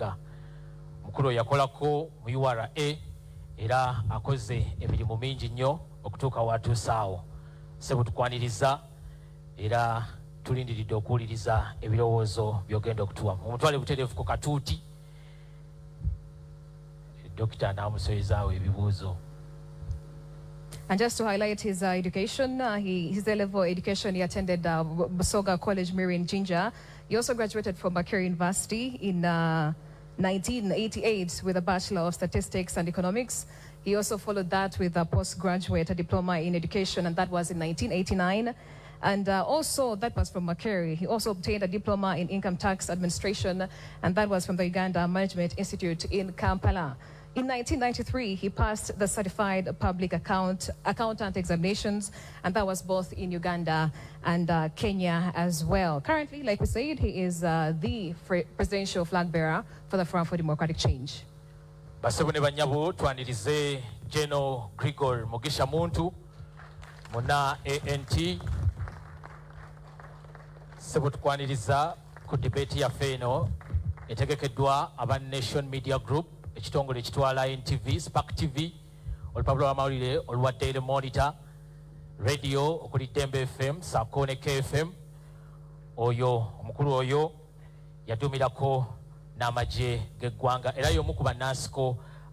mukaaga. Mukulu yakolako mu URA era akoze emirimu mingi nnyo okutuuka watuusaawo. Ssebo tukwaniriza era tulindiridde okuwuliriza ebirowoozo by'ogenda okutuwamu. Omutwale butereevu ku katuuti. Dokita n'amusoyezaawo ebibuuzo. And just to highlight his education, his A-level education, he attended Busoga College, Mirin, Jinja. He also graduated from Makere University in 1988 with a Bachelor of Statistics and Economics. He also followed that with a postgraduate diploma in education, and that was in 1989. And also, that was from Makere. He also obtained a diploma in income tax administration, and that was from the Uganda Management Institute in Kampala. In 1993, he passed the Certified Public Accountant examinations, and that was both in Uganda and Kenya as well. Currently, like we said, he is the presidential flag bearer for the Forum for Democratic Change. Basebone banyabu twanirize General Grigor Mugisha Muntu muna ANT. Sebo tukwaniriza ku debate ya feno etegekeddwa aba Nation Media Group, ekitongole ekitwala NTV, Spark TV, olupapula lw'amawulire olwa Daily Monitor, radio okuli Dembe FM, Sakone KFM. Oyo omukulu oyo yadumirako n'amagye g'eggwanga era y'omu ku bannansi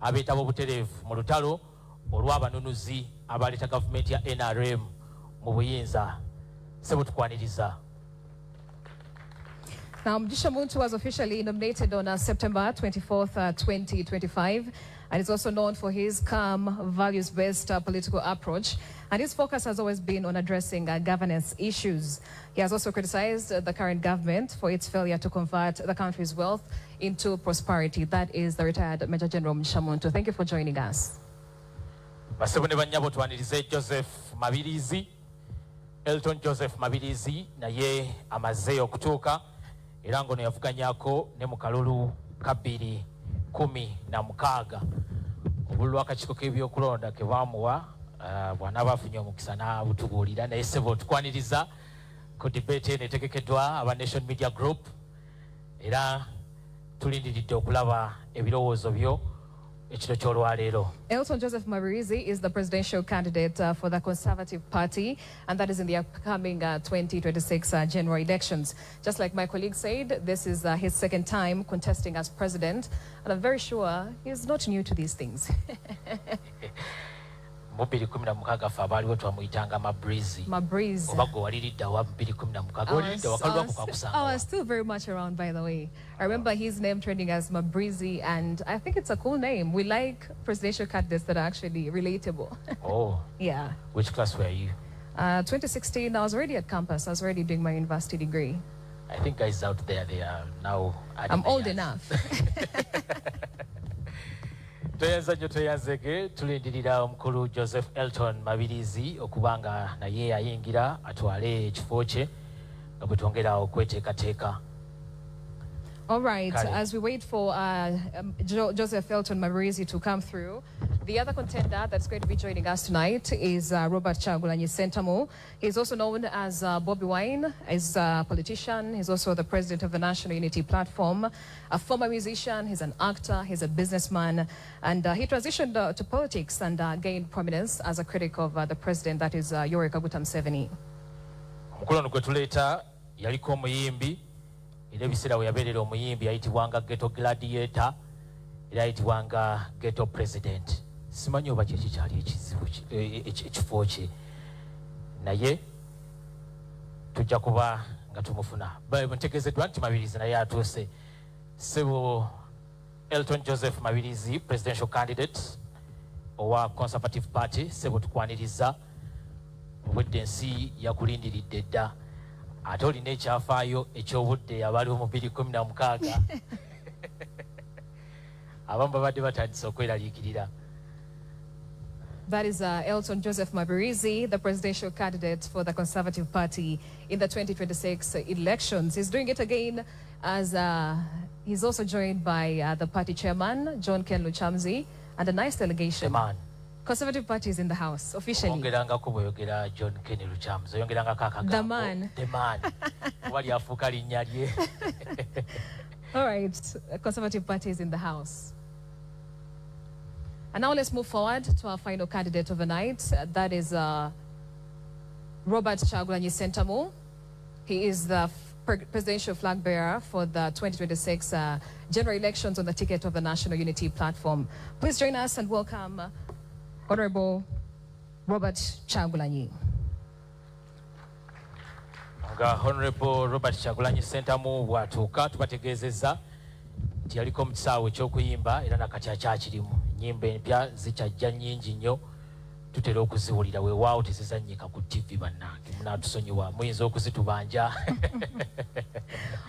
abeetaba obutereevu mu lutalo olw'abanunuzi abaleeta gavumenti ya NRM mu buyinza. Sebo tukwaniriza. Now, Mugisha Muntu was officially nominated on September 24th, 2025, and is also known for his calm, values-based political approach, and his focus has always been on addressing governance issues. He has also criticized the current government for its failure to convert the country's wealth into prosperity. That is the retired Major General Mugisha Muntu. Thank you for joining us. Basebone banyabo twanirize Joseph Mabirizi, Elton Joseph Mabirizi, naye amaze okutuuka. Irango ne yavuganyako ne mu kalulu ka 2016 obulwa akakiko k'ebyokulonda ke bamuwa bwana bafunye omukisa n'abutubuulira naye Ssebo tukwaniriza ku debate eno etegekeddwa aba Nation Media Group era tulindiridde okulaba ebirowoozo byo ekiro ky'olwaleero. Elton Joseph Mabirizi is the presidential candidate for the Conservative Party, and that is in the upcoming 2026 general elections. Just like my colleague said, this is his second time contesting as president, and I'm very sure he's not new to these things. Mabirizi. I was still very much around, by the way. I remember his name trending as Mabirizi, and I think it's a cool name. We like presidential candidates that are actually relatable. Oh. Yeah. Which class were you? 2016, I was already at campus. I was already doing my university degree. I think guys out there, they are now... I'm old enough. Toyanzege tulindirira omukulu Joseph Elton Mabirizi okubanga naye ayingira atwale ekifo kye nga bwe twongera okweteekateeka. All right, as we wait for Joseph Elton Mabirizi to come through, the other contender that's going to be joining us tonight is Robert Kyagulanyi Ssentamu. He's also known as Bobby Wine. He's a politician. He's also the president of the National Unity Platform, a former musician. He's an actor. He's a businessman. And he transitioned to politics and gained prominence as a critic of the president, that is Yoweri Kaguta Museveni. Omukulu ono gwe tuleeta yaliko omuyimbi. Era ebiseera we yabeerera omuyimbi yayitibwanga Ghetto Gladiator era yayitibwanga Ghetto President. Simanyi oba kye kikyali ekifo kye naye tujja kuba nga tumufuna. Ntegeezeddwa nti Mabirizi naye atuuse. Ssebo Elton Joseph Mabirizi, presidential candidate owa Conservative Party. Ssebo tukwaniriza obwedde ensi yakulindiridde dda. Ate olina ekyafaayo eky'obudde abaliwo mu 2016 abamu babadde batandise okweraliikirira. That is Elton Joseph Mabirizi, the presidential candidate for the Conservative Party in the 2026 elections. He's doing it again as he's also joined by the party chairman, John Ken Luchamzi, and a nice delegation. The man. Conservative Party is in the house, officially. The man. All right, Conservative Party is in the house. And now let's move forward to our final candidate of the night. That is Robert Kyagulanyi Ssentamu. He is the presidential flag bearer for the 2026 general elections on the ticket of the National Unity Platform. Please join us and welcome Honorable Robert Kyagulanyi. Honorable Robert Kyagulanyi Ssentamu bw'atuuka tubategeezezza nti yaliko mu kisaawe eky'okuyimba era nakati akyakirimu. Nnyimba empya zikyajja nnyingi nnyo, tutera okuziwulira weewaawo tezizannyika ku TV bannange. Munaatusonyiwa, muyinza okuzitubanja.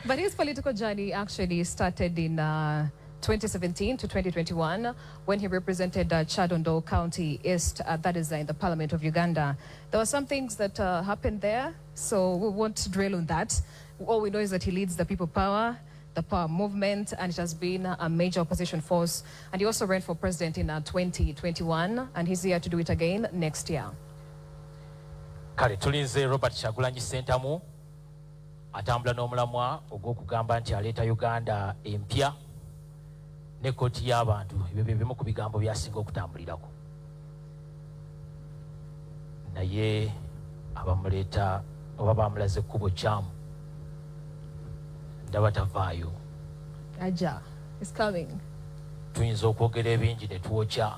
But his political journey actually started in 2017 to 2021 when he represented Kyadondo County East, that is in the Parliament of Uganda. There were some things that happened there, so we won't dwell on that. All we know is that he leads the people power, the power movement, and it has been a major opposition force. And he also ran for president in 2021, and he's here to do it again next year. Kale tulinze Robert Kyagulanyi Ssentamu atambula n'omulamwa ogw'okugamba nti aleeta Uganda empya ne kkooti y'abantu. Ebyo bye bimu ku bigambo by'asinga okutambulirako. Naye abamuleeta oba bamulaze ekkubo kyamu ndaba tavaayo. Aja is coming. Tuyinza okwogera ebingi ne twokya.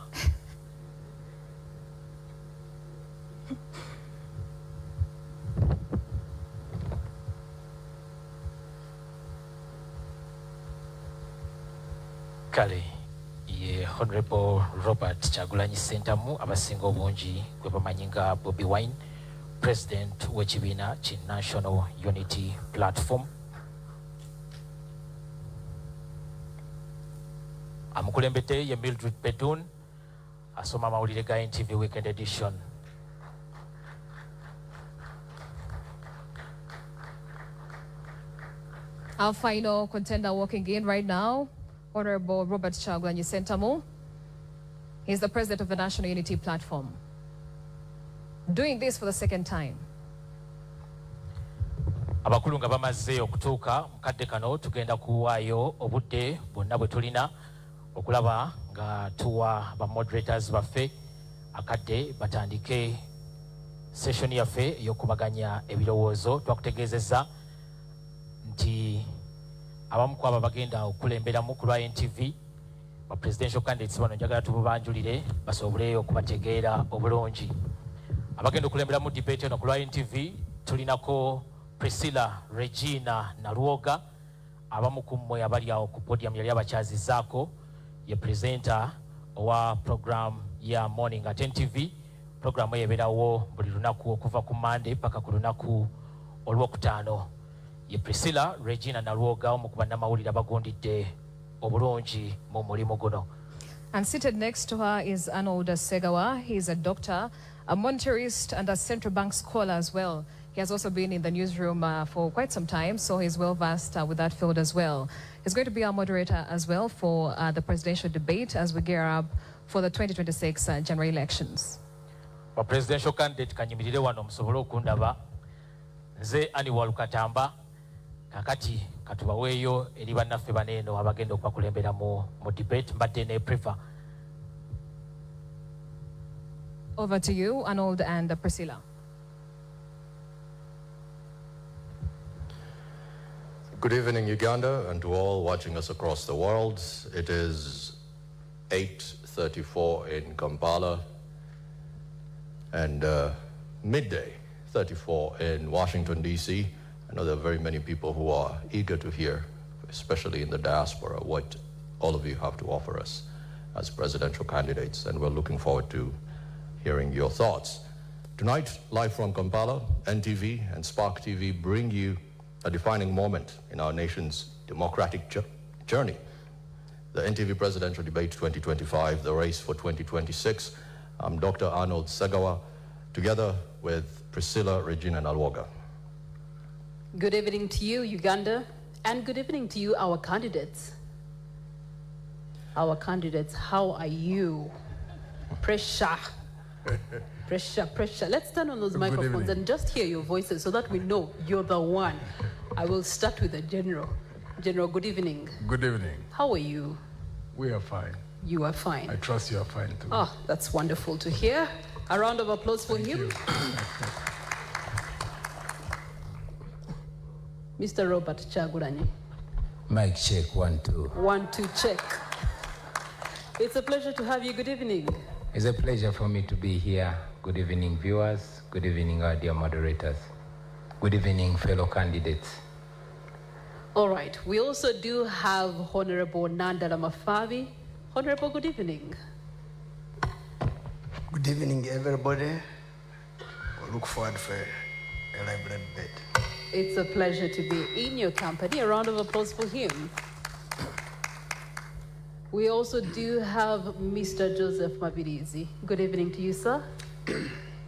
Kale ye Honorable Robert Kyagulanyi Ssentamu abasinga obungi gwe bamanyi nga Bobi Wine, President w'ekibiina ki National Unity Platform. Amukulembedde ye Mildred Bedun asoma amawulire ga NTV Weekend Edition. Our final contender walking in right now, Honorable Robert Kyagulanyi Ssentamu. He's the president of the National Unity Platform. Doing this for the second time. Abakulu nga bamaze okutuuka mu kadde kano tugenda kuwaayo obudde bwonna bwe tulina okulaba nga tuwa ba moderators baffe akadde batandike session yaffe ey'okubaganya ebirowoozo. Twakutegeezezza nti abamu ku abo bagenda okulemberamu ku lwa NTV ba presidential candidates bano njagala tububanjulire basobole okubategeera obulungi. Abagenda okulemberamu debate eno ku lwa NTV tulinako Priscilla Regina Nalwoga. Abamu ku mmwe abali awo ku podium yali abakyazizaako ye presenter owa program ya Morning at NTV. Programu ebeerawo buli lunaku okuva ku Monday paka ku lunaku olwokutaano. Ye Priscilla Regina Nalwoga omu ku bannamawulire abagundidde obulungi mu mulimu guno. And seated next to her is Arnold Segawa. He's a doctor, a monetarist, and a central bank scholar as well. He has also been in the newsroom for quite some time, so he's well versed with that field as well. He's going to be our moderator as well for the presidential debate as we gear up for the 2026 general elections. Wa presidential candidate kanyimirire wano musobole okundaba. Nze Aniwal Katamba kakati katubaweeyo eri bannaffe baneeno abagenda okubakulembera mu debate mbadde ne prefer. Over to you, Arnold and Priscilla. Good evening, Uganda, and to all watching us across the world. It is 8:34 in Kampala and midday 34 in Washington, D.C. I know there are very many people who are eager to hear, especially in the diaspora, what all of you have to offer us as presidential candidates, and we're looking forward to hearing your thoughts. Tonight, live from Kampala, NTV and Spark TV bring you a defining moment in our nation's democratic journey. The NTV Presidential Debate 2025, the race for 2026. I'm Dr. Arnold Segawa, together with Priscilla Regina Nalwoga. Good evening to you, Uganda, and good evening to you, our candidates. Our candidates, how are you? Pressure. Pressure, pressure. Let's turn on those microphones and just hear your voices so that we know you're the one. I will start with the general. General, good evening. Good evening. How are you? We are fine. You are fine. I trust you are fine too. Oh, that's wonderful to hear. A round of applause for him. Mr. Robert Chagulanyi. Mic check, 1, 2. 1, 2, check. It's a pleasure to have you. Good evening. It's a pleasure for me to be here. Good evening, viewers. Good evening, our dear moderators. Good evening, fellow candidates. All right. We also do have Honorable Nandala Mafabi. Honorable, good evening. Good evening, everybody. We look forward for a lively debate. It's a pleasure to be in your company. A round of applause for him. We also do have Mr. Joseph Mabirizi. Good evening to you, sir.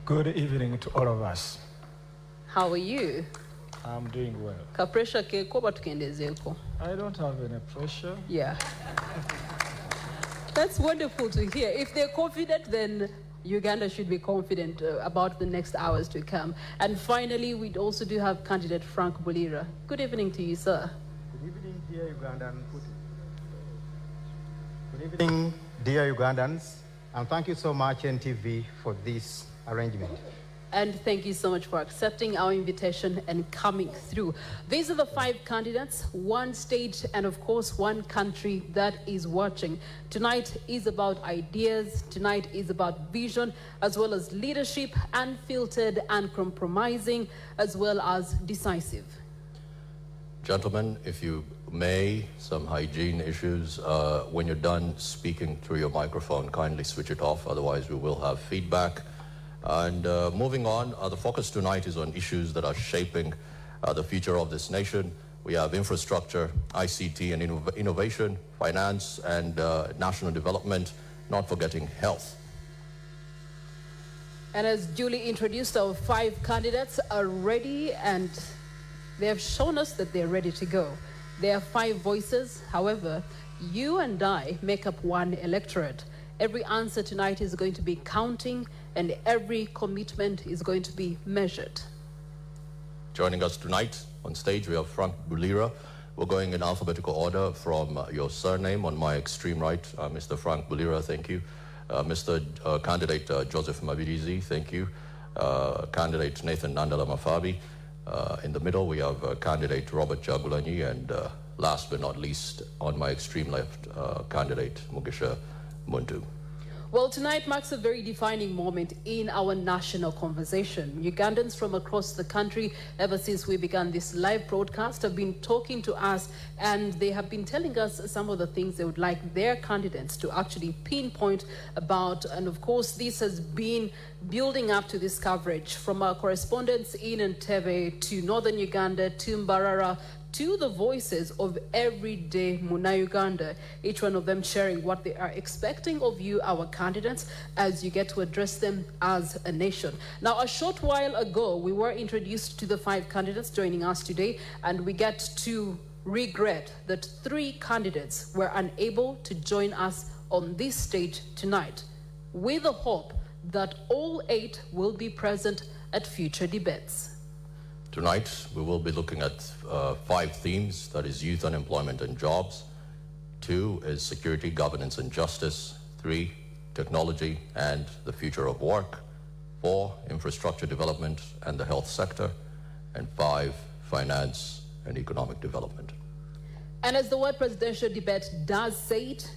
Good evening to all of us. How are you? I'm doing well. Ka pressure ke koba tukendezeko. I don't have any pressure. Yeah. That's wonderful to hear. If they're confident, then Uganda should be confident about the next hours to come. And finally, we also do have candidate Frank Bulira. Good evening to you, sir. Good evening, dear Ugandan. Good evening, dear Ugandans, and thank you so much, NTV, for this arrangement. And thank you so much for accepting our invitation and coming through. These are the 5 candidates, 1 state, and of course, 1 country that is watching. Tonight is about ideas. Tonight is about vision, as well as leadership, unfiltered, uncompromising, as well as decisive. Gentlemen, if you may, some hygiene issues. When you're done speaking through your microphone, kindly switch it off, otherwise we will have feedback. And moving on, the focus tonight is on issues that are shaping the future of this nation. We have infrastructure, ICT and innovation, finance and national development, not forgetting health. And as duly introduced, our 5 candidates are ready, and they have shown us that they're ready to go. There are 5 voices. However, you and I make up 1 electorate. Every answer tonight is going to be counting, and every commitment is going to be measured. Joining us tonight on stage, we have Frank Bulira. We're going in alphabetical order from your surname. On my extreme right, Mr. Frank Bulira, thank you. Mr. Candidate Joseph Mabirizi, thank you. Candidate Nathan Nandala Mafabi. In the middle, we have candidate Robert Chagulanyi, and last but not least, on my extreme left, candidate Mugisha Muntu. Well, tonight marks a very defining moment in our national conversation. Ugandans from across the country, ever since we began this live broadcast, have been talking to us, and they have been telling us some of the things they would like their candidates to actually pinpoint about. And of course, this has been building up to this coverage from our correspondents in Entebbe to northern Uganda to Mbarara, to the voices of everyday Muna Uganda, each one of them sharing what they are expecting of you, our candidates, as you get to address them as a nation. Now, a short while ago, we were introduced to the 5 candidates joining us today, and we get to regret that 3 candidates were unable to join us on this stage tonight, with the hope that all 8 will be present at future debates. Tonight, we will be looking at 5 themes, that is youth unemployment and jobs. 2 is security, governance and justice. 3, technology and the future of work. 4, infrastructure development and the health sector. And 5, finance and economic development. And as the word presidential debate does say it,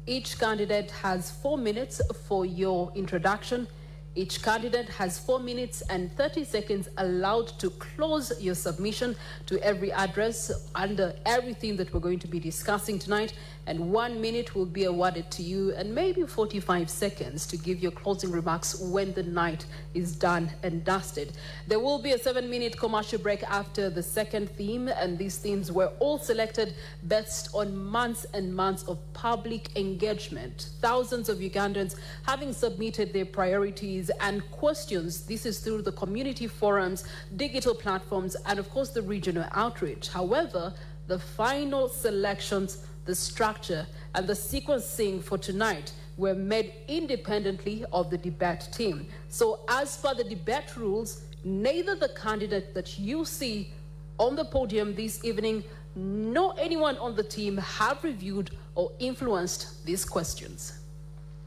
each candidate has 4 minutes for your introduction. Each candidate has 4 minutes and 30 seconds allowed to close your submission to every address under everything that we're going to be discussing tonight. And 1 minute will be awarded to you, and maybe 45 seconds to give your closing remarks when the night is done and dusted. There will be a 7-minute commercial break after the second theme, and these themes were all selected based on months and months of public engagement. Thousands of Ugandans having submitted their priorities and questions. This is through the community forums, digital platforms, and of course the regional outreach. However, the final selections, the structure, and the sequencing for tonight were made independently of the debate team. So as per the debate rules, neither the candidate that you see on the podium this evening nor anyone on the team have reviewed or influenced these questions.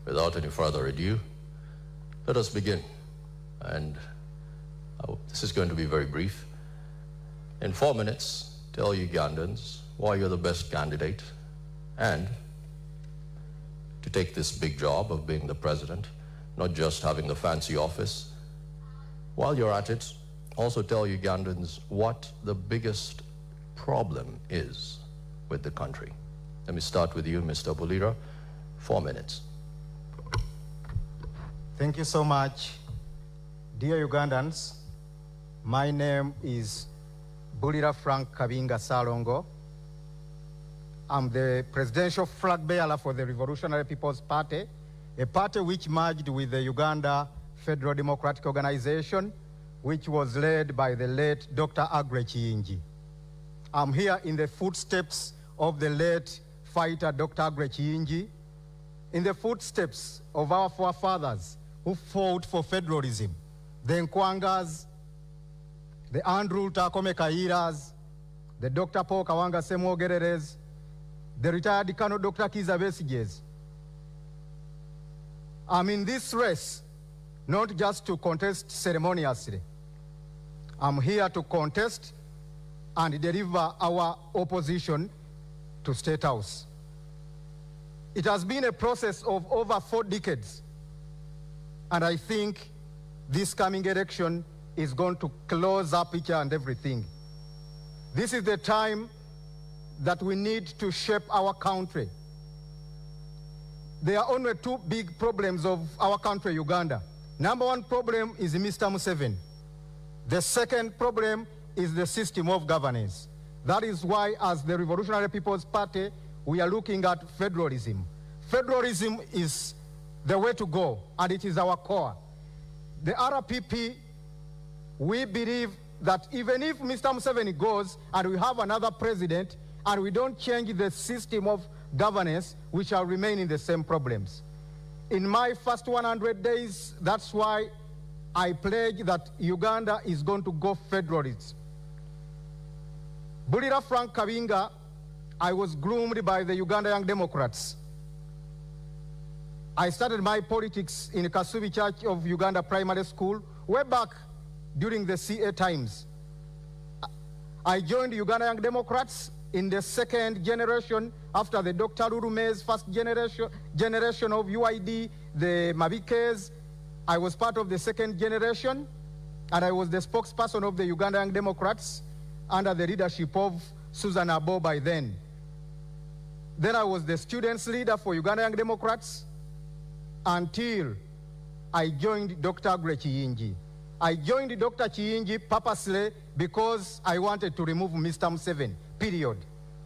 Without any further ado, let us begin. And this is going to be very brief. In 4 minutes, tell Ugandans why you're the best candidate and to take this big job of being the president, not just having the fancy office. While you're at it, also tell Ugandans what the biggest problem is with the country. Let me start with you, Mr. Bulira. 4 minutes. Thank you so much. Dear Ugandans, my name is Bulira Frank Kabinga Salongo. I'm the presidential flag bearer for the Revolutionary People's Party, a party which merged with the Uganda Federal Democratic Organization, which was led by the late Dr. Aggrey Kiyingi. I'm here in the footsteps of the late fighter Dr. Aggrey Kiyingi, in the footsteps of our forefathers who fought for federalism, the Nkwangas, the Andrew Takome Kairas, the Dr. Paul Kawanga Semogereres, the retired Colonel Dr. Kiza Besiges. I'm in this race not just to contest ceremoniously. I'm here to contest and deliver our opposition to State House. It has been a process of over 4 decades, and I think this coming election is going to close up each and everything. This is the time that we need to shape our country. There are only 2 big problems of our country, Uganda. Number 1 problem is Mr. Museveni. The second problem is the system of governance. That is why, as the Revolutionary People's Party, we are looking at federalism. Federalism is the way to go, and it is our core. The RPP, we believe that even if Mr. Museveni goes and we have another president and we don't change the system of governance, we shall remain in the same problems. In my first 100 days, that's why I pledge that Uganda is going to go federalist. Bulira Frank Kabinga, I was groomed by the Uganda Young Democrats. I started my politics in Kasubi Church of Uganda Primary School way back during the CA times. I joined Uganda Young Democrats in the second generation after the Dr. Lurume's first generation of UID, the Mabikes. I was part of the second generation, and I was the spokesperson of the Uganda Young Democrats under the leadership of Susan Abo by then. Then I was the students' leader for Uganda Young Democrats until I joined Dr. Aggrey Kiyingi. I joined Dr. Kiyingi purposely because I wanted to remove Mr. Museveni, period.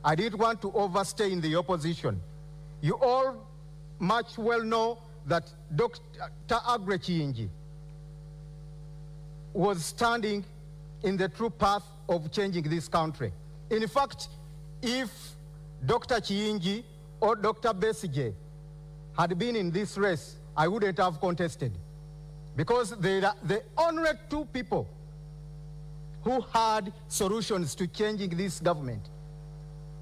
I didn't want to overstay in the opposition. You all much well know that Dr. Aggrey Kiyingi was standing in the true path of changing this country. In fact, if Dr. Kiyingi or Dr. Besigye had been in this race, I wouldn't have contested. Because they are the only 2 people who had solutions to changing this government,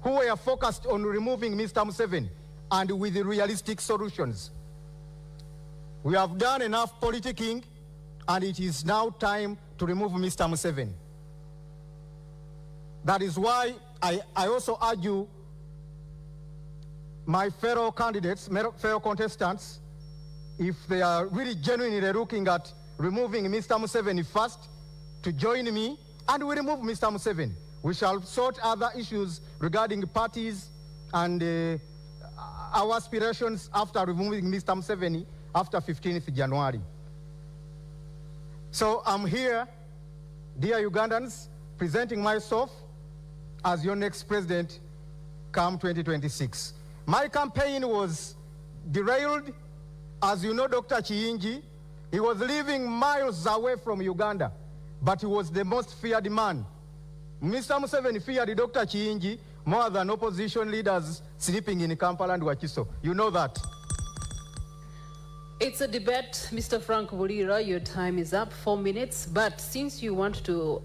who were focused on removing Mr. Museveni and with realistic solutions. We have done enough politicking, and it is now time to remove Mr. Museveni. That is why I also argue my fellow candidates, fellow contestants, if they are really genuinely looking at removing Mr. Museveni first, to join me, and we remove Mr. Museveni. We shall sort other issues regarding parties and our aspirations after removing Mr. Museveni after 15th January. So I'm here, dear Ugandans, presenting myself as your next president come 2026. My campaign was derailed. As you know, Dr. Kiyingi, he was living miles away from Uganda, but he was the most feared man. Mr. Museveni feared Dr. Kiyingi more than opposition leaders sleeping in Kampala and Wakiso. You know that. It's a debate, Mr. Frank Bulira. Your time is up, 4 minutes. But since you want to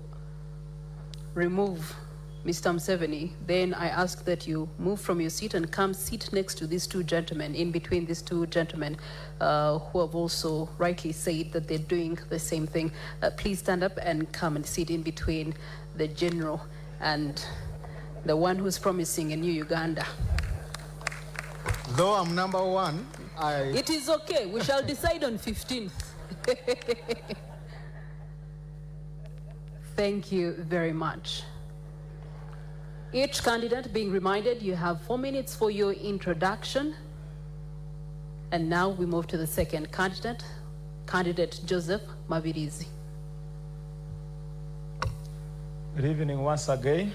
remove Mr. Museveni, then I ask that you move from your seat and come sit next to these two gentlemen, in between these two gentlemen who have also rightly said that they're doing the same thing. Please stand up and come and sit in between the general and the one who's promising a new Uganda. Though I'm number one, It is okay. We shall decide on 15th. Thank you very much. Each candidate being reminded you have 4 minutes for your introduction. And now we move to the second candidate, candidate Joseph Mabirizi. Good evening once again.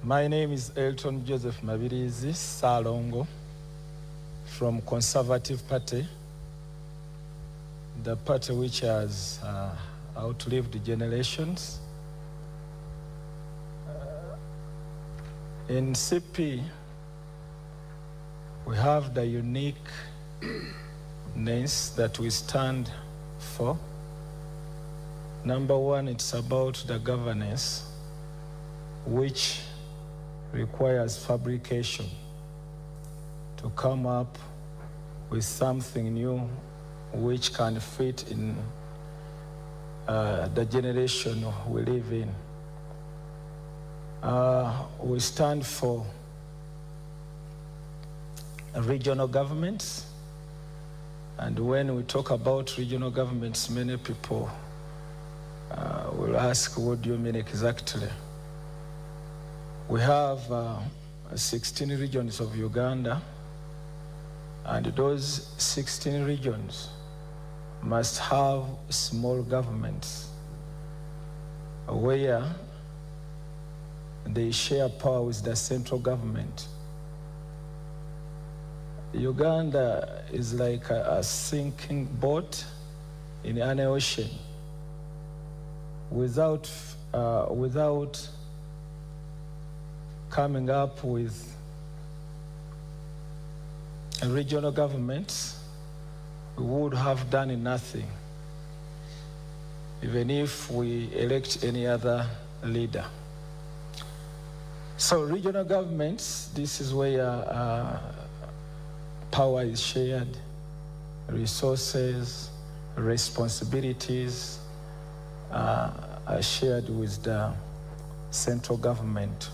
My name is Elton Joseph Mabirizi Salongo from Conservative Party, the party which has outlived generations. In CP, we have the uniqueness that we stand for. Number one, it's about the governance, which requires fabrication to come up with something new which can fit in the generation we live in. We stand for regional governments, and when we talk about regional governments, many people will ask, what do you mean exactly? We have 16 regions of Uganda, and those 16 regions must have small governments where they share power with the central government. Uganda is like a sinking boat in an ocean. Without coming up with a regional government, we would have done nothing, even if we elect any other leader. So regional governments, this is where power is shared, resources, responsibilities are shared with the central government.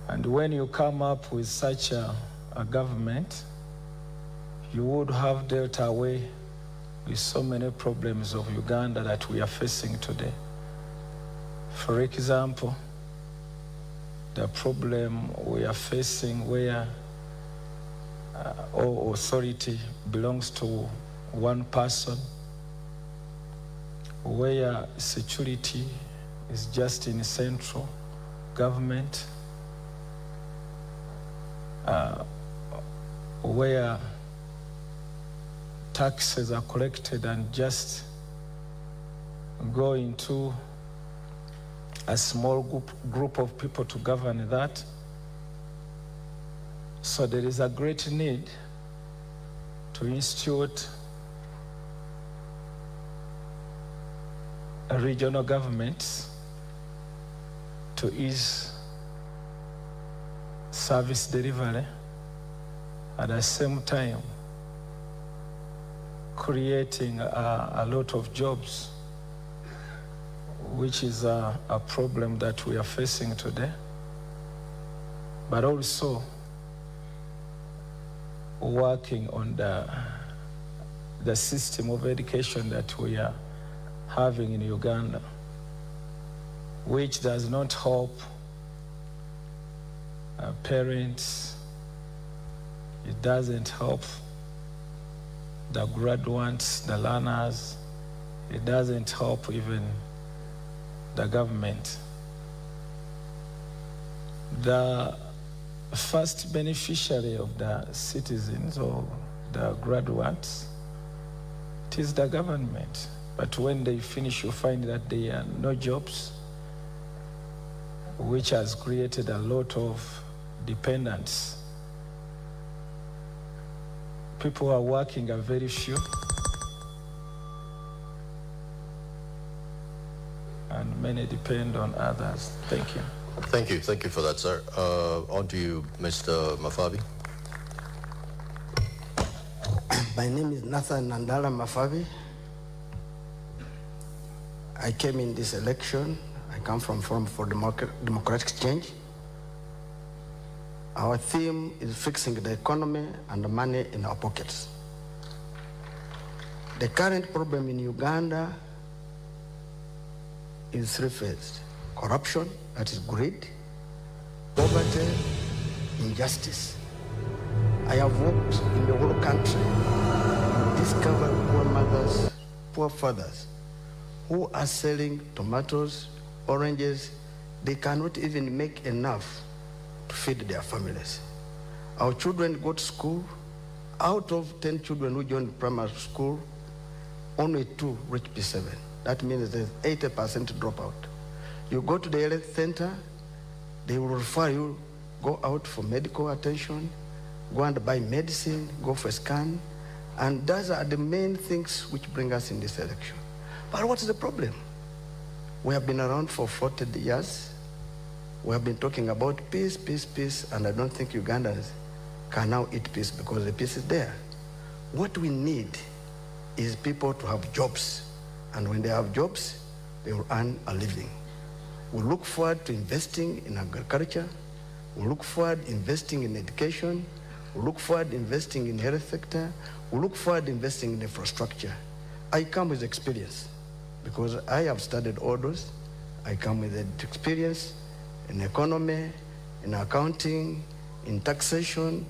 And when you come up with such a government, you would have dealt away with so many problems of Uganda that we are facing today. For example, the problem we are facing where all authority belongs to one person, where security is just in central government, where taxes are collected and just go into a small group of people to govern that. So there is a great need to institute regional governments to ease service delivery, at the same time creating a lot of jobs, which is a problem that we are facing today, but also working on the system of education that we are having in Uganda, which does not help parents, it doesn't help the graduates, the learners, it doesn't help even the government. The first beneficiary of the citizens or the graduates, it is the government. But when they finish, you find that there are no jobs, which has created a lot of dependence. People who are working are very few, and many many depend on others. Thank you. Thank you. Thank you for that, sir. On to you, Mr. Mafabi. My name is Nathan Nandala Mafabi. I came in this election. I come from Forum for Democratic Change. Our theme is fixing the economy and the money in our pockets. The current problem in Uganda is three-phased: corruption, that is greed, poverty, injustice. I have worked in the whole country, discovered poor mothers, poor fathers, who are selling tomatoes, oranges. They cannot even make enough to feed their families. Our children go to school. Out of 10 children who join primary school, only 2 reach P7. That means there's 80% dropout. You go to the health center, they will refer you, go out for medical attention, go and buy medicine, go for a scan, and those are the main things which bring us in this election. But what's the problem? We have been around for 40 years. We have been talking about peace, peace, peace, and I don't think Ugandans can now eat peace because the peace is there. What we need is people to have jobs, and when they have jobs, they will earn a living. We look forward to investing in agriculture. We look forward to investing in education. We look forward to investing in health sector. We look forward to investing in infrastructure. I come with experience because I have studied all those. I come with experience in economy, in accounting, in taxation,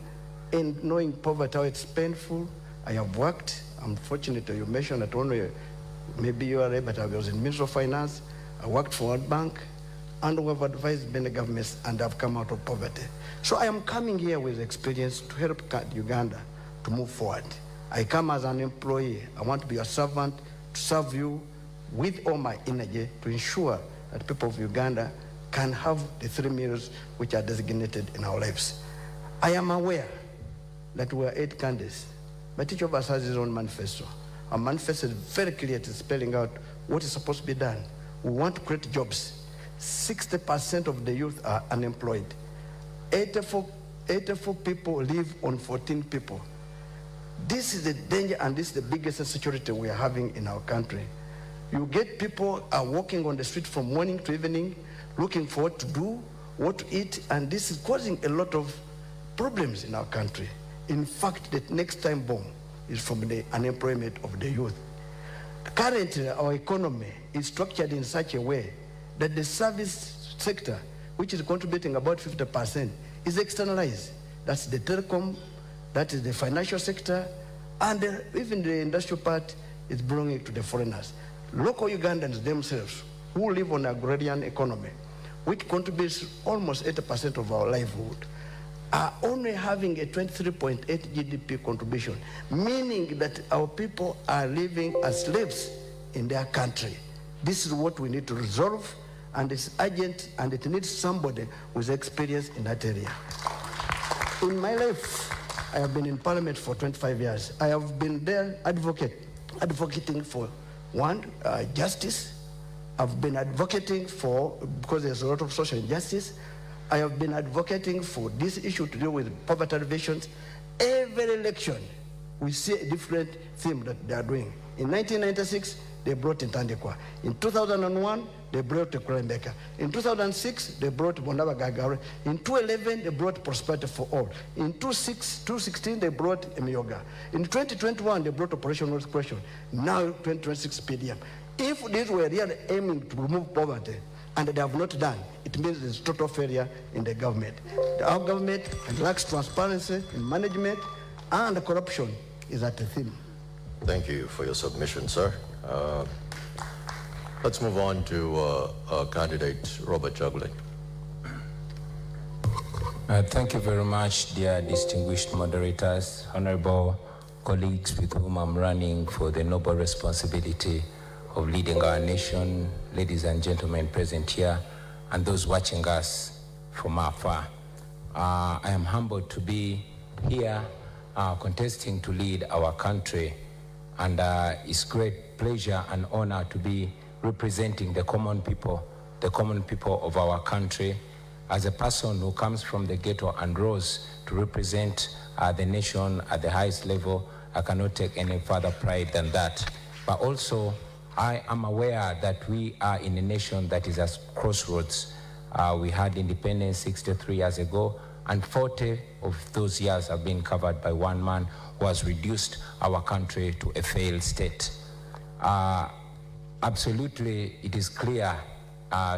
in knowing poverty, how it's painful. I have worked. I'm fortunate you mentioned that only, maybe you are there, but I was in Ministry of Finance. I worked for World Bank, and we have advised many governments, and I've come out of poverty. So I am coming here with experience to help Uganda to move forward. I come as an employee. I want to be a servant to serve you with all my energy to ensure that people of Uganda can have the 3 meals which are designated in our lives. I am aware that we are 8 candidates, but each of us has his own manifesto. Our manifesto is very clear to spelling out what is supposed to be done. We want to create jobs. 60% of the youth are unemployed. 84 people live on 14 people. This is the danger, and this is the biggest insecurity we are having in our country. You get people are walking on the street from morning to evening, looking for what to do, what to eat, and this is causing a lot of problems in our country. In fact, the next time bomb is from the unemployment of the youth. Currently, our economy is structured in such a way that the service sector, which is contributing about 50%, is externalized. That's the telecom, that is the financial sector, and even the industrial part is belonging to the foreigners. Local Ugandans themselves, who live on agrarian economy, which contributes almost 80% of our livelihood, are only having a 23.8 GDP contribution, meaning that our people are living as slaves in their country. This is what we need to resolve, and it's urgent, and it needs somebody with experience in that area. In my life, I have been in Parliament for 25 years. I have been there advocating for, one, justice. I've been advocating for, because there's a lot of social injustice, I have been advocating for this issue to do with poverty alleviations. Every election, we see a different theme that they are doing. In 1996, they brought in Tandikwa. In 2001, they brought Kurembeka. In 2006, they brought Bondaba Gagare. In 2011, they brought Prosperity for All. In 2016, they brought Emioga. In 2021, they brought Operation North Question. Now, 2026 PDM. If these were really aiming to remove poverty, and they have not done, it means there's total failure in the government. Our government lacks transparency in management, and the corruption is at the theme. Thank you for your submission, sir. Let's move on to candidate Robert Juggling. Thank you very much, dear distinguished moderators, honorable colleagues with whom I'm running for the noble responsibility of leading our nation, ladies and gentlemen present here, and those watching us from afar. I am humbled to be here contesting to lead our country, and it's great pleasure and honor to be representing the common people the common people of our country. As a person who comes from the ghetto and rose to represent the nation at the highest level, I cannot take any further pride than that. But also, I am aware that we are in a nation that is at crossroads. We had independence 63 years ago, and 40 of those years have been covered by one man who has reduced our country to a failed state. Absolutely, it is clear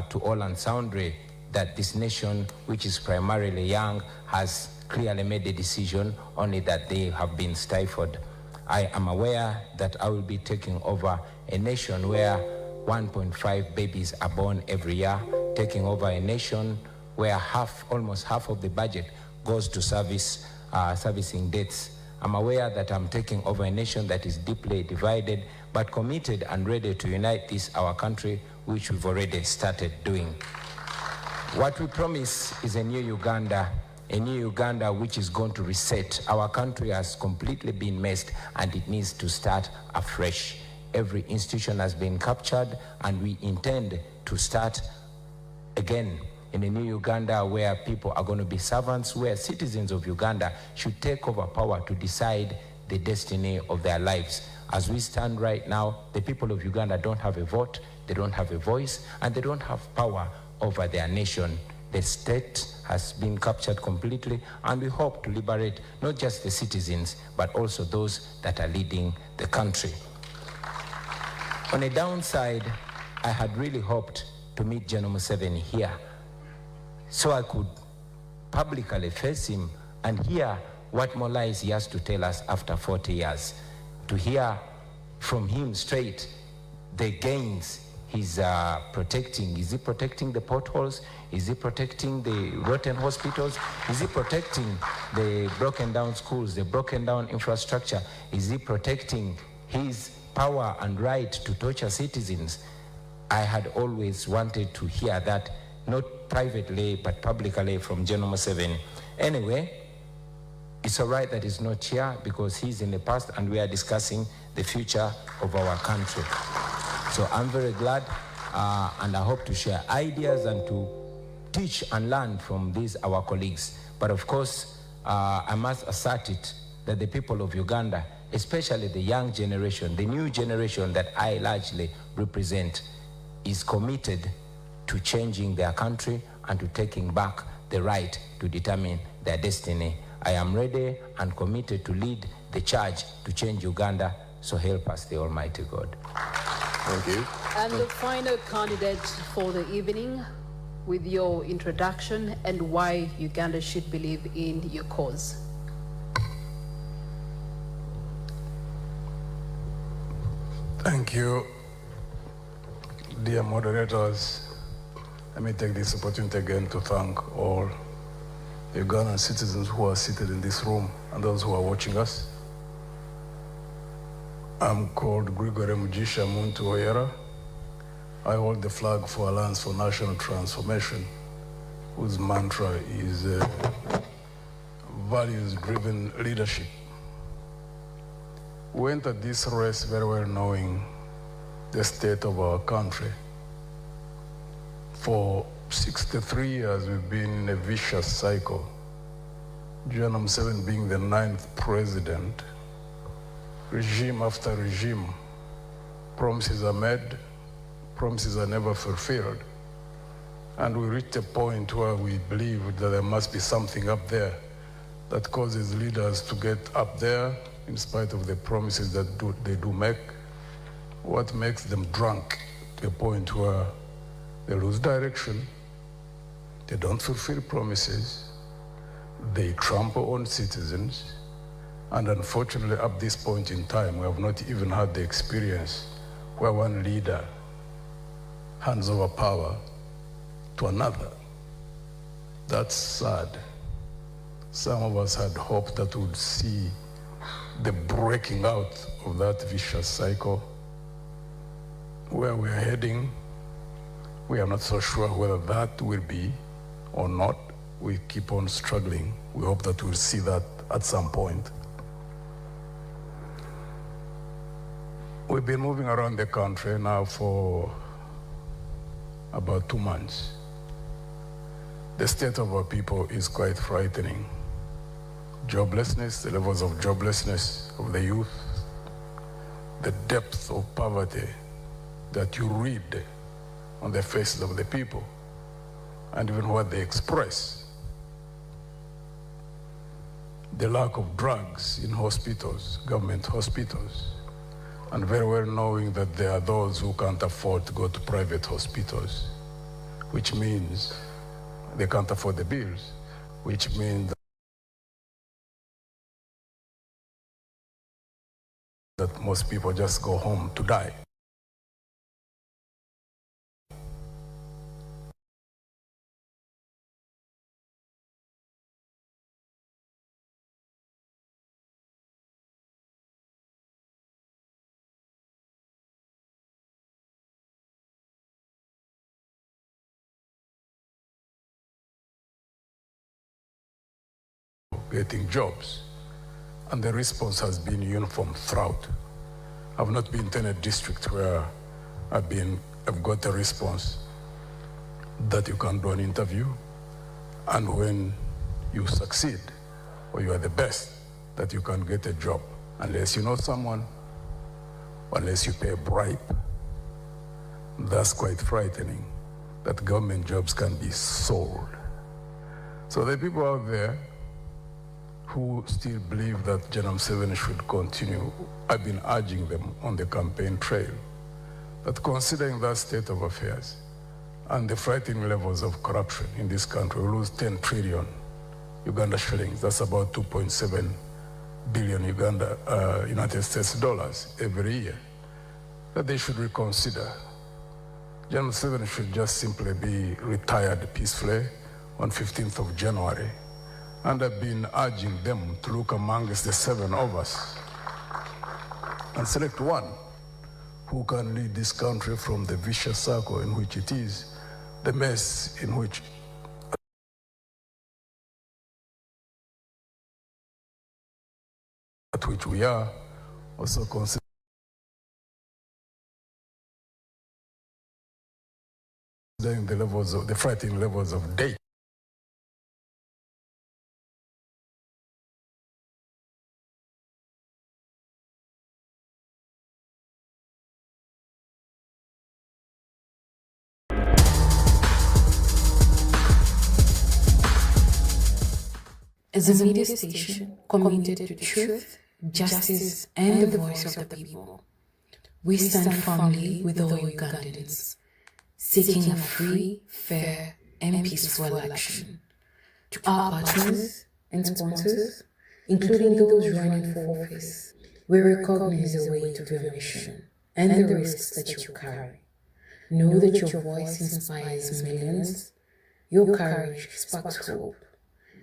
to all and sundry that this nation, which is primarily young, has clearly made a decision, only that they have been stifled. I am aware that I will be taking over a nation where 1.5 babies are born every year, taking over a nation where almost half of the budget goes to servicing debts. I'm aware that I'm taking over a nation that is deeply divided, but committed and ready to unite our country, which we've already started doing. What we promise is a new Uganda which is going to reset. Our country has completely been messed, and it needs to start afresh. Every institution has been captured, and we intend to start again in a new Uganda where people are going to be servants, where citizens of Uganda should take over power to decide the destiny of their lives. As we stand right now, the people of Uganda don't have a vote, they don't have a voice, and they don't have power over their nation. The state has been captured completely, and we hope to liberate not just the citizens, but also those that are leading the country. On a downside, I had really hoped to meet General Museveni here, so I could publicly face him and hear what more lies he has to tell us after 40 years. To hear from him straight the gains he's protecting. Is he protecting the potholes? Is he protecting the rotten hospitals? Is he protecting the broken down schools, the broken down infrastructure? Is he protecting his power and right to torture citizens? I had always wanted to hear that, not privately, but publicly from General Museveni. Anyway, it's all right that he's not here, because he's in the past and we are discussing the future of our country. So I'm very glad, and I hope to share ideas and to teach and learn from our colleagues. But of course, I must assert it that the people of Uganda, especially the young generation, the new generation that I largely represent, is committed to changing their country and to taking back the right to determine their destiny. I am ready and committed to lead the charge to change Uganda, so help us the Almighty God. Thank you. And the final candidate for the evening, with your introduction and why Uganda should believe in your cause. Thank you, dear moderators. Let me take this opportunity again to thank all Ugandan citizens who are seated in this room and those who are watching us. I'm called Gregory Mugisha Muntu Oyera. I hold the flag for Alliance for National Transformation, whose mantra is values-driven leadership. We entered this race very well knowing the state of our country. For 63 years, we've been in a vicious cycle. General Museveni being the 9th president, regime after regime, promises are made, promises are never fulfilled. And we reached a point where we believe that there must be something up there that causes leaders to get up there in spite of the promises that they do make. What makes them drunk to a point where they lose direction, they don't fulfill promises, they trample on citizens, and unfortunately, at this point in time, we have not even had the experience where one leader hands over power to another. That's sad. Some of us had hoped that we would see the breaking out of that vicious cycle. Where we are heading, we are not so sure whether that will be or not. We keep on struggling. We hope that we'll see that at some point. We've been moving around the country now for about 2 months. The state of our people is quite frightening. Joblessness, the levels of joblessness of the youth, the depth of poverty that you read on the faces of the people, and even what they express. The lack of drugs in hospitals, government hospitals, and very well knowing that there are those who can't afford to go to private hospitals, which means they can't afford the bills, which means that most people just go home to die. Getting jobs, and the response has been uniform throughout. I've not been to any district where I've got a response that you can do an interview, and when you succeed or you are the best, that you can get a job unless you know someone, unless you pay a bribe. That's quite frightening, that government jobs can be sold. So the people out there who still believe that General 7 should continue, I've been urging them on the campaign trail that considering that state of affairs and the frightening levels of corruption in this country, we lose 10 trillion Uganda shillings. That's about 2.7 billion United States dollars every year, that they should reconsider. General 7 should just simply be retired peacefully on 15th of January. And I've been urging them to look amongst the 7 of us and select one who can lead this country from the vicious circle in which it is, the mess in which at which we are, also considering the frightening levels of debt. As a media station committed to truth, justice, and the voice of the people, we stand firmly with all Ugandans, seeking a free, fair, and peaceful election. To our partners and sponsors, including those running for office, we recognize the weight of your mission and the risks that you carry. Know that your voice inspires millions, your courage sparks hope,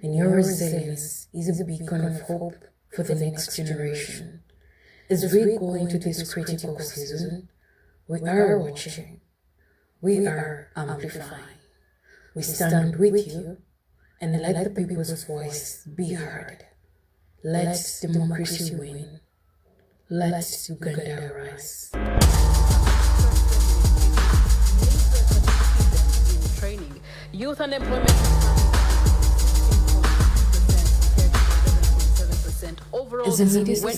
and your resilience is a beacon of hope for the next generation. As we go into this critical season, we are watching, we are amplifying. We stand with you and let the people's voice be heard. Let democracy win. Let Uganda rise. Training, youth unemployment overall. When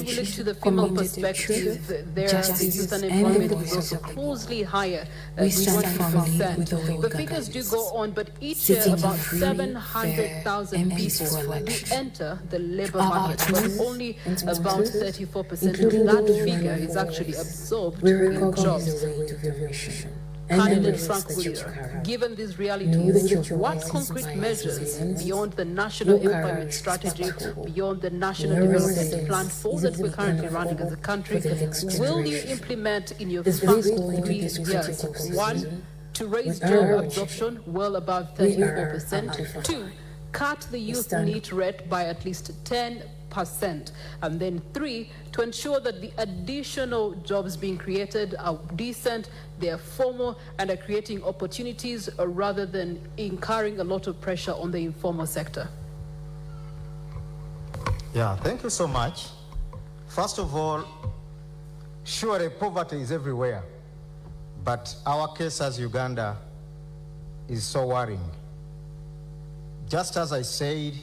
we look to the female perspective, their youth unemployment is also closely higher at 21%. The figures do go on, but each year about 700,000 people do enter the labor market, but only about 34% of that figure is actually absorbed in jobs. Candidate Frank Willier, given these realities, what concrete measures beyond the national employment strategy, beyond the national development plan 4 that we're currently running as a country, will you implement in your first 3 years? 1, to raise job absorption well above 34%. 2, cut the youth NEET rate by at least 10%. And then 3, to ensure that the additional jobs being created are decent, they are formal, and are creating opportunities rather than incurring a lot of pressure on the informal sector. Yeah, thank you so much. First of all, surely poverty is everywhere, but our case as Uganda is so worrying. Just as I said,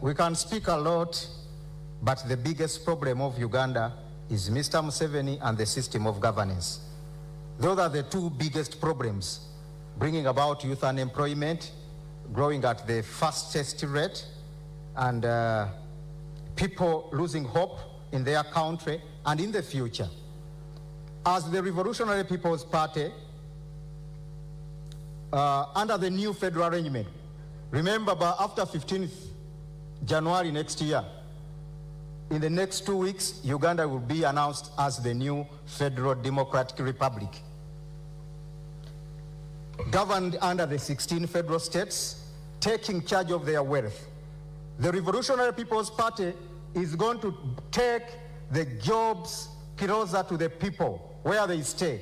we can speak a lot, but the biggest problem of Uganda is Mr. Museveni and the system of governance. Those are the two biggest problems, bringing about youth unemployment, growing at the fastest rate, and people losing hope in their country and in the future. As the Revolutionary People's Party, under the new federal arrangement, remember, after 15th January next year, in the next 2 weeks, Uganda will be announced as the new Federal Democratic Republic, governed under the 16 federal states, taking charge of their wealth. The Revolutionary People's Party is going to take the jobs closer to the people, where they stay.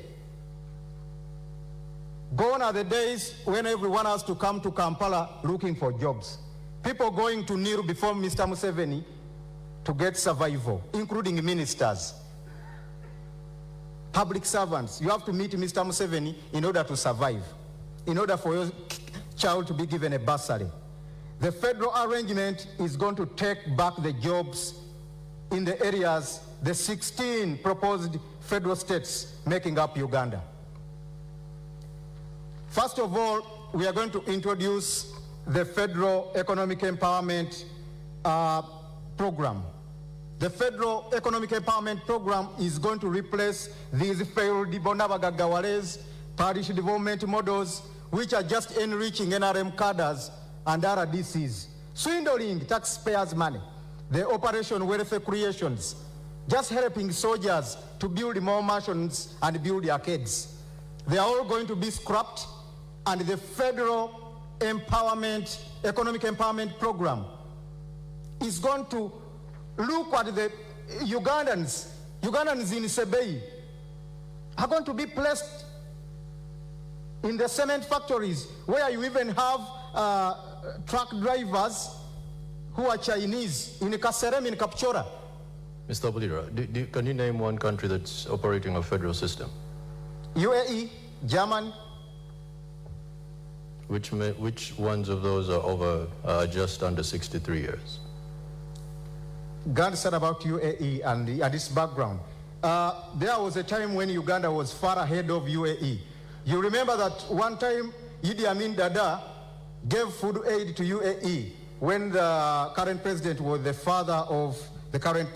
Gone are the days when everyone has to come to Kampala looking for jobs. People going to kneel before Mr. Museveni to get survival, including ministers, public servants. You have to meet Mr. Museveni in order to survive, in order for your child to be given a bursary. The federal arrangement is going to take back the jobs in the areas, the 16 proposed federal states making up Uganda. First of all, we are going to introduce the Federal Economic Empowerment Program. The Federal Economic Empowerment Program is going to replace these failed Bonabagagawales, parish development models, which are just enriching NRM cadres and RDCs, swindling taxpayers' money, the Operation Welfare Creations, just helping soldiers to build more mansions and build arcades. They are all going to be scrapped, and the Federal Empowerment, Economic Empowerment Program is going to look at the Ugandans in Sebei are going to be placed in the cement factories, where you even have truck drivers who are Chinese, in Kaserem, in Kapchora. Mr. Bulira, can you name one country that's operating a federal system? UAE, Germany. Which ones of those are over just under 63 years? God said about UAE and its background. There was a time when Uganda was far ahead of UAE. You remember that one time Idi Amin Dada gave food aid to UAE when the current president was the father of the current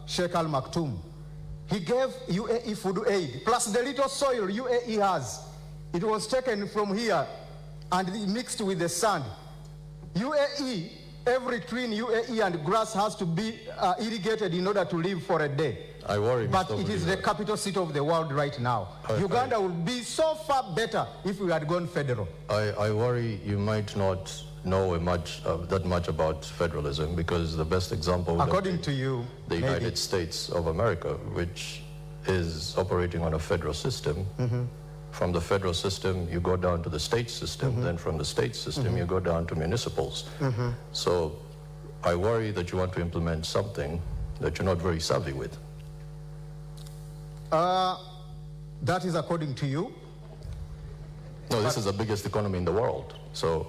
Sheikh Al Maktoum. He gave UAE food aid, plus the little soil UAE has. It was taken from here and mixed with the sand. UAE, every tree in UAE and grass has to be irrigated in order to live for a day. I worry, but it is the capital city of the world right now. Uganda would be so far better if we had gone federal. I worry you might not know that much about federalism, because the best example, according to you, the United States of America, which is operating on a federal system. From the federal system, you go down to the state system. Then from the state system, you go down to municipals. So I worry that you want to implement something that you're not very savvy with. That is according to you. No, this is the biggest economy in the world. So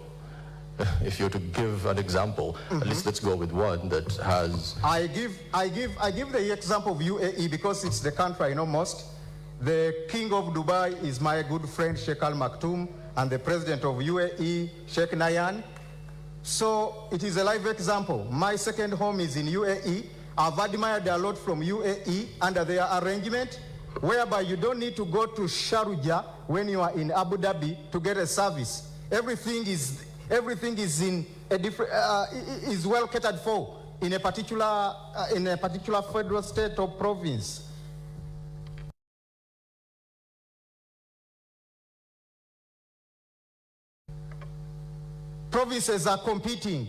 if you're to give an example, at least let's go with one that has... I give the example of UAE because it's the country I know most. The king of Dubai is my good friend Sheikh Al Maktoum, and the president of UAE, Sheikh Nayan. So it is a live example. My second home is in UAE. I've admired a lot from UAE under their arrangement, whereby you don't need to go to Sharjah when you are in Abu Dhabi to get a service. Everything is in a different is well catered for in a particular federal state or province. Provinces are competing.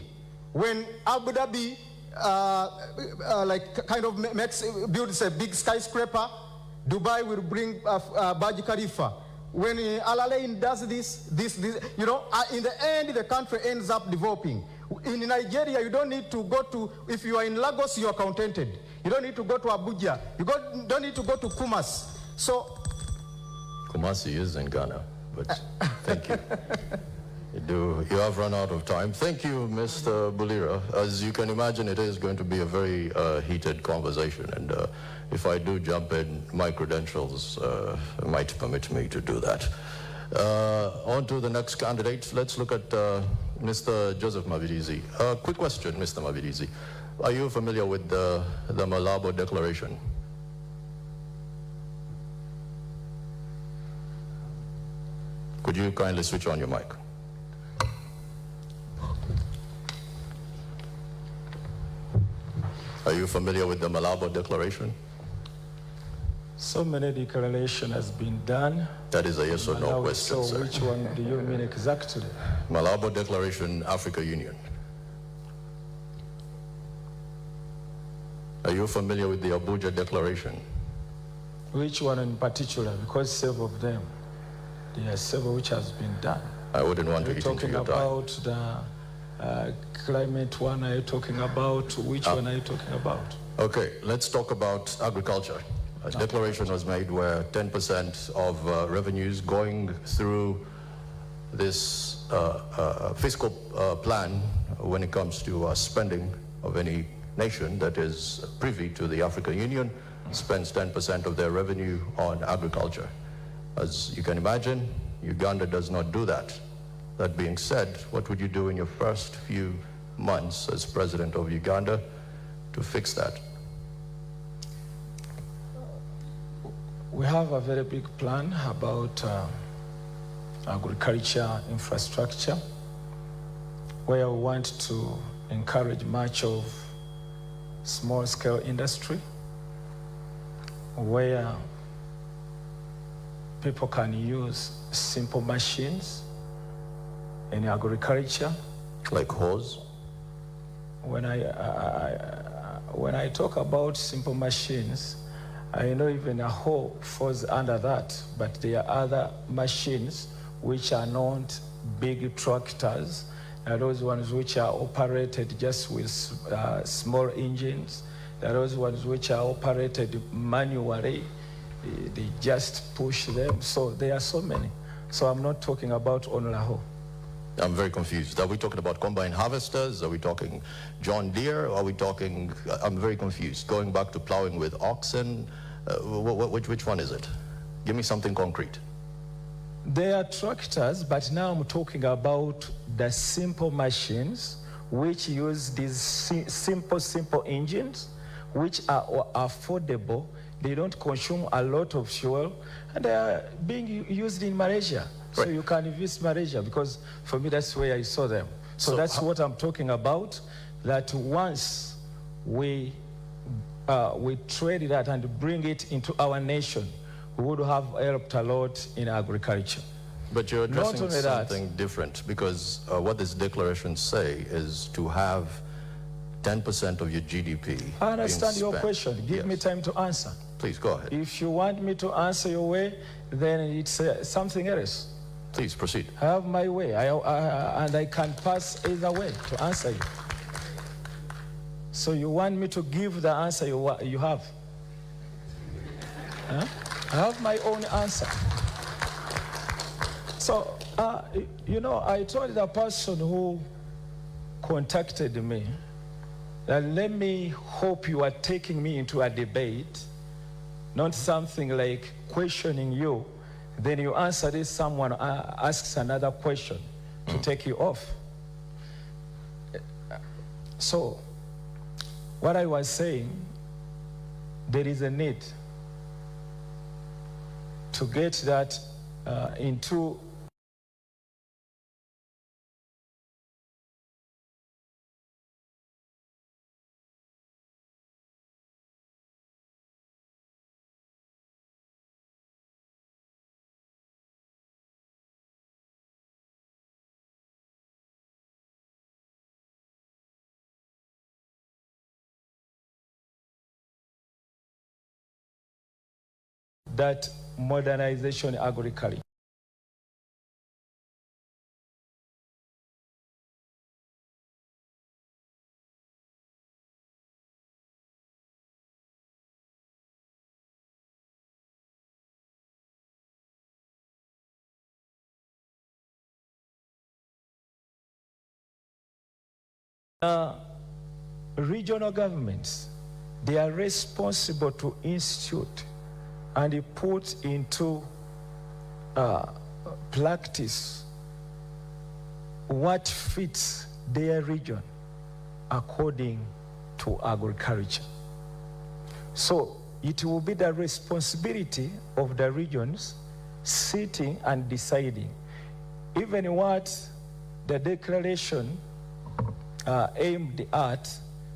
When Abu Dhabi builds a big skyscraper, Dubai will bring Burj Khalifa. When Al Alain does this, you know, in the end, the country ends up developing. In Nigeria, you don't need to go to, if you are in Lagos, you are contented. You don't need to go to Abuja. You don't need to go to Kumasi. So, Kumasi is in Ghana. but thank you. You have run out of time. Thank you, Mr. Bulira. As you can imagine, it is going to be a very heated conversation, and if I do jump in, my credentials might permit me to do that. On to the next candidate. Let's look at Mr. Joseph Mavidizi. Quick question, Mr. Mavidizi. Are you familiar with the Malabo Declaration? Could you kindly switch on your mic? Are you familiar with the Malabo Declaration? So many declaration has been done. That is a yes or no question, so sir. which one do you mean exactly? Malabo Declaration, Africa Union. Are you familiar with the Abuja Declaration? Which one in particular? Because several of them, there are several which has been done. I wouldn't want to eat into your time. Are you talking about the climate one? Are you talking about which one are you talking about? Okay, let's talk about agriculture. A declaration was made where 10% of revenues going through this fiscal plan when it comes to spending of any nation that is privy to the African Union spends 10% of their revenue on agriculture. As you can imagine, Uganda does not do that. That being said, what would you do in your first few months as president of Uganda to fix that? We have a very big plan about agriculture infrastructure, where we want to encourage much of small-scale industry, where people can use simple machines in agriculture. Like hoes? When I talk about simple machines, I know even a hoe falls under that, but there are other machines which are not big tractors, and those ones which are operated just with small engines. There are those ones which are operated manually. They just push them. So there are so many. So I'm not talking about only a hoe. I'm very confused. Are we talking about combine harvesters? Are we talking John Deere? Are we talking, I'm very confused. Going back to plowing with oxen, which one is it? Give me something concrete. They are tractors, but now I'm talking about the simple machines which use these simple engines, which are affordable. They don't consume a lot of fuel, and they are being used in Malaysia. Right. So you can visit Malaysia, because for me that's where I saw them. So that's what I'm talking about, that once we trade that and bring it into our nation, we would have helped a lot in agriculture. But you're addressing something different, because what this declaration say is to have 10% of your GDP. I understand your question. Give me time to answer. Please go ahead. If you want me to answer your way, then it's something else. Please proceed. I have my way, and I can pass either way to answer you. So you want me to give the answer you have? Huh? I have my own answer. So, you know, I told the person who contacted me that let me hope you are taking me into a debate, not something like questioning you, then you answer this, someone asks another question to take you off. So, what I was saying, there is a need to get that into that modernization agriculture. Regional governments, they are responsible to institute and put into practice what fits their region according to agriculture. So it will be the responsibility of the regions sitting and deciding even what the declaration aimed at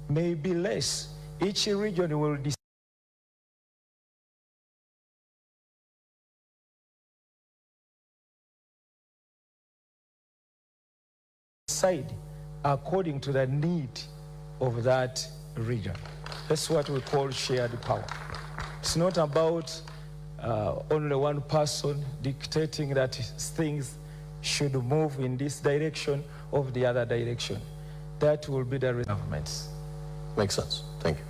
may be less. Each region will decide according to the need of that region. That's what we call shared power. It's not about only one person dictating that things should move in this direction or the other direction. That will be the governments. Makes sense. Thank you.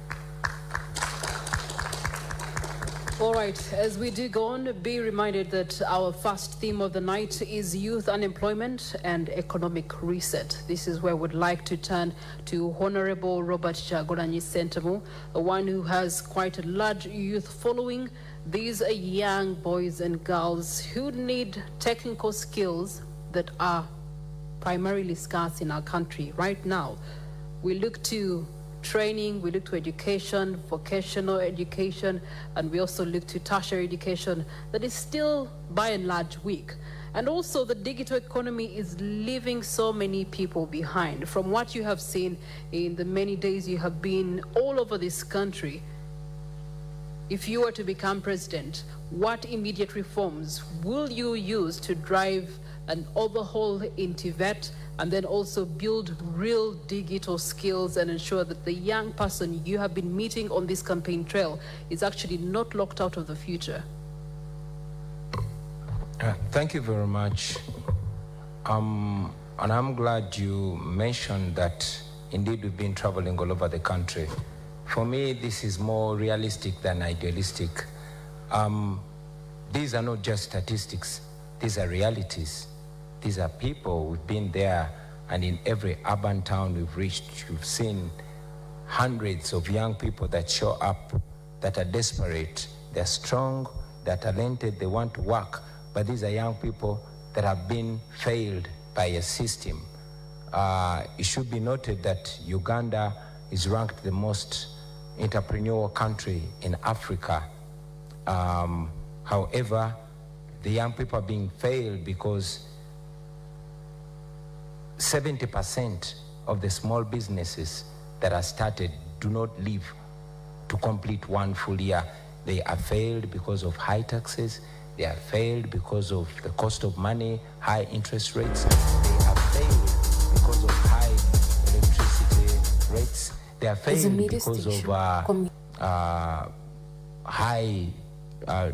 All right, as we do go on, be reminded that our first theme of the night is youth unemployment and economic reset. This is where we'd like to turn to Honorable Robert Chagoranyi Sentamu, one who has quite a large youth following. These are young boys and girls who need technical skills that are primarily scarce in our country right now. We look to training, we look to education, vocational education, and we also look to tertiary education that is still by and large weak. And also the digital economy is leaving so many people behind. From what you have seen in the many days you have been all over this country, if you were to become president, what immediate reforms will you use to drive an overhaul in TVET and then also build real digital skills and ensure that the young person you have been meeting on this campaign trail is actually not locked out of the future? Thank you very much. And I'm glad you mentioned that indeed we've been traveling all over the country. For me, this is more realistic than idealistic. These are not just statistics. These are realities. These are people. We've been there, and in every urban town we've reached, you've seen hundreds of young people that show up, that are desperate, they're strong, they're talented, they want to work, but these are young people that have been failed by a system. It should be noted that Uganda is ranked the most entrepreneurial country in Africa. However, the young people are being failed because 70% of the small businesses that are started do not live to complete one full year. They are failed because of high taxes. They are failed because of the cost of money, high interest rates. They are failed because of high electricity rates. They are failed because of high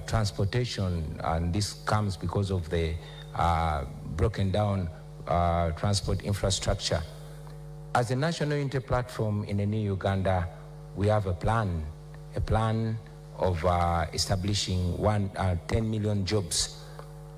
transportation, and this comes because of the broken down transport infrastructure. As a national unity platform in a new Uganda, we have a plan of establishing 10 million jobs.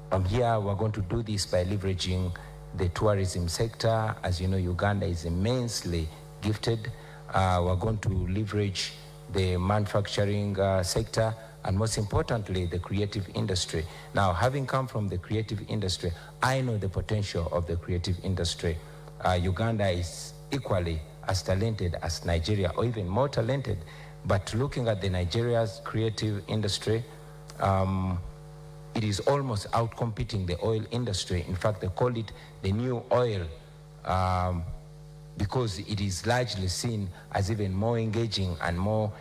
From here, we're going to do this by leveraging the tourism sector. As you know, Uganda is immensely gifted. We're going to leverage the manufacturing sector, and most importantly, the creative industry. Now, having come from the creative industry, I know the potential of the creative industry. Uganda is equally as talented as Nigeria, or even more talented. But looking at the Nigeria's creative industry, it is almost outcompeting the oil industry. In fact, they call it the new oil, because it is largely seen as even more engaging and more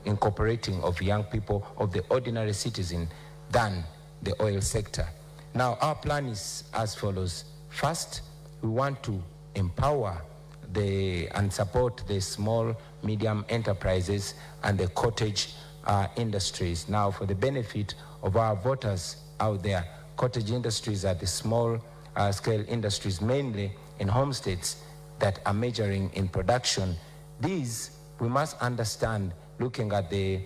incorporating of young people, of the ordinary citizen, than the oil sector. Now, our plan is as follows. First, we want to empower and support the small, medium enterprises and the cottage industries. Now, for the benefit of our voters out there, cottage industries are the small scale industries, mainly in homesteads, that are majoring in production. These, we must understand, looking at the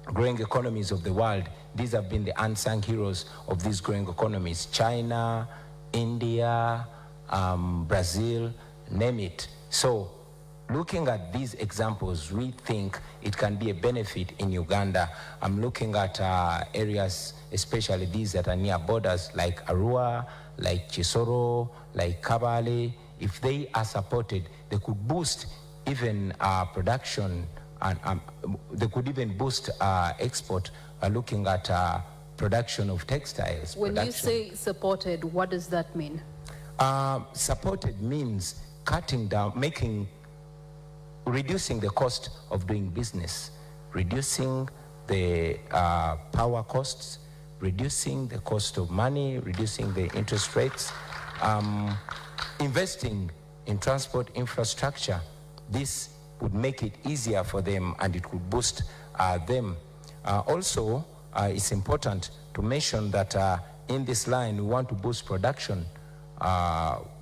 growing economies of the world, these have been the unsung heroes of these growing economies. China, India, Brazil, name it. So looking at these examples, we think it can be a benefit in Uganda. I'm looking at areas, especially these that are near borders, like Arua, like Chisoro, like Kabale. If they are supported, they could boost even production, and they could even boost export, looking at production of textiles. When you say supported, what does that mean? Supported means cutting down, reducing the cost of doing business, reducing the power costs, reducing the cost of money, reducing the interest rates, investing in transport infrastructure. This would make it easier for them, and it could boost them. Also, it's important to mention that in this line, we want to boost production.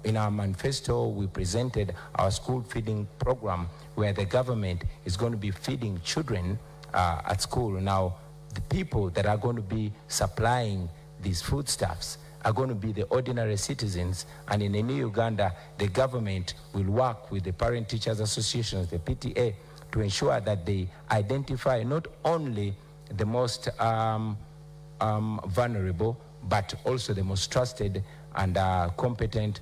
In our manifesto, we presented our school feeding program, where the government is going to be feeding children at school. Now, the people that are going to be supplying these foodstuffs are going to be the ordinary citizens, and in the new Uganda, the government will work with the parent teachers associations, the PTA, to ensure that they identify not only the most vulnerable, but also the most trusted and competent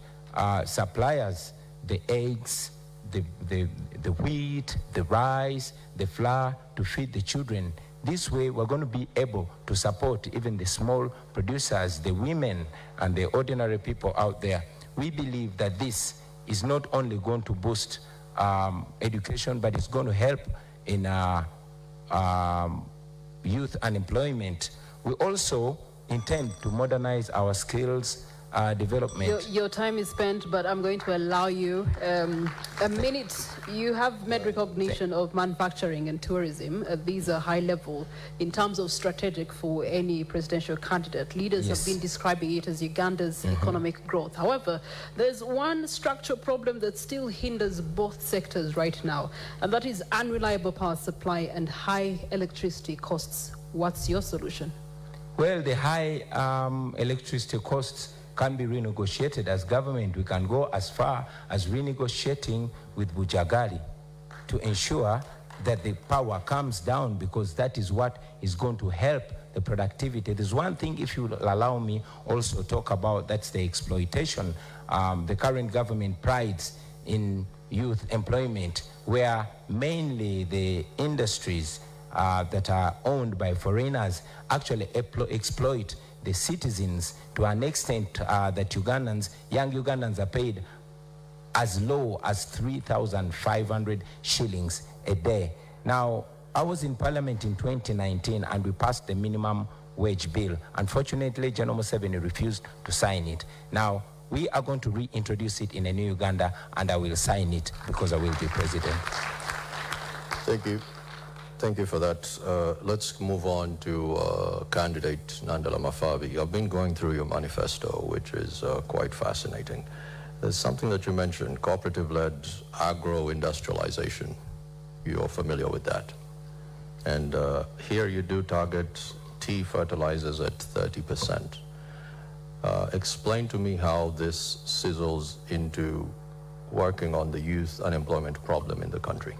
suppliers, the eggs, the wheat, the rice, the flour, to feed the children. This way, we're going to be able to support even the small producers, the women, and the ordinary people out there. We believe that this is not only going to boost education, but it's going to help in youth unemployment. We also intend to modernize our skills development. Your time is spent, but I'm going to allow you a minute. You have made recognition of manufacturing and tourism. These are high level in terms of strategic for any presidential candidate. Leaders have been describing it as Uganda's economic growth. However, there's one structural problem that still hinders both sectors right now, and that is unreliable power supply and high electricity costs. What's your solution? Well, the high electricity costs can be renegotiated. As government, we can go as far as renegotiating with Bujagali to ensure that the power comes down, because that is what is going to help the productivity. There's one thing, if you allow me also talk about, that's the exploitation. The current government prides in youth employment, where mainly the industries that are owned by foreigners actually exploit the citizens to an extent that young Ugandans are paid as low as 3,500 shillings a day. Now, I was in Parliament in 2019 and we passed the minimum wage bill. Unfortunately, General Museveni refused to sign it. Now, we are going to reintroduce it in a new Uganda, and I will sign it because I will be president. Thank you. Thank you for that. Let's move on to candidate Nandala Mafabi. I've been going through your manifesto, which is quite fascinating. There's something that you mentioned, cooperative-led agro-industrialization. You're familiar with that. And here you do target tea fertilizers at 30%. Explain to me how this sizzles into working on the youth unemployment problem in the country.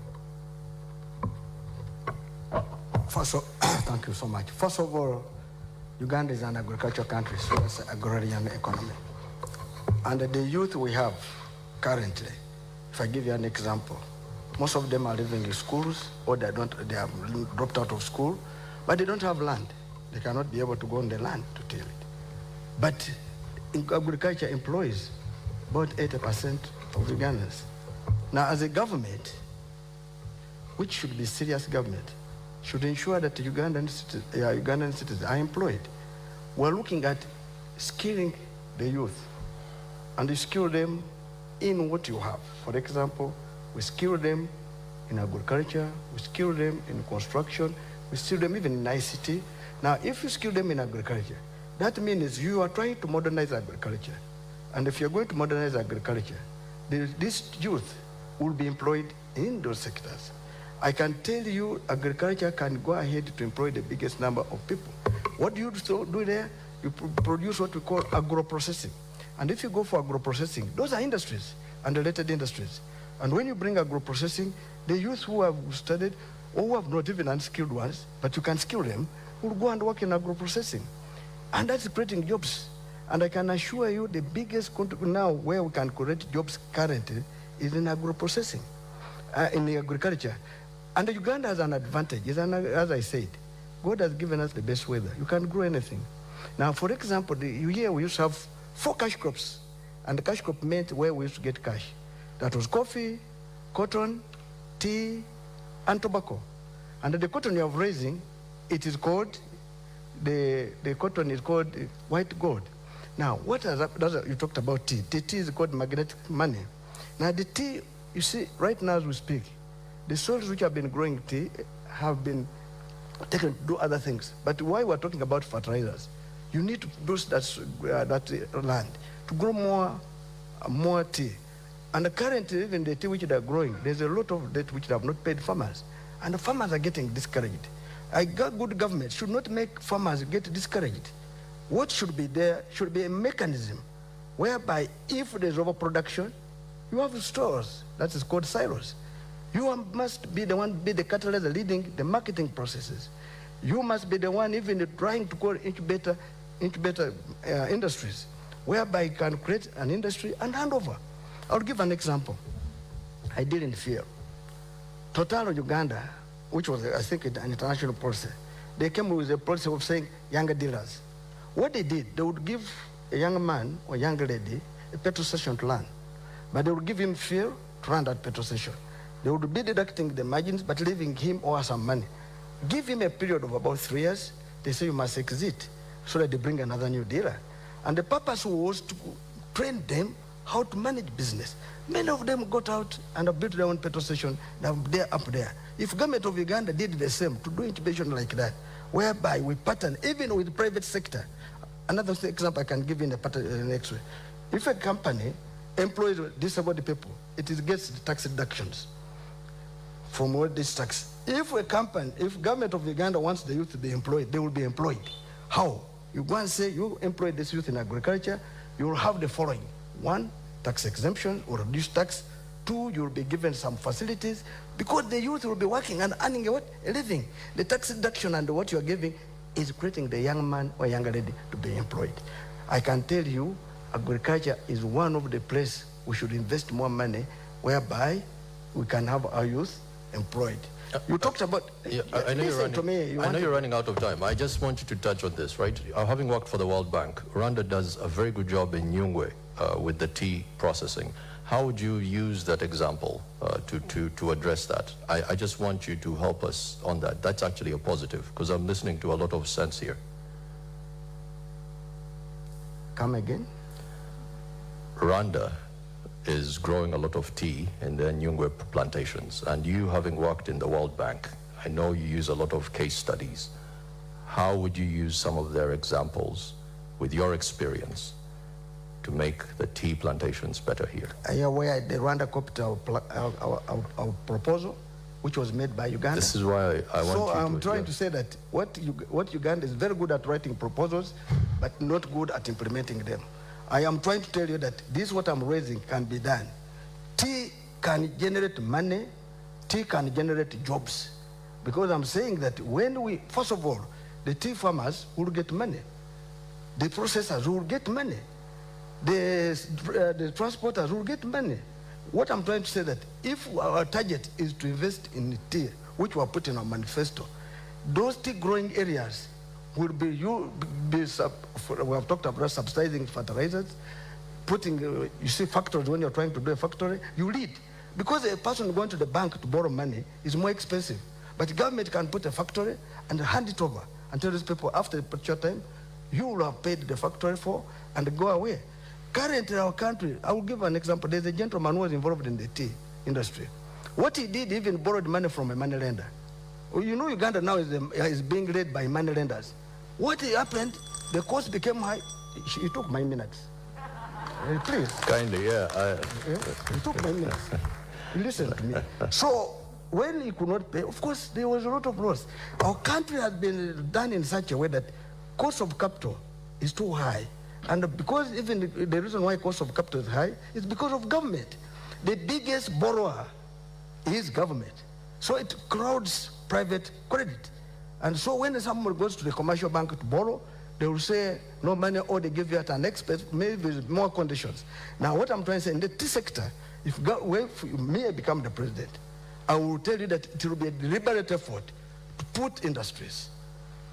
Thank you so much. First of all, Uganda is an agricultural country, so it's an agrarian economy. And the youth we have currently, if I give you an example, most of them are living in schools, or they have dropped out of school, but they don't have land. They cannot be able to go on the land to till it. But agriculture employs about 80% of Ugandans. Now, as a government, which should be serious government, should ensure that Ugandan citizens are employed. We're looking at skilling the youth, and you skill them in what you have. For example, we skill them in agriculture, we skill them in construction, we skill them even in ICT. Now, if you skill them in agriculture, that means you are trying to modernize agriculture. And if you're going to modernize agriculture, this youth will be employed in those sectors. I can tell you agriculture can go ahead to employ the biggest number of people. What do you do there? You produce what we call agro-processing. And if you go for agro-processing, those are industries and related industries. And when you bring agro-processing, the youth who have studied or who have not even unskilled ones, but you can skill them, will go and work in agro-processing. And that's creating jobs. And I can assure you the biggest now where we can create jobs currently is in agro-processing, in the agriculture. And Uganda has an advantage. As I said, God has given us the best weather. You can grow anything. Now, for example, here we used to have 4 cash crops. And the cash crop meant where we used to get cash. That was coffee, cotton, tea, and tobacco. And the cotton you are raising, it is called, the cotton is called white gold. Now, what has you talked about tea. The tea is called magnetic money. Now, the tea, you see, right now as we speak, the soils which have been growing tea have been taken to do other things. But why we're talking about fertilizers, you need to boost that land to grow more tea. And currently, even the tea which they are growing, there's a lot of debt which they have not paid farmers. And the farmers are getting discouraged. A good government should not make farmers get discouraged. What should be there should be a mechanism whereby if there's overproduction, you have stores, that is called silos. You must be the one, be the catalyst leading the marketing processes. You must be the one even trying to call incubator industries, whereby you can create an industry and hand over. I'll give an example. I didn't fear. Total Uganda, which was, I think, an international policy, they came with a policy of saying younger dealers. What they did, they would give a young man or young lady a petrol station to run, but they would give him fuel to run that petrol station. They would be deducting the margins, but leaving him or some money. Give him a period of about 3 years. They say you must exit, so that they bring another new dealer. And the purpose was to train them how to manage business. Many of them got out and have built their own petrol station. They're up there. If government of Uganda did the same, to do incubation like that, whereby we pattern, even with the private sector. Another example I can give in the next way. If a company employs disabled people, it gets the tax deductions from all this tax. If government of Uganda wants the youth to be employed, they will be employed. How? You go and say, you employ this youth in agriculture, you will have the following. 1, tax exemption or reduced tax. 2, you will be given some facilities because the youth will be working and earning a living. The tax deduction and what you are giving is creating the young man or young lady to be employed. I can tell you, agriculture is one of the places we should invest more money whereby we can have our youth employed. You talked about... I know you're running out of time. I just want you to touch on this, right? Having worked for the World Bank, Rwanda does a very good job in Nyungwe with the tea processing. How would you use that example to address that? I just want you to help us on that. That's actually a positive, because I'm listening to a lot of sense here. Come again? Rwanda is growing a lot of tea in the Nyungwe plantations, and you, having worked in the World Bank, I know you use a lot of case studies. How would you use some of their examples with your experience to make the tea plantations better here? Are you aware the Rwanda copied our proposal, which was made by Uganda? This is why I want So you I'm trying to say that what Uganda is very good at writing proposals, but not good at implementing them. I am trying to tell you that this what I'm raising can be done. Tea can generate money, tea can generate jobs. Because I'm saying that when we, first of all, the tea farmers will get money. The processors will get money. The transporters will get money. What I'm trying to say that if our target is to invest in tea, which we are putting in our manifesto, those tea growing areas will be, we have talked about subsidizing fertilizers, putting, you see factories, when you're trying to do a factory, you lead. Because a person going to the bank to borrow money is more expensive. But the government can put a factory and hand it over and tell these people after a particular time, you will have paid the factory for and go away. Currently in our country, I will give an example. There's a gentleman who was involved in the tea industry. What he did, he even borrowed money from a money lender. Well, you know Uganda now is being led by money lenders. What happened, the cost became high. He took my minutes. Please. Kindly, yeah. He took my minutes. Listen to me. So when he could not pay, of course, there was a lot of loss. Our country has been done in such a way that cost of capital is too high. And because even the reason why cost of capital is high is because of government. The biggest borrower is government. So it crowds private credit. And so when someone goes to the commercial bank to borrow, they will say, no money, or they give you at an expense, maybe with more conditions. Now, what I'm trying to say, in the tea sector, if me become the president, I will tell you that it will be a deliberate effort to put industries,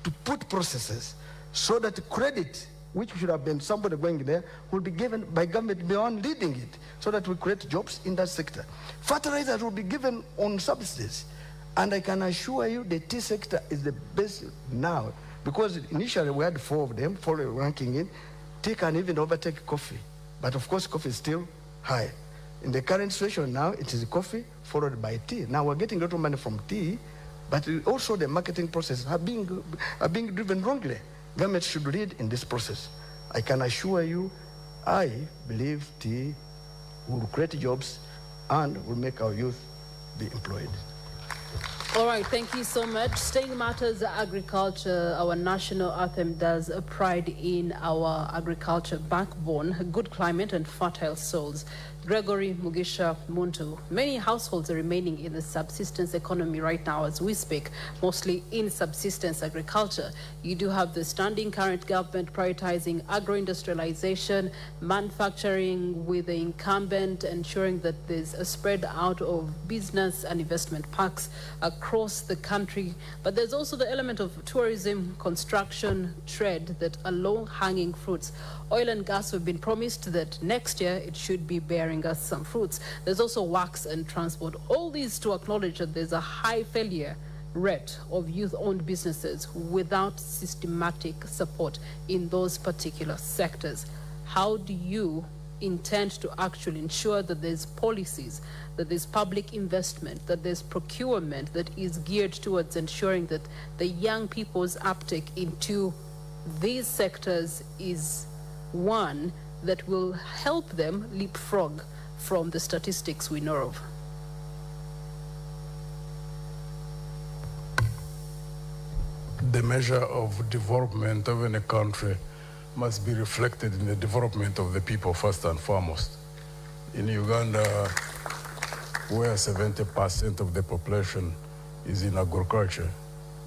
to put processes, so that credit, which should have been somebody going there, will be given by government beyond leading it, so that we create jobs in that sector. Fertilizers will be given on subsidies. And I can assure you the tea sector is the best now, because initially we had 4 of them, 4 ranking in. Tea can even overtake coffee. But of course, coffee is still high. In the current situation now, it is coffee followed by tea. Now we're getting a lot of money from tea, but also the marketing process are being driven wrongly. Government should lead in this process. I can assure you, I believe tea will create jobs and will make our youth be employed. All right, thank you so much. Staying matters agriculture, our national anthem does pride in our agriculture backbone, good climate and fertile soils. Gregory Mugisha Muntu, many households are remaining in the subsistence economy right now as we speak, mostly in subsistence agriculture. You do have the standing current government prioritizing agro-industrialization, manufacturing with the incumbent, ensuring that there's a spread out of business and investment parks across the country. But there's also the element of tourism, construction, trade that are low-hanging fruits. Oil and gas have been promised that next year it should be bearing us some fruits. There's also works and transport. All these to acknowledge that there's a high failure rate of youth-owned businesses without systematic support in those particular sectors. How do you intend to actually ensure that there's policies, that there's public investment, that there's procurement that is geared towards ensuring that the young people's uptake into these sectors is one that will help them leapfrog from the statistics we know of? The measure of development of any country must be reflected in the development of the people first and foremost. In Uganda, where 70% of the population is in agriculture,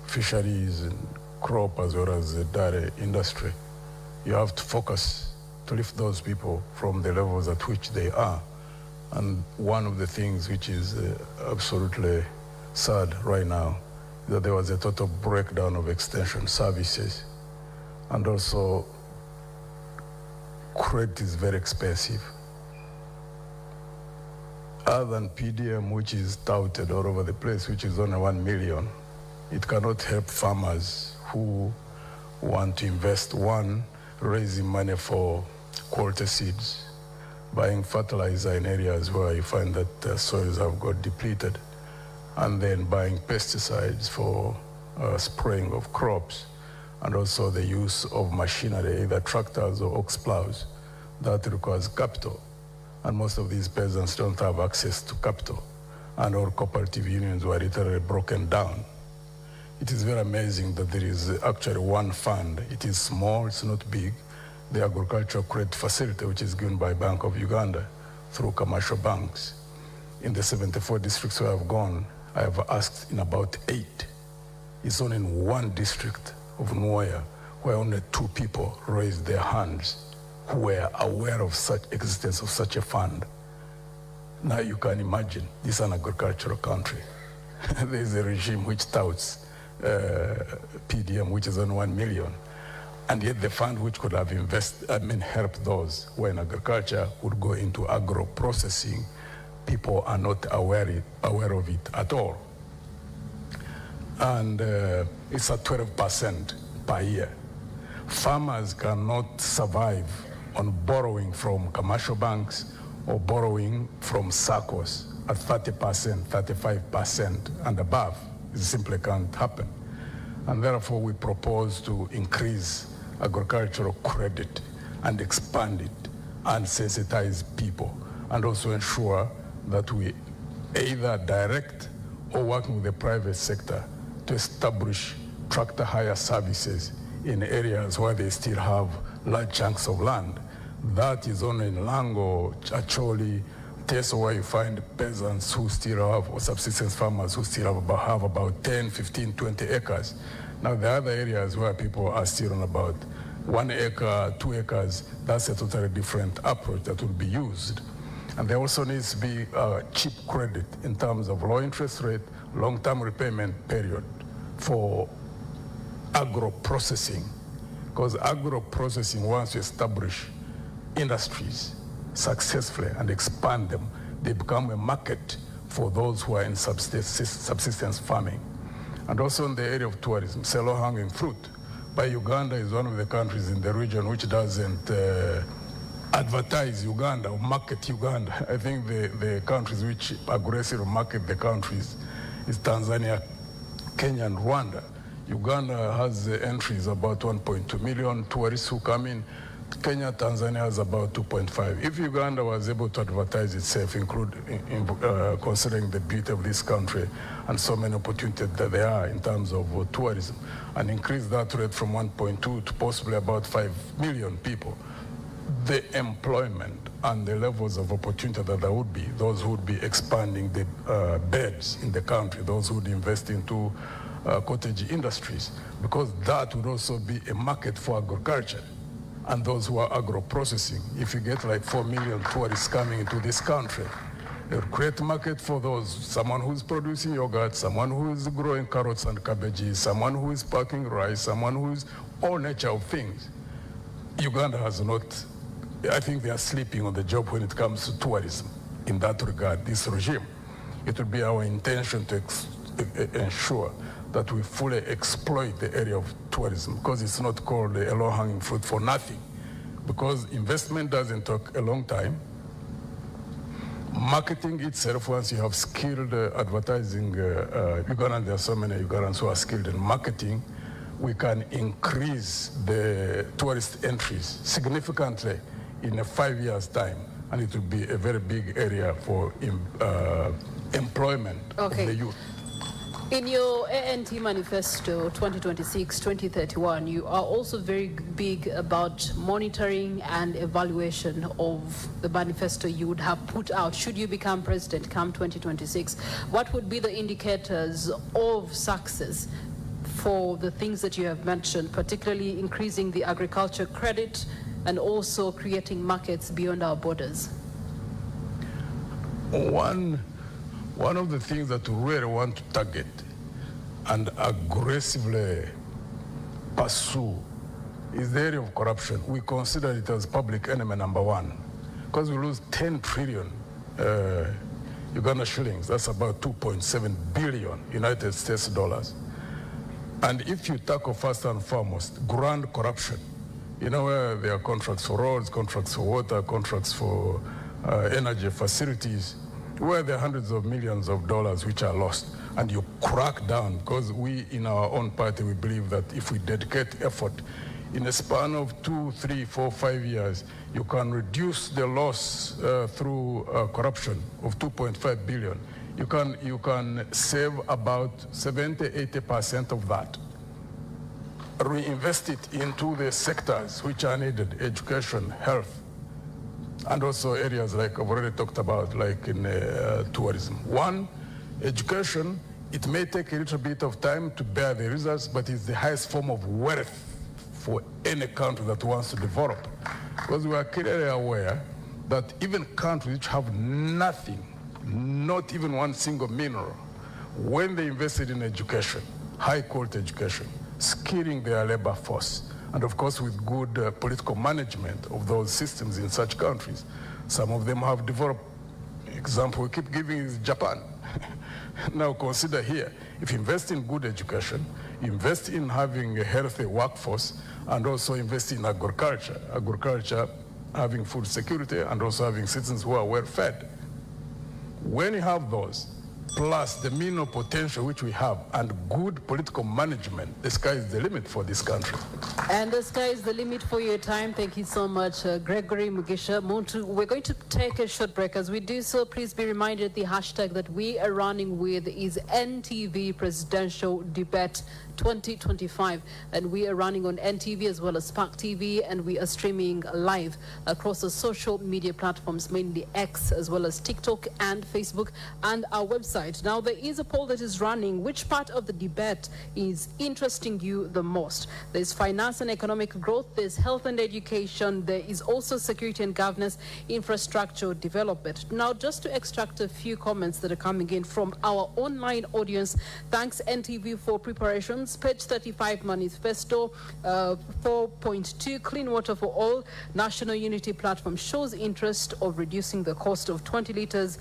fisheries and crop as well as the dairy industry, you have to focus to lift those people from the levels at which they are. And one of the things which is absolutely sad right now is that there was a total breakdown of extension services. And also, credit is very expensive. Other than PDM, which is touted all over the place, which is only 1 million, it cannot help farmers who want to invest. One, raising money for quality seeds, buying fertilizer in areas where you find that soils have got depleted, and then buying pesticides for spraying of crops, and also the use of machinery, either tractors or ox plows, that requires capital. And most of these peasants don't have access to capital, and all cooperative unions were literally broken down. It is very amazing that there is actually one fund. It is small, it's not big, the agricultural credit facility, which is given by Bank of Uganda through commercial banks. In the 74 districts where I've gone, I have asked in about 8. It's only in one district of Nwaya where only 2 people raised their hands who were aware of such existence of such a fund. Now you can imagine, this is an agricultural country. There is a regime which touts PDM, which is on 1 million. And yet the fund which could have helped those who are in agriculture would go into agro-processing. People are not aware of it at all. And it's at 12% per year. Farmers cannot survive on borrowing from commercial banks or borrowing from SACCOs at 30%, 35% and above. It simply can't happen. And therefore we propose to increase agricultural credit and expand it and sensitize people, and also ensure that we either direct or working with the private sector to establish tractor hire services in areas where they still have large chunks of land. That is only in Lango, Acholi, Teso, where you find peasants who still have, or subsistence farmers who still have about 10, 15, 20 acres. Now, the other areas where people are still on about 1 acre, 2 acres, that's a totally different approach that will be used. And there also needs to be cheap credit in terms of low interest rate, long-term repayment period for agro-processing. Because agro-processing, once you establish industries successfully and expand them, they become a market for those who are in subsistence farming. And also in the area of tourism, say low-hanging fruit. But Uganda is one of the countries in the region which doesn't advertise Uganda or market Uganda. I think the countries which aggressively market the countries is Tanzania, Kenya, and Rwanda. Uganda has entries about 1.2 million tourists who come in. Kenya, Tanzania has about 2.5. If Uganda was able to advertise itself, considering the beauty of this country and so many opportunities that there are in terms of tourism, and increase that rate from 1.2 to possibly about 5 million people, the employment and the levels of opportunity that there would be, those who would be expanding the beds in the country, those who would invest into cottage industries, because that would also be a market for agriculture and those who are agro-processing. If you get like 4 million tourists coming into this country, it will create a market for those, someone who is producing yogurt, someone who is growing carrots and cabbages, someone who is packing rice, someone who is all nature of things. Uganda has not, I think they are sleeping on the job when it comes to tourism. In that regard, this regime, it will be our intention to ensure that we fully exploit the area of tourism, because it's not called a low-hanging fruit for nothing. Because investment doesn't take a long time. Marketing itself, once you have skilled advertising, Ugandans, there are so many Ugandans who are skilled in marketing, we can increase the tourist entries significantly in a 5 years' time, and it will be a very big area for employment of the youth. In your ANT manifesto 2026-2031, you are also very big about monitoring and evaluation of the manifesto you would have put out should you become president come 2026. What would be the indicators of success for the things that you have mentioned, particularly increasing the agriculture credit and also creating markets beyond our borders? One of the things that we really want to target and aggressively pursue is the area of corruption. We consider it as public enemy number one, because we lose 10 trillion Uganda shillings. That's about 2.7 billion United States dollars. And if you tackle first and foremost grand corruption, you know, where there are contracts for roads, contracts for water, contracts for energy facilities, where there are hundreds of millions of dollars which are lost, and you crack down, because we in our own party, we believe that if we dedicate effort in a span of 2, 3, 4, 5 years, you can reduce the loss through corruption of 2.5 billion. You can save about 70–80% of that. Reinvest it into the sectors which are needed: education, health, and also areas like I've already talked about, like in tourism. One, education, it may take a little bit of time to bear the results, but it's the highest form of wealth for any country that wants to develop. Because we are clearly aware that even countries which have nothing, not even one single mineral, when they invested in education, high quality education, skilling their labor force, and of course with good political management of those systems in such countries, some of them have developed. Example we keep giving is Japan. Now consider here, if you invest in good education, invest in having a healthy workforce, and also invest in agriculture, having food security, and also having citizens who are well fed. When you have those, plus the mineral potential which we have and good political management, the sky is the limit for this country. And the sky is the limit for your time. Thank you so much, Gregory Mugisha Muntu. We're going to take a short break. As we do so, please be reminded the hashtag that we are running with is NTV Presidential Debate 2025, and we are running on NTV as well as Spark TV, and we are streaming live across the social media platforms, mainly X as well as TikTok and Facebook and our website. Now, there is a poll that is running. Which part of the debate is interesting you the most? There's finance and economic growth, there's health and education, there is also security and governance, infrastructure development. Now, just to extract a few comments that are coming in from our online audience, thanks NTV for preparations. Page 35 manifesto, 4.2 clean water for all. National Unity Platform shows interest of reducing the cost of 20 litres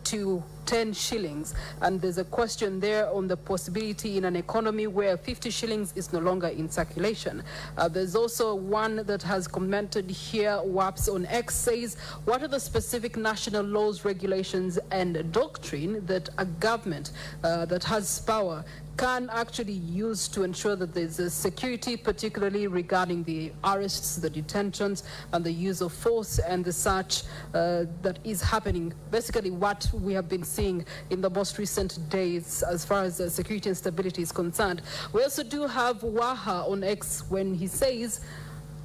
to 10 shillings. And there's a question there on the possibility in an economy where 50 shillings is no longer in circulation. There's also one that has commented here, WAPS on X says, what are the specific national laws, regulations and doctrine that a government that has power can actually use to ensure that there's a security, particularly regarding the arrests, the detentions, and the use of force and the such that is happening. Basically, what we have been seeing in the most recent days as far as security and stability is concerned. We also do have Waha on X when he says,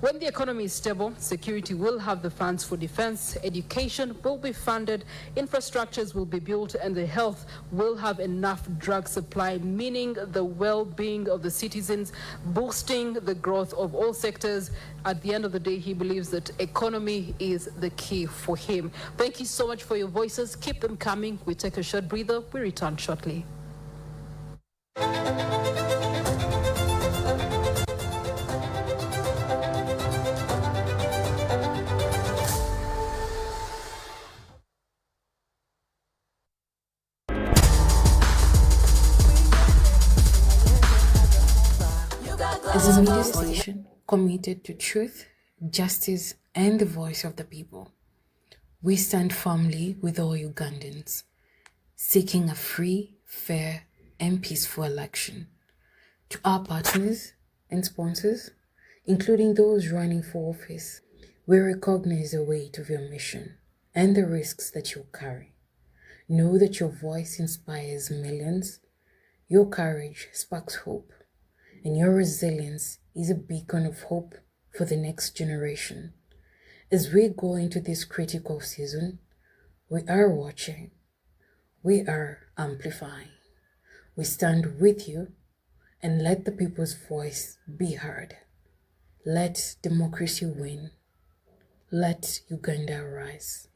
when the economy is stable, security will have the funds for defense, education will be funded, infrastructures will be built, and the health will have enough drug supply, meaning the well-being of the citizens, boosting the growth of all sectors. At the end of the day, he believes that economy is the key for him. Thank you so much for your voices. Keep them coming. We take a short breather. We return shortly. As a media station committed to truth, justice, and the voice of the people, we stand firmly with all Ugandans, seeking a free, fair, and peaceful election. To our partners and sponsors, including those running for office, we recognize the weight of your mission and the risks that you carry. Know that your voice inspires millions, your courage sparks hope, and your resilience is a beacon of hope for the next generation. As we go into this critical season, we are watching, we are amplifying. We stand with you and let the people's voice be heard. Let democracy win. Let Uganda rise.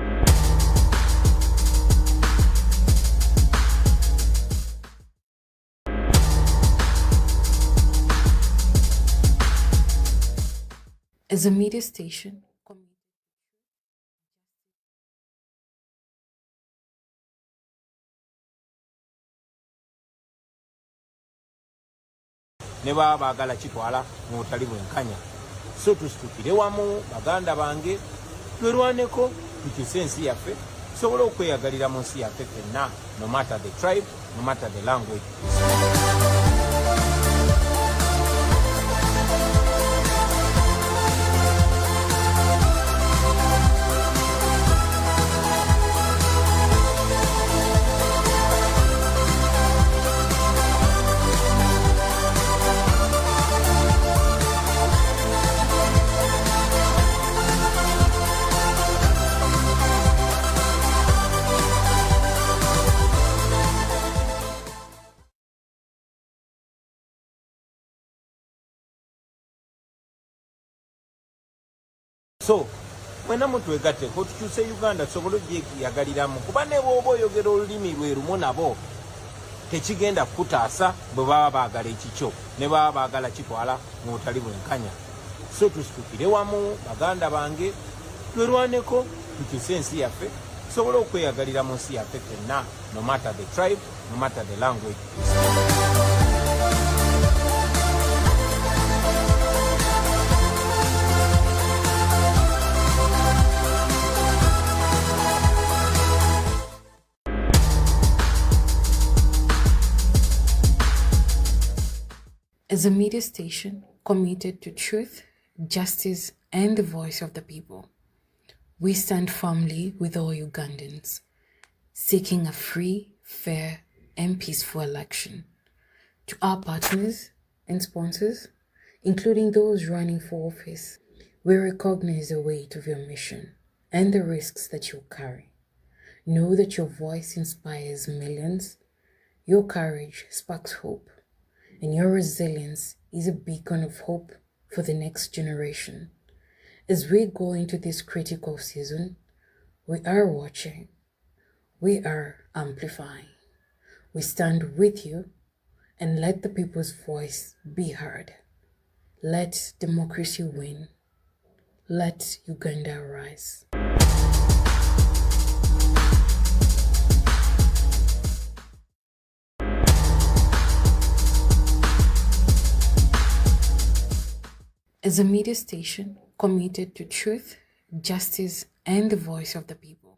As a media station, ne baba baagala kitwala ng'otali bwenkanya. So tusukire wamu baganda bange twerwaneko tukyuse ensi yaffe tusobole okweyagalira mu nsi yaffe ffenna, no matter the tribe, no matter the language. So, mwena mutwegatteko tukyuse Uganda tusobole ogyeyagaliramu, kuba ne bw'oba oyogera olulimi lwe lumu nabo tekigenda kukutaasa bwe baba baagala ekikyo ne baba baagala kitwala ng'otali bwenkanya. So tusitukire wamu baganda bange twerwaneko tukyuse ensi yaffe tusobole okweyagalira mu nsi yaffe ffenna, no matter the tribe, no matter the language. is a media station committed to truth, justice, and the voice of the people. We stand firmly with all Ugandans, seeking a free, fair, and peaceful election. To our partners and sponsors, including those running for office, we recognize the weight of your mission and the risks that you carry. Know that your voice inspires millions, your courage sparks hope, and your resilience is a beacon of hope for the next generation. As we go into this critical season, we are watching, we are amplifying. We stand with you and let the people's voice be heard. Let democracy win. Let Uganda rise. Is a media station committed to truth, justice, and the voice of the people.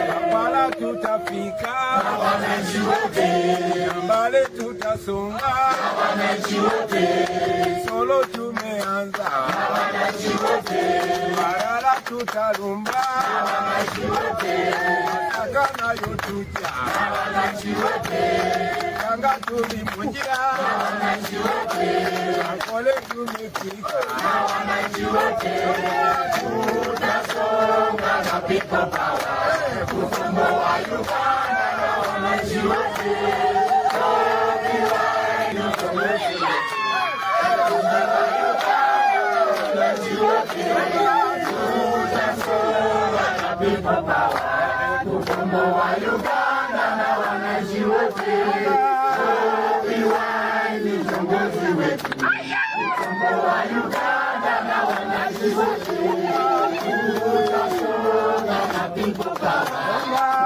Kampala tutafika, Mbale tutasonga, Solo tumeanza, Barara tutarumba, Masaka nayo tuja, Kanga tulipunjira, Akole tumefika, tutasonga na people power. Kukombo wa Uganda na wananchi wote, Kukombo wa Uganda na wananchi wote, ni viongozi wetu. Kukombo wa Uganda na wananchi wote, tutasonga na people power. Kukombo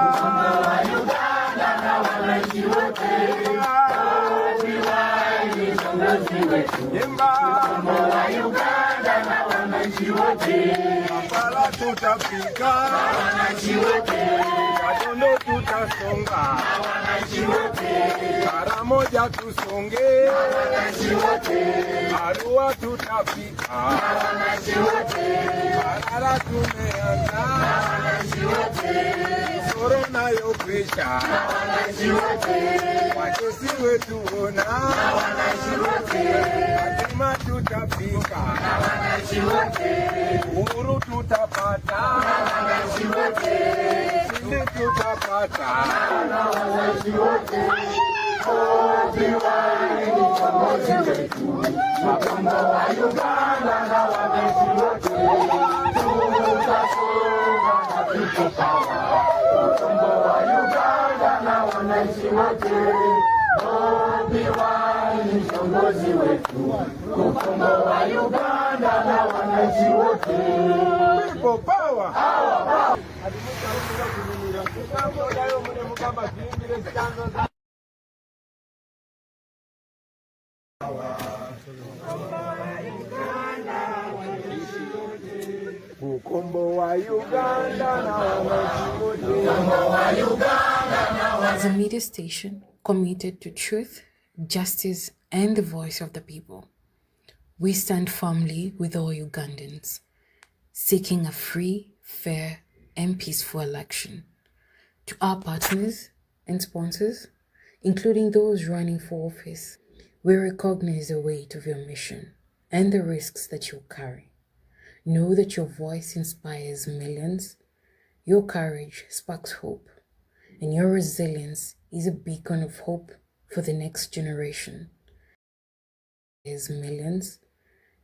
wa Uganda na wananchi wote, ni viongozi wetu. Kukombo wa Uganda na wananchi wote, Kampala tutafika, wananchi wote, Kadondo tutasonga, wananchi wote, mara moja tusonge, wananchi wote, Arua tutafika, wananchi wote, Barara tumeanza, wananchi wote, Soro nayo pesha, wananchi wote, Wajosi wetu ona, wananchi wote, Fatima tutafika, wananchi wote, Uhuru tutapata, wananchi wote, Sindi tutapata, wananchi wote, ni viongozi wetu. Makombo wa Uganda na wananchi wote, tutasonga na people power. Makombo wa Uganda na wananchi wote, ni viongozi wetu. Makombo wa Uganda na wananchi wote, people power. Kukombo wa Uganda na wananchi wote. As a media station committed to truth, justice, and the voice of the people, we stand firmly with all Ugandans, seeking a free, fair, and peaceful election. To our partners and sponsors, including those running for office, we recognize the weight of your mission and the risks that you carry. Know that your voice inspires millions, your courage sparks hope, and your resilience is a beacon of hope for the next generation. As millions,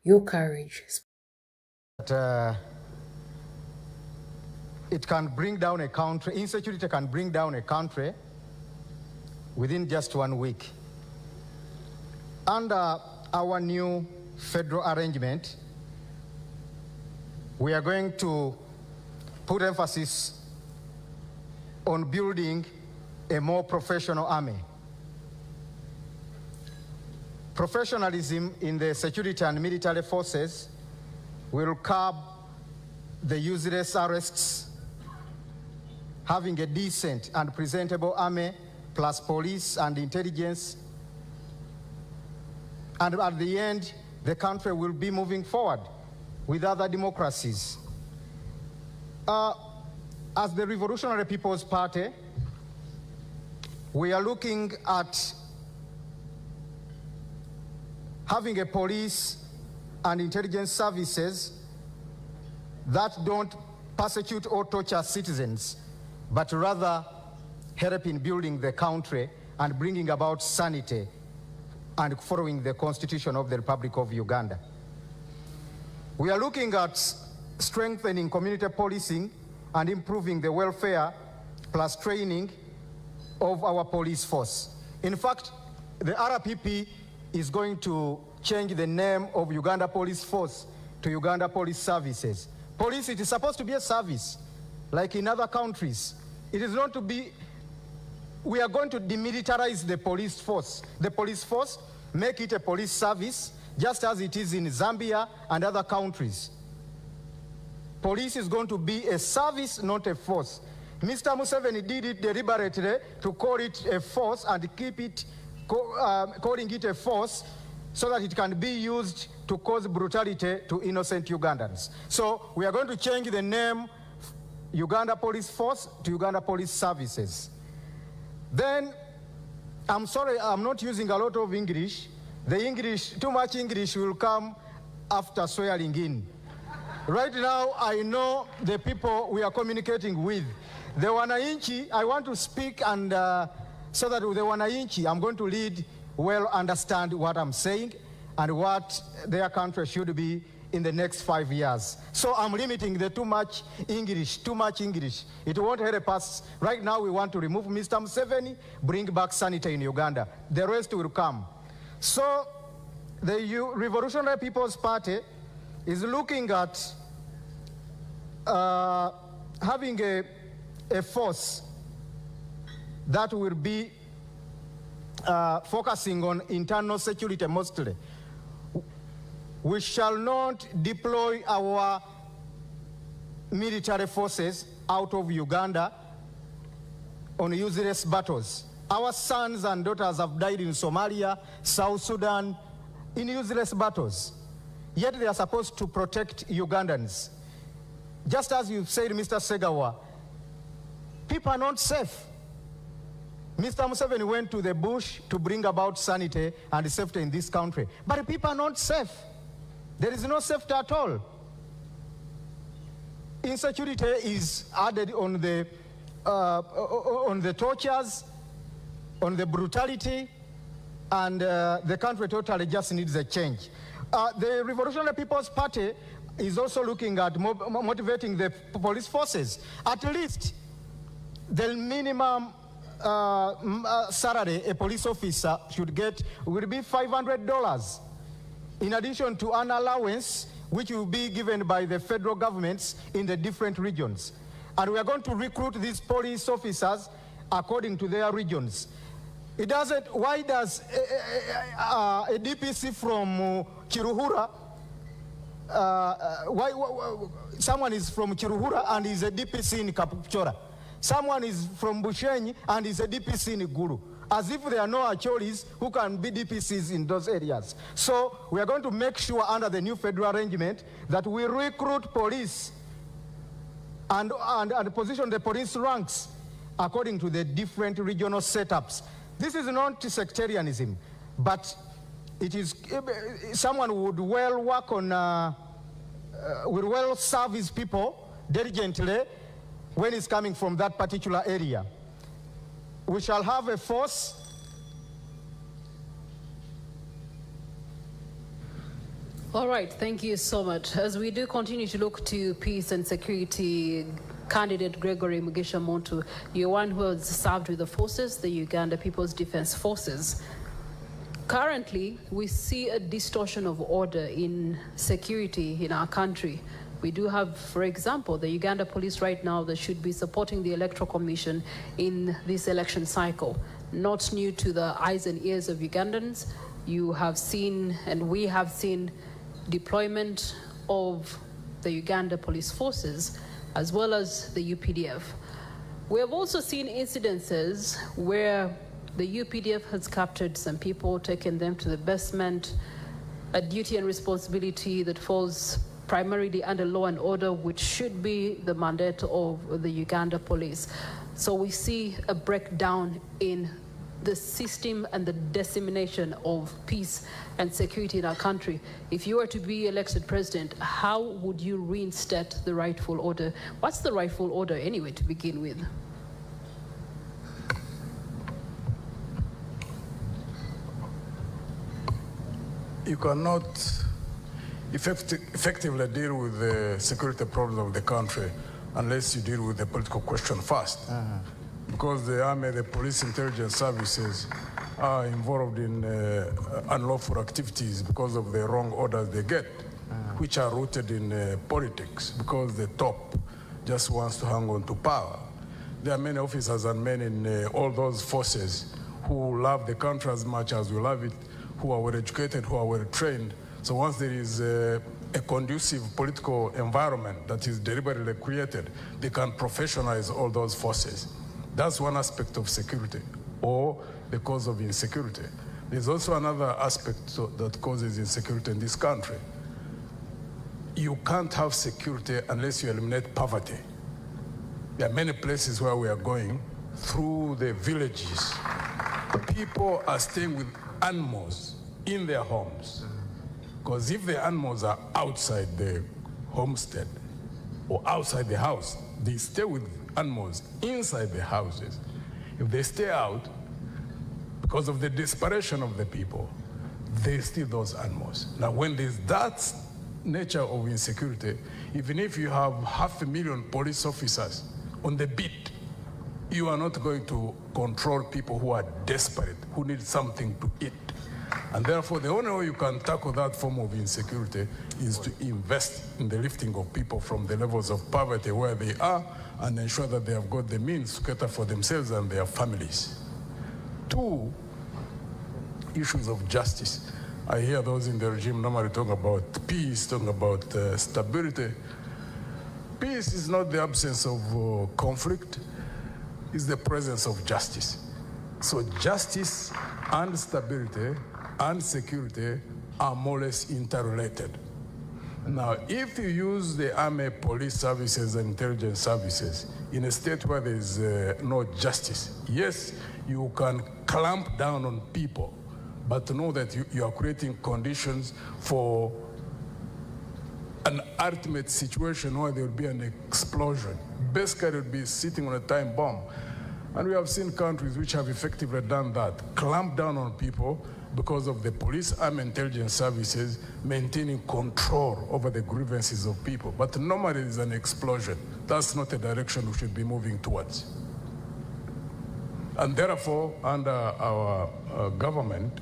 your courage. It can bring down a country, insecurity can bring down a country within just 1 week. Under our new federal arrangement, we are going to put emphasis on building a more professional army. Professionalism in the security and military forces will curb the useless arrests. Having a decent and presentable army, plus police and intelligence, and at the end, the country will be moving forward with other democracies. As the Revolutionary People's Party, we are looking at having a police and intelligence services that don't persecute or torture citizens, but rather help in building the country and bringing about sanity and following the Constitution of the Republic of Uganda. We are looking at strengthening community policing and improving the welfare plus training of our police force. In fact, the RPP is going to change the name of Uganda Police Force to Uganda Police Services. Police, it is supposed to be a service, like in other countries. It is not to be, we are going to demilitarize the police force. The police force, make it a police service, just as it is in Zambia and other countries. Police is going to be a service, not a force. Mr. Museveni did it deliberately to call it a force and keep it, calling it a force so that it can be used to cause brutality to innocent Ugandans. So we are going to change the name Uganda Police Force to Uganda Police Services. Then, I'm sorry, I'm not using a lot of English. The English, too much English will come after swearing in. Right now, I know the people we are communicating with. The Wananchi, I want to speak and so that with the Wananchi, I'm going to lead well, understand what I'm saying and what their country should be in the next 5 years. So I'm limiting the too much English. It won't help us. Right now, we want to remove Mr. Museveni, bring back sanity in Uganda. The rest will come. So the Revolutionary People's Party is looking at having a force that will be focusing on internal security mostly. We shall not deploy our military forces out of Uganda on useless battles. Our sons and daughters have died in Somalia, South Sudan, in useless battles. Yet they are supposed to protect Ugandans. Just as you said, Mr. Segawa, people are not safe. Mr. Museveni went to the bush to bring about sanity and safety in this country. But people are not safe. There is no safety at all. Insecurity is added on the tortures, on the brutality, and the country totally just needs a change. The Revolutionary People's Party is also looking at motivating the police forces. At least the minimum salary a police officer should get will be $500, in addition to an allowance which will be given by the federal governments in the different regions. And we are going to recruit these police officers according to their regions. It doesn't, why does a DPC from Kiruhura, someone is from Kiruhura and is a DPC in Kapchora? Someone is from Bushenyi and is a DPC in Gulu, as if there are no Achoris who can be DPCs in those areas. So we are going to make sure under the new federal arrangement that we recruit police and position the police ranks according to the different regional setups. This is not sectarianism, but it is someone who would well work on, will well serve his people diligently when it's coming from that particular area. We shall have a force All right, thank you so much. As we do continue to look to peace and security candidate Gregory Mugisha Muntu, you're one who has served with the forces, the Uganda People's Defense Forces. Currently, we see a distortion of order in security in our country. We do have, for example, the Uganda police right now that should be supporting the Electoral Commission in this election cycle. Not new to the eyes and ears of Ugandans. You have seen, and we have seen, deployment of the Uganda police forces as well as the UPDF. We have also seen incidences where the UPDF has captured some people, taken them to the basement, a duty and responsibility that falls primarily under law and order, which should be the mandate of the Uganda police. So we see a breakdown in the system and the dissemination of peace and security in our country. If you were to be elected president, how would you reinstate the rightful order? What's the rightful order anyway to begin with? You cannot effectively deal with the security problems of the country unless you deal with the political question first. Because the army, the police, intelligence services are involved in unlawful activities because of the wrong orders they get, which are rooted in politics, because the top just wants to hang on to power. There are many officers and men in all those forces who love the country as much as we love it, who are well educated, who are well trained. So once there is a conducive political environment that is deliberately created, they can professionalize all those forces. That's one aspect of security, or the cause of insecurity. There's also another aspect that causes insecurity in this country. You can't have security unless you eliminate poverty. There are many places where we are going through the villages. People are staying with animals in their homes. Because if the animals are outside the homestead or outside the house, they stay with animals inside the houses. If they stay out, because of the desperation of the people, they steal those animals. Now, when there's that nature of insecurity, even if you have 500,000 police officers on the beat, you are not going to control people who are desperate, who need something to eat. And therefore, the only way you can tackle that form of insecurity is to invest in the lifting of people from the levels of poverty where they are and ensure that they have got the means to cater for themselves and their families. 2, issues of justice. I hear those in the regime normally talk about peace, talking about stability. Peace is not the absence of conflict, it's the presence of justice. So justice and stability and security are more or less interrelated. Now, if you use the army, police services, and intelligence services in a state where there is no justice, yes, you can clamp down on people, but know that you are creating conditions for an ultimate situation where there will be an explosion. Basically, it will be sitting on a time bomb. And we have seen countries which have effectively done that, clamp down on people because of the police and intelligence services maintaining control over the grievances of people. But normally there's an explosion. That's not a direction we should be moving towards. And therefore, under our government,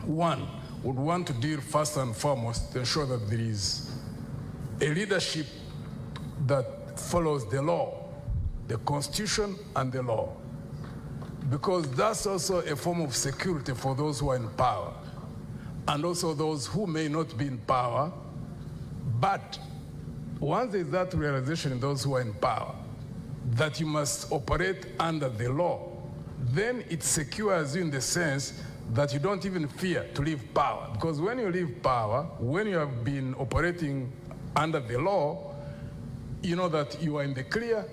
one would want to deal first and foremost to ensure that there is a leadership that follows the law, the Constitution and the law, because that's also a form of security for those who are in power and also those who may not be in power. But once there's that realization in those who are in power that you must operate under the law, then it secures you in the sense that you don't even fear to leave power. Because when you leave power, when you have been operating under the law, you know that you are in the clear.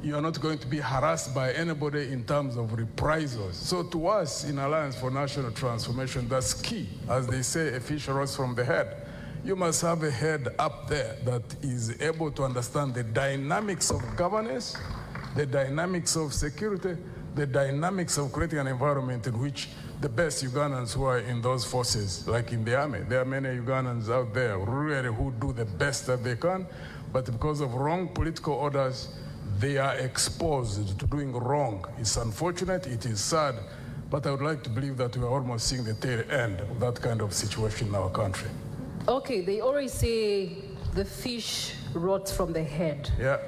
You are not going to be harassed by anybody in terms of reprisals. So to us in Alliance for National Transformation, that's key. As they say, a fish rose from the head. You must have a head up there that is able to understand the dynamics of governance, the dynamics of security, the dynamics of creating an environment in which the best Ugandans who are in those forces, like in the army, there are many Ugandans out there really who do the best that they can, but because of wrong political orders, they are exposed to doing wrong. It's unfortunate, it is sad, but I would like to believe that we are almost seeing the tail end of that kind of situation in our country. Okay, they always say the fish rots from the head. Yeah.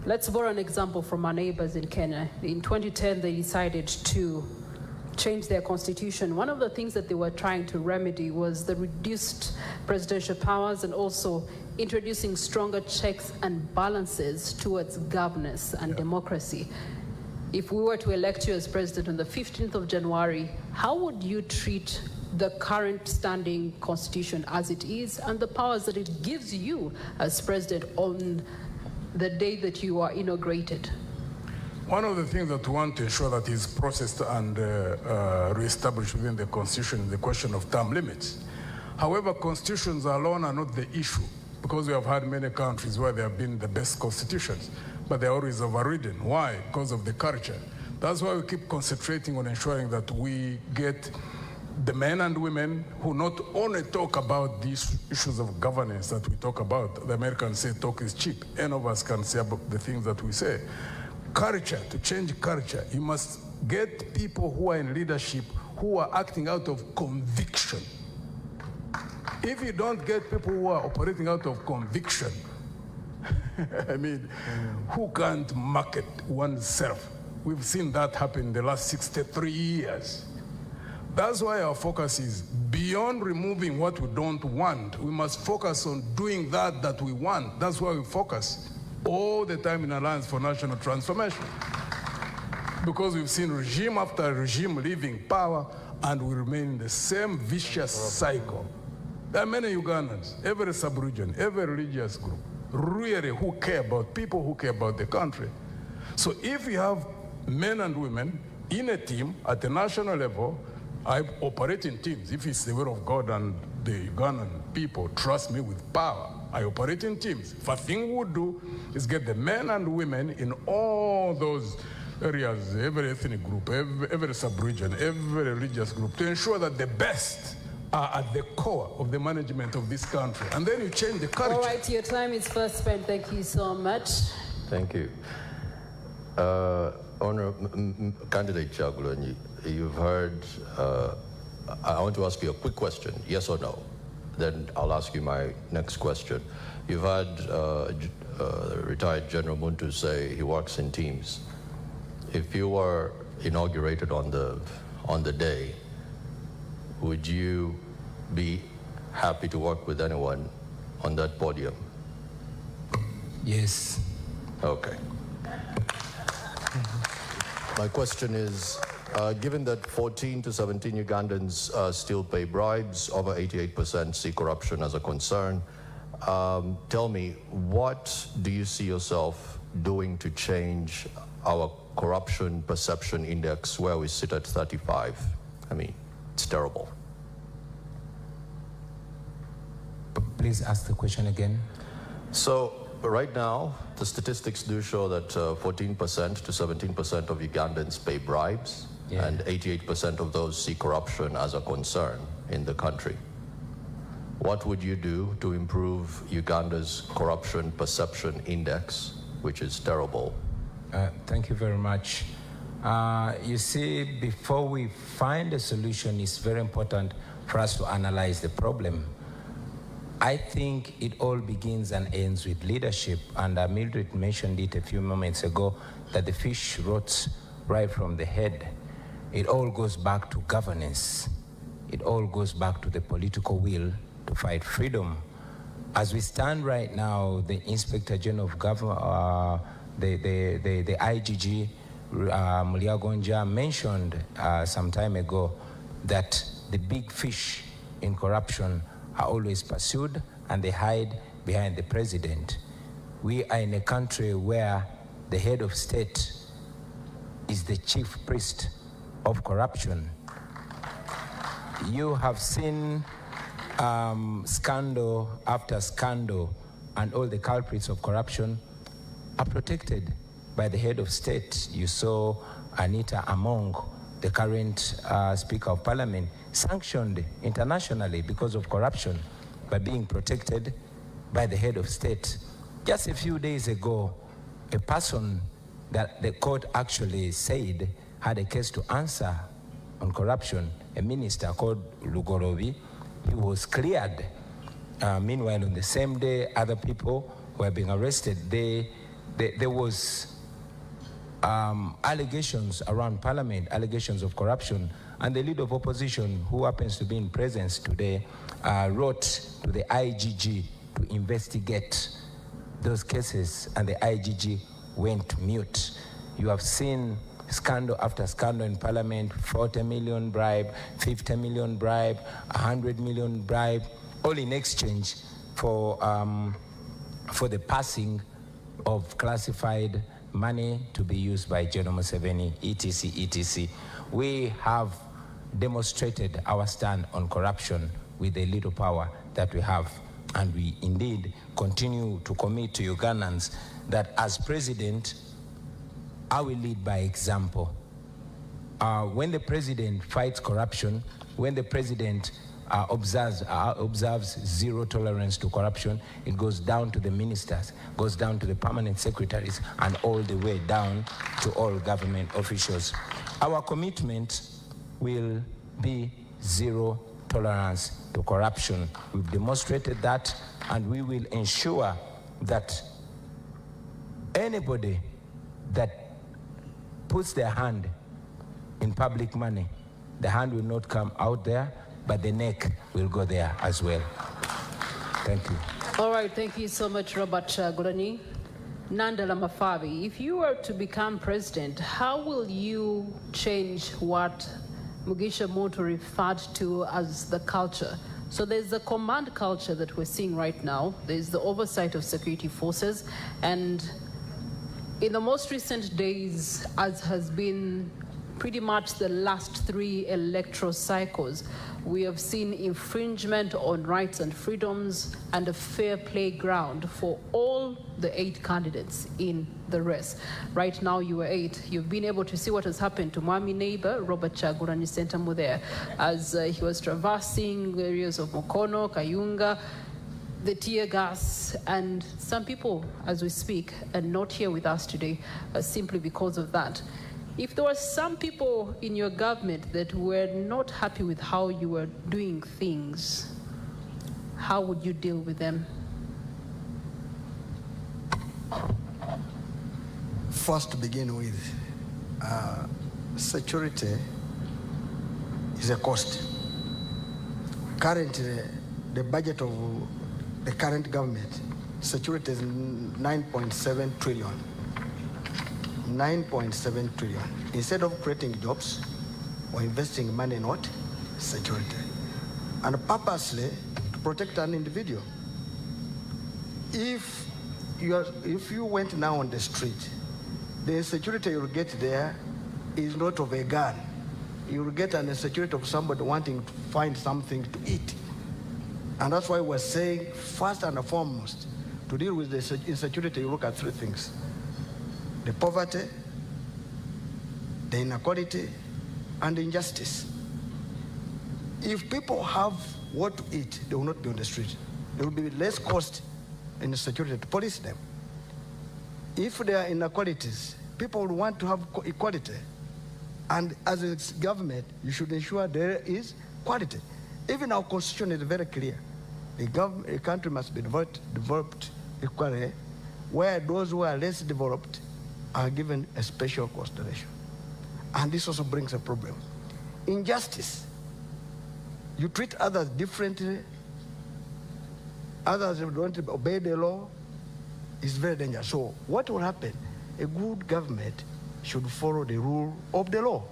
Let's borrow an example from our neighbors in Kenya. In 2010, they decided to change their constitution. One of the things that they were trying to remedy was the reduced presidential powers and also introducing stronger checks and balances towards governance and democracy. If we were to elect you as president on the 15th of January, how would you treat the current standing constitution as it is and the powers that it gives you as president on the day that you are inaugurated? One of the things that we want to ensure that is processed and reestablished within the Constitution is the question of term limits. However, constitutions alone are not the issue, because we have had many countries where they have been the best constitutions, but they're always overridden. Why? Because of the culture. That's why we keep concentrating on ensuring that we get the men and women who not only talk about these issues of governance that we talk about. The Americans say talk is cheap. Any of us can say about the things that we say. Culture, to change culture, you must get people who are in leadership who are acting out of conviction. If you don't get people who are operating out of conviction, I mean, who can't market oneself? We've seen that happen in the last 63 years. That's why our focus is beyond removing what we don't want. We must focus on doing that we want. That's why we focus all the time in Alliance for National Transformation. Because we've seen regime after regime leaving power, and we remain in the same vicious cycle. There are many Ugandans, every sub-region, every religious group, really who care about people, who care about the country. So if you have men and women in a team at the national level, I operate in teams. If it's the will of God and the Ugandan people trust me with power, I operate in teams. First thing we do is get the men and women in all those areas, every ethnic group, every sub-region, every religious group, to ensure that the best are at the core of the management of this country. And then you change the culture. All right, your time is first spent. Thank you so much. Thank you. Candidate Chagulanyi, you've heard, I want to ask you a quick question, yes or no? Then I'll ask you my next question. You've had retired General Muntu say he works in teams. If you were inaugurated on the day, would you be happy to work with anyone on that podium? Yes. Okay. My question is, given that 14 to 17 Ugandans still pay bribes, over 88% see corruption as a concern, tell me, what do you see yourself doing to change our corruption perception index where we sit at 35? I mean, it's terrible. Please ask the question again. So right now, the statistics do show that 14% to 17% of Ugandans pay bribes, and 88% of those see corruption as a concern in the country. What would you do to improve Uganda's corruption perception index, which is terrible? Thank you very much. You see, before we find a solution, it's very important for us to analyze the problem. I think it all begins and ends with leadership, and Mildred mentioned it a few moments ago, that the fish rots right from the head. It all goes back to governance. It all goes back to the political will to fight freedom. As we stand right now, the Inspector General of Government, the IGG, Mulyagonja, mentioned some time ago that the big fish in corruption are always pursued and they hide behind the president. We are in a country where the head of state is the chief priest of corruption. You have seen scandal after scandal, and all the culprits of corruption are protected by the head of state. You saw Anita Among, the current Speaker of Parliament, sanctioned internationally because of corruption, by being protected by the head of state. Just a few days ago, a person that the court actually said had a case to answer on corruption, a minister called Lugorobi, he was cleared. Meanwhile, on the same day, other people were being arrested. There was allegations around parliament, allegations of corruption, and the leader of opposition, who happens to be in presence today, wrote to the IGG to investigate those cases, and the IGG went mute. You have seen scandal after scandal in parliament, 40 million bribe, 50 million bribe, 100 million bribe, all in exchange for the passing of classified money to be used by General Museveni, etc., etc. We have demonstrated our stand on corruption with the little power that we have, and we indeed continue to commit to Ugandans that as president, I will lead by example. When the president fights corruption, when the president observes zero tolerance to corruption, it goes down to the ministers, goes down to the permanent secretaries, and all the way down to all government officials. Our commitment will be zero tolerance to corruption. We've demonstrated that, and we will ensure that anybody that puts their hand in public money, the hand will not come out there, but the neck will go there as well. Thank you. All right, thank you so much, Robert Chagulanyi. Nandala Mafabi, if you were to become president, how will you change what Mugisha Moto referred to as the culture? So there's the command culture that we're seeing right now. There's the oversight of security forces, and in the most recent days, as has been pretty much the last 3 electoral cycles, we have seen infringement on rights and freedoms and a fair play ground for all the 8 candidates in the race. Right now, you were 8. You've been able to see what has happened to Mwami neighbor, Robert Chagulanyi Sentamu there, as he was traversing areas of Mukono, Kayunga, the tear gas, and some people, as we speak, are not here with us today simply because of that. If there were some people in your government that were not happy with how you were doing things, how would you deal with them? First, to begin with, security is a cost. Currently, the budget of the current government, security is 9.7 trillion. 9.7 trillion. Instead of creating jobs or investing money in what? Security. And purposely to protect an individual. If you went now on the street, the security you'll get there is not of a gun. You'll get an security of somebody wanting to find something to eat. And that's why we're saying, first and foremost, to deal with the insecurity, you look at 3 things. The poverty, the inequality, and the injustice. If people have what to eat, they will not be on the street. There will be less cost in the security to police them. If there are inequalities, people will want to have equality. And as a government, you should ensure there is quality. Even our constitution is very clear. A country must be developed equally, where those who are less developed are given a special consideration. And this also brings a problem. Injustice. You treat others differently, others don't obey the law, is very dangerous. So what will happen? A good government should follow the rule of the law.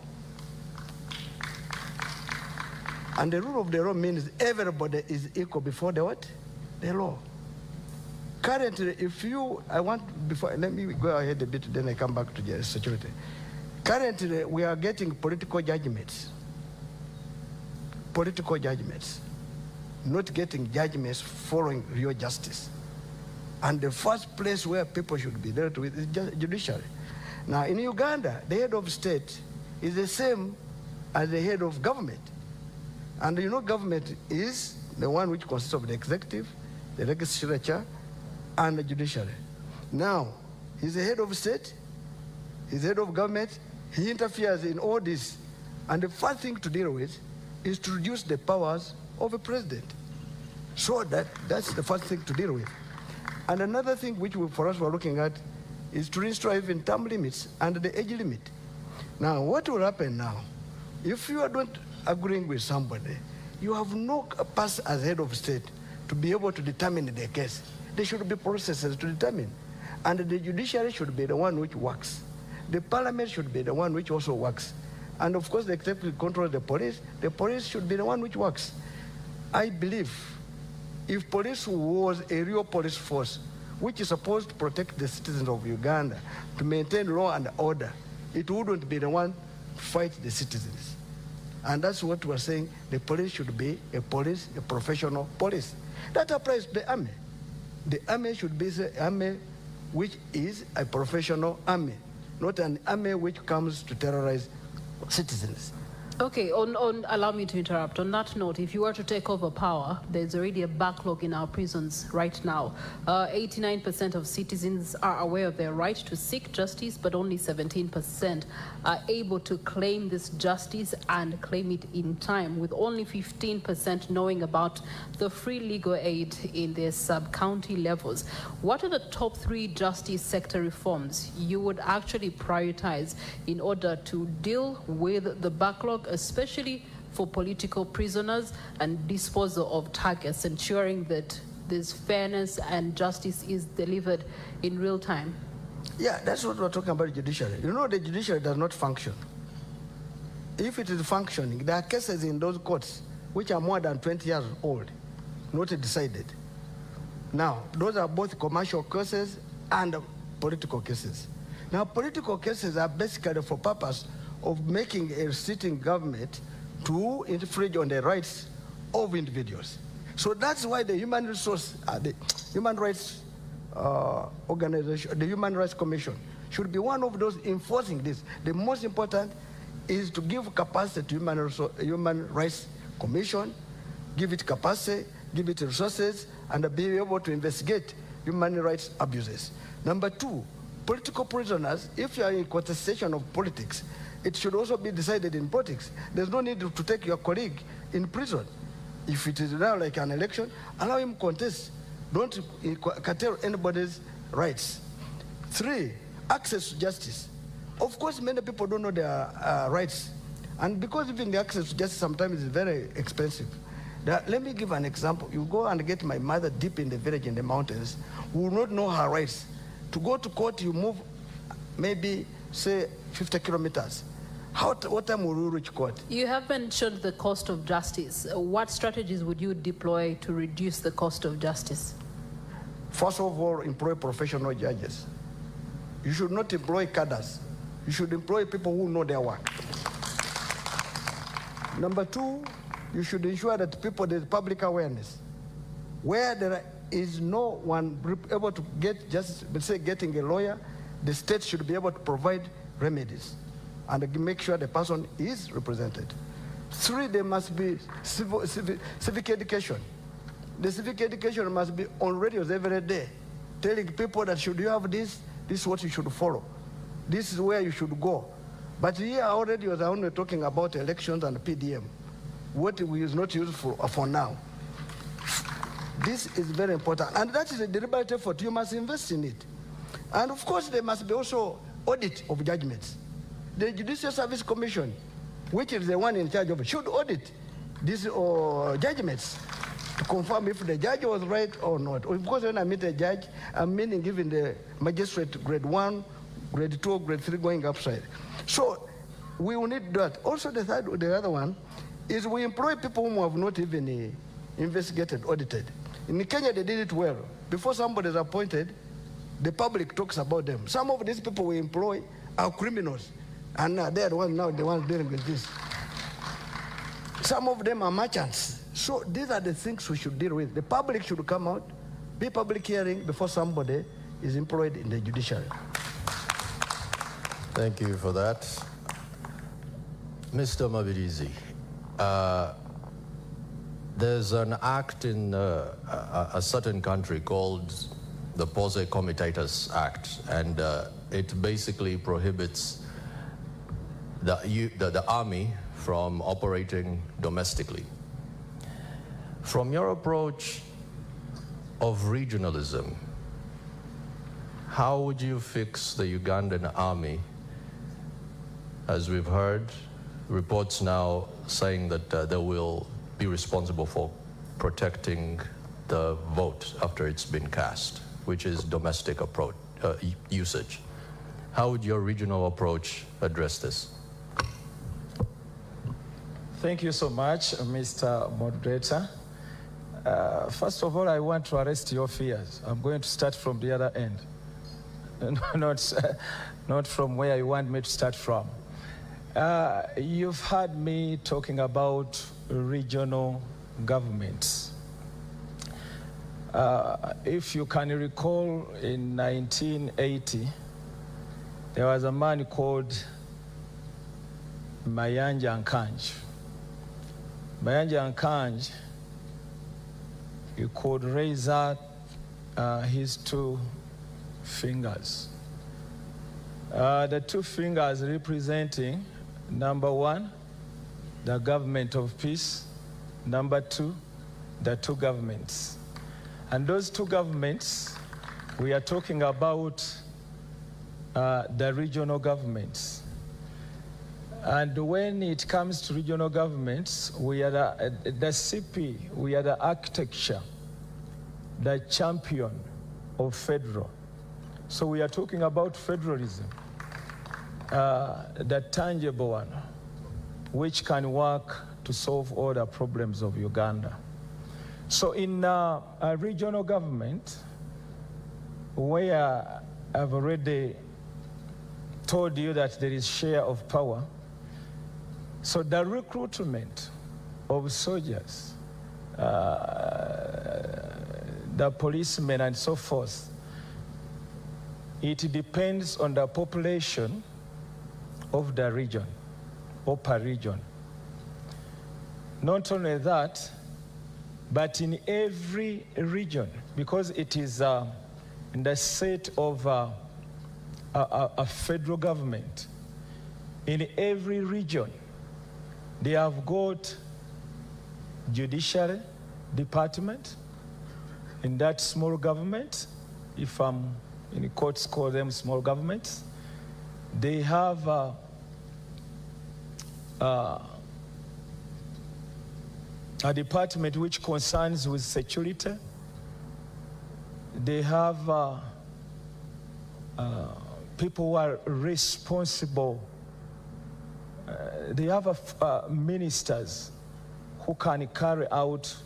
And the rule of the law means everybody is equal before the what? The law. Currently, let me go ahead a bit, then I come back to security. Currently, we are getting political judgments. Political judgments. Not getting judgments following real justice. And the first place where people should be dealt with is judiciary. Now, in Uganda, the head of state is the same as the head of government. And you know, government is the one which consists of the executive, the legislature, and the judiciary. Now, he's the head of state, he's the head of government, he interferes in all this. And the first thing to deal with is to reduce the powers of a president. So that's the first thing to deal with. And another thing which for us we're looking at is to restore even term limits and the age limit. Now, what will happen now? If you are not agreeing with somebody, you have no pass as head of state to be able to determine the case. There should be processes to determine. And the judiciary should be the one which works. The parliament should be the one which also works. And of course, the executive controls the police should be the one which works. I believe if police was a real police force, which is supposed to protect the citizens of Uganda, to maintain law and order, it wouldn't be the one to fight the citizens. And that's what we're saying. The police should be a professional police. That applies to the army. The army should be the army which is a professional army, not an army which comes to terrorize citizens. Okay, allow me to interrupt. On that note, if you were to take over power, there's already a backlog in our prisons right now. 89% of citizens are aware of their right to seek justice, but only 17% are able to claim this justice and claim it in time, with only 15% knowing about the free legal aid in their sub-county levels. What are the top 3 justice sector reforms you would actually prioritize in order to deal with the backlog, especially for political prisoners, and disposal of targets, ensuring that this fairness and justice is delivered in real time? Yeah, that's what we're talking about, judiciary. You know, the judiciary does not function. If it is functioning, there are cases in those courts which are more than 20 years old, not decided. Now, those are both commercial cases and political cases. Now, political cases are basically for purpose of making a sitting government to infringe on the rights of individuals. So that's why the human rights organization, the Human Rights Commission, should be one of those enforcing this. The most important is to give capacity to Human Rights Commission, give it capacity, give it resources, and be able to investigate human rights abuses. Number 2, political prisoners, if you are in contestation of politics, it should also be decided in politics. There's no need to take your colleague in prison. If it is now like an election, allow him contest. Don't curtail anybody's rights. 3, access to justice. Of course, many people don't know their rights. And because even the access to justice sometimes is very expensive. Let me give an example. You go and get my mother deep in the village in the mountains, who will not know her rights. To go to court, you move maybe, say, 50 kilometers. What time will you reach court? You have mentioned the cost of justice. What strategies would you deploy to reduce the cost of justice? First of all, employ professional judges. You should not employ cadres. You should employ people who know their work. Number 2, you should ensure that there's public awareness. Where there is no one able to get justice, let's say getting a lawyer, the state should be able to provide remedies and make sure the person is represented. 3, there must be civic education. The civic education must be on radios every day, telling people that should you have this is what you should follow. This is where you should go. But here already was only talking about elections and PDM, what is not useful for now. This is very important, and that is a deliberate effort. You must invest in it. And of course, there must be also audit of judgments. The Judicial Service Commission, which is the one in charge of it, should audit these judgments to confirm if the judge was right or not. Of course, when I meet a judge, I'm meaning giving the magistrate grade 1, grade 2, grade 3 going upside. So we will need that. Also, the other one is we employ people whom have not even investigated, audited. In Kenya, they did it well. Before somebody is appointed, the public talks about them. Some of these people we employ are criminals, and they are the ones dealing with this. Some of them are merchants. So these are the things we should deal with. The public should come out, be public hearing before somebody is employed in the judiciary. Thank you for that. Mr. Mabirizi, there's an act in a certain country called the Pose Comitatus Act, and it basically prohibits the army from operating domestically. From your approach of regionalism, how would you fix the Ugandan army? As we've heard, reports now saying that they will be responsible for protecting the vote after it's been cast, which is domestic approach, usage. How would your regional approach address this? Thank you so much, Mr. Moderator. First of all, I want to arrest your fears. I'm going to start from the other end, not from where you want me to start from. You've heard me talking about regional governments. If you can recall, in 1980, there was a man called Mayanja Nkanj. Mayanja Nkanj, he could raise out his two fingers. The two fingers representing, number one, the government of peace, number two, the two governments. And those two governments, we are talking about the regional governments. And when it comes to regional governments, we are the CP, we are the architecture, the champion of federal. So we are talking about federalism, the tangible one, which can work to solve all the problems of Uganda. So in a regional government, where I've already told you that there is share of power, so the recruitment of soldiers, the policemen and so forth, it depends on the population of the region, or per region. Not only that, but in every region, because it is in the set of a federal government, in every region, they have got judiciary department. In that small government, if in courts call them small governments, they have a department which concerns with security. They have people who are responsible. They have ministers who can carry out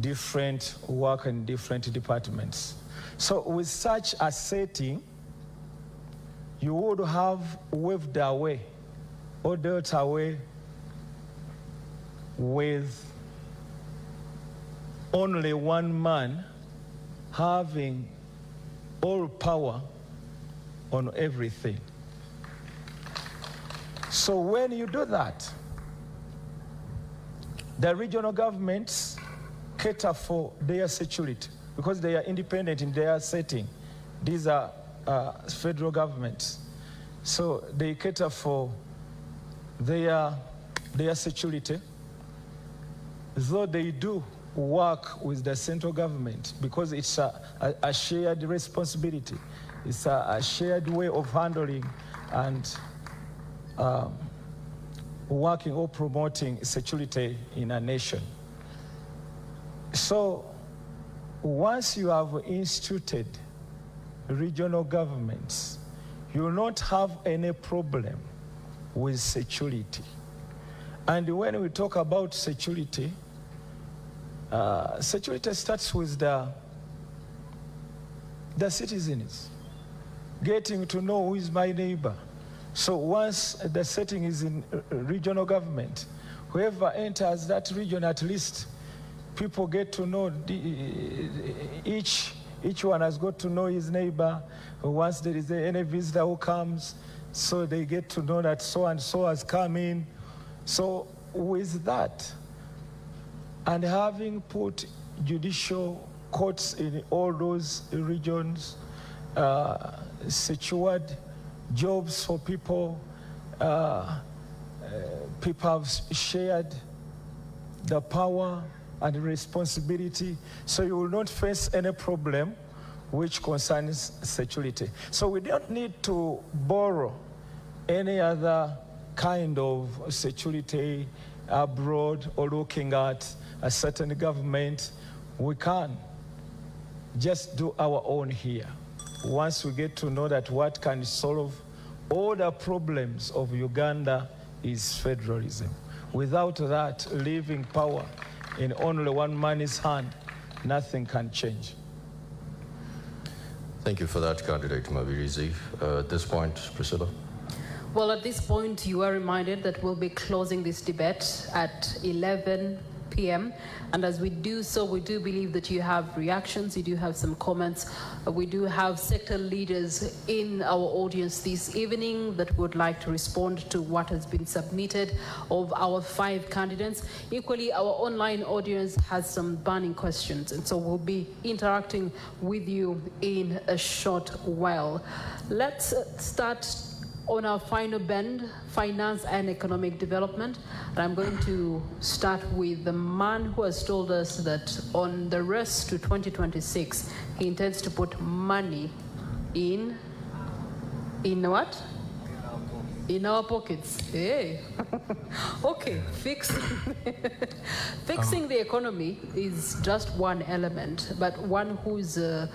different work in different departments. So with such a setting, you would have waved away or dealt away with only one man having all power on everything. So when you do that, the regional governments cater for their security because they are independent in their setting. These are federal governments. So they cater for their security, though they do work with the central government because it's a shared responsibility. It's a shared way of handling and working or promoting security in a nation. So once you have instituted regional governments, you will not have any problem with security. And when we talk about security, security starts with the citizens, getting to know who is my neighbor. So once the setting is in regional government, whoever enters that region, at least people get to know, each one has got to know his neighbor. Once there is any visitor who comes, so they get to know that so and so has come in. So with that, and having put judicial courts in all those regions, secured jobs for people. People have shared the power and responsibility, so you will not face any problem which concerns security. So we don't need to borrow any other kind of security abroad or looking at a certain government. We can just do our own here. Once we get to know that what can solve all the problems of Uganda is federalism. Without that, leaving power in only one man's hand, nothing can change. Thank you for that, candidate Mabirizi. At this point, Priscilla. Well, at this point, you are reminded that we'll be closing this debate at 11 p.m. And as we do so, we do believe that you have reactions, you do have some comments. We do have sector leaders in our audience this evening that would like to respond to what has been submitted of our 5 candidates. Equally, our online audience has some burning questions, and so we'll be interacting with you in a short while. Let's start on our final bend, finance and economic development. And I'm going to start with the man who has told us that on the race to 2026, he intends to put money in what? In our pockets. Hey. Okay, fixing the economy is just one element, but one who's a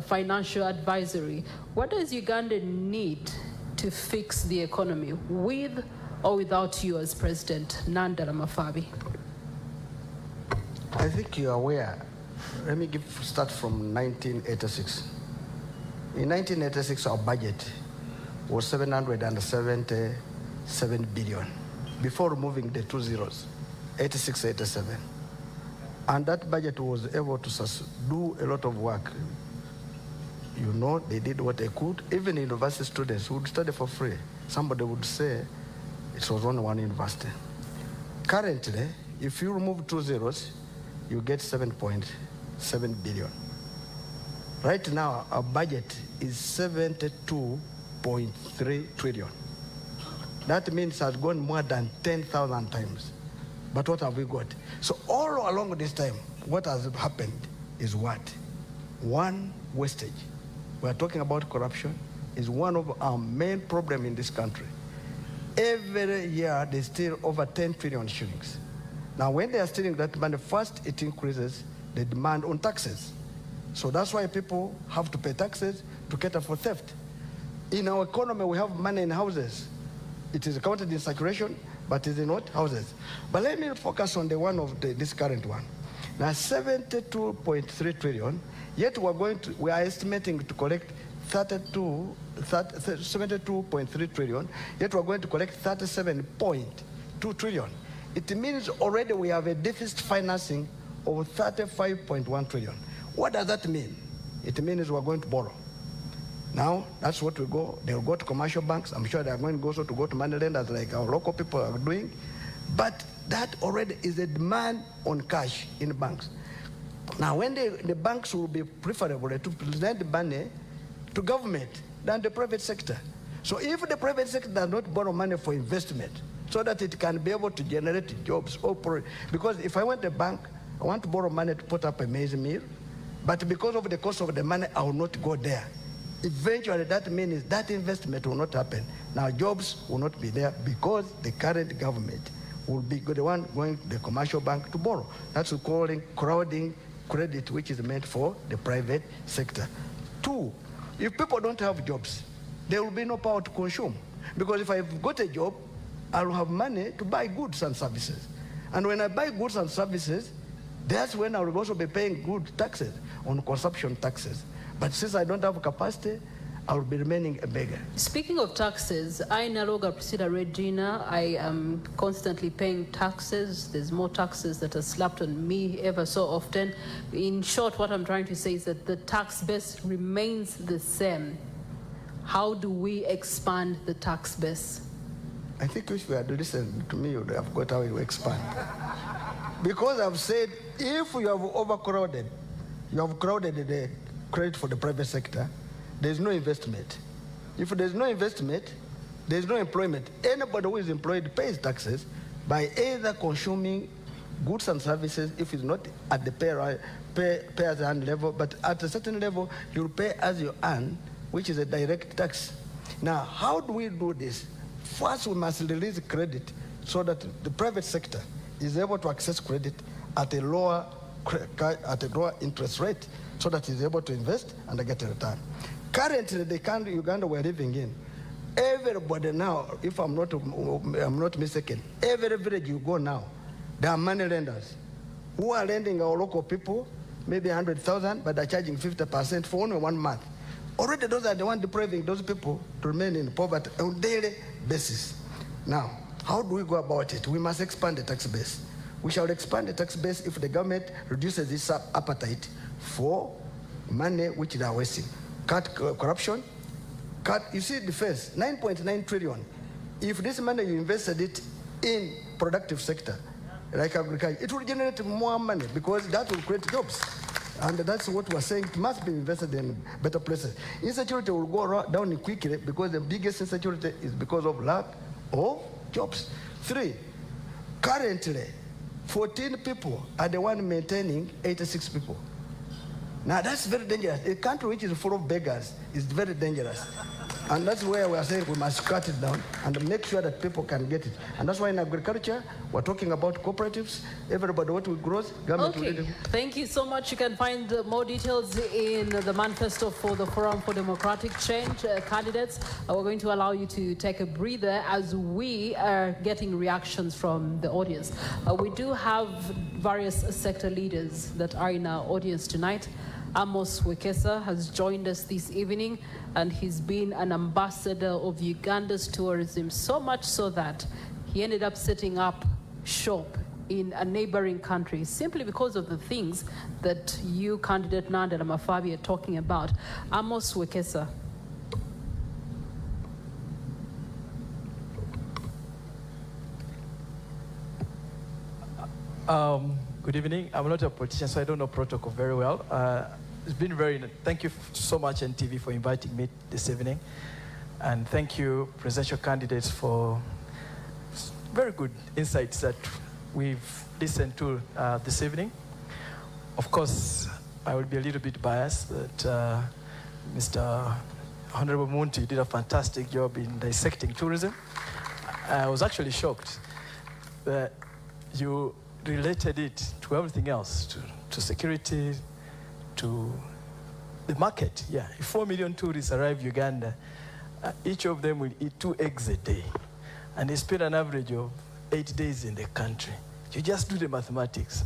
financial advisory. What does Uganda need to fix the economy, with or without you as president? Nandala Mafabi. I think you are aware. Let me start from 1986. In 1986, our budget was 777 billion, before removing the 2 zeros, 86, 87. And that budget was able to do a lot of work. You know, they did what they could. Even university students who would study for free, somebody would say it was only one university. Currently, if you remove 2 zeros, you get 7.7 billion. Right now, our budget is 72.3 trillion. That means it has gone more than 10,000 times. But what have we got? So all along this time, what has happened is what? One, wastage. We're talking about corruption. Is one of our main problems in this country. Every year, they steal over 10 trillion shillings. Now, when they are stealing that money, first, it increases the demand on taxes. So that's why people have to pay taxes to cater for theft. In our economy, we have money in houses. It is counted in circulation, but it is not houses. But let me focus on the one of this current one. Now, 72.3 trillion, yet we are estimating to collect 72.3 trillion, yet we're going to collect 37.2 trillion. It means already we have a deficit financing of 35.1 trillion. What does that mean? It means we're going to borrow. Now, that's what we go. They'll go to commercial banks. I'm sure they're going to also to go to money lenders like our local people are doing. But that already is a demand on cash in banks. Now, when the banks will be preferable to lend money to government than the private sector. So if the private sector does not borrow money for investment so that it can be able to generate jobs, because if I went to the bank, I want to borrow money to put up a maize mill, but because of the cost of the money, I will not go there. Eventually, that means that investment will not happen. Now, jobs will not be there because the current government will be the one going to the commercial bank to borrow. That's what we're calling crowding credit, which is meant for the private sector. 2, if people don't have jobs, there will be no power to consume. Because if I've got a job, I will have money to buy goods and services. And when I buy goods and services, that's when I will also be paying good taxes on consumption taxes. But since I don't have capacity, I will be remaining a beggar. Speaking of taxes, I Naloga Priscilla Regina, I am constantly paying taxes. There's more taxes that are slapped on me ever so often. In short, what I'm trying to say is that the tax base remains the same. How do we expand the tax base? I think if you had listened to me, you would have got how you expand. Because I've said, if you have overcrowded You have crowded the credit for the private sector. There's no investment. If there's no investment, there's no employment. Anybody who is employed pays taxes by either consuming goods and services, if it's not at the pay as you earn level, but at a certain level, you'll pay as you earn, which is a direct tax. Now, how do we do this? First, we must release credit so that the private sector is able to access credit at a lower interest rate, so that it's able to invest and get a return. Currently, the country Uganda we're living in, everybody now, if I'm not mistaken, every village you go now, there are money lenders who are lending our local people maybe 100,000, but they're charging 50% for only 1 month. Already those are the ones depriving those people to remain in poverty on a daily basis. Now, how do we go about it? We must expand the tax base. We shall expand the tax base if the government reduces its appetite for money which they are wasting. Cut corruption, you see defense, 9.9 trillion. If this money you invested it in productive sector, like agriculture, it will generate more money because that will create jobs. And that's what we're saying, it must be invested in better places. Insecurity will go down quickly because the biggest insecurity is because of lack of jobs. 3, currently, 14 people are the one maintaining 86 people. Now that's very dangerous. A country which is full of beggars is very dangerous. And that's where we are saying we must cut it down and make sure that people can get it. And that's why in agriculture, we're talking about cooperatives. Everybody what will grow, government will Okay, thank you so much. You can find more details in the manifesto for the Forum for Democratic Change candidates. We're going to allow you to take a breather as we are getting reactions from the audience. We do have various sector leaders that are in our audience tonight. Amos Wekesa has joined us this evening, and he's been an ambassador of Uganda's tourism, so much so that he ended up setting up shop in a neighboring country simply because of the things that you, candidate Nandela Mafabi, are talking about. Amos Wekesa. Good evening. I'm not a politician, so I don't know protocol very well. It's been thank you so much, NTV, for inviting me this evening. And thank you, presidential candidates, for very good insights that we've listened to this evening. Of course, I will be a little bit biased that Mr. Honorable Munti did a fantastic job in dissecting tourism. I was actually shocked that you related it to everything else, to security, to the market. Yeah, if 4 million tourists arrive Uganda, each of them will eat 2 eggs a day, and they spend an average of 8 days in the country. You just do the mathematics.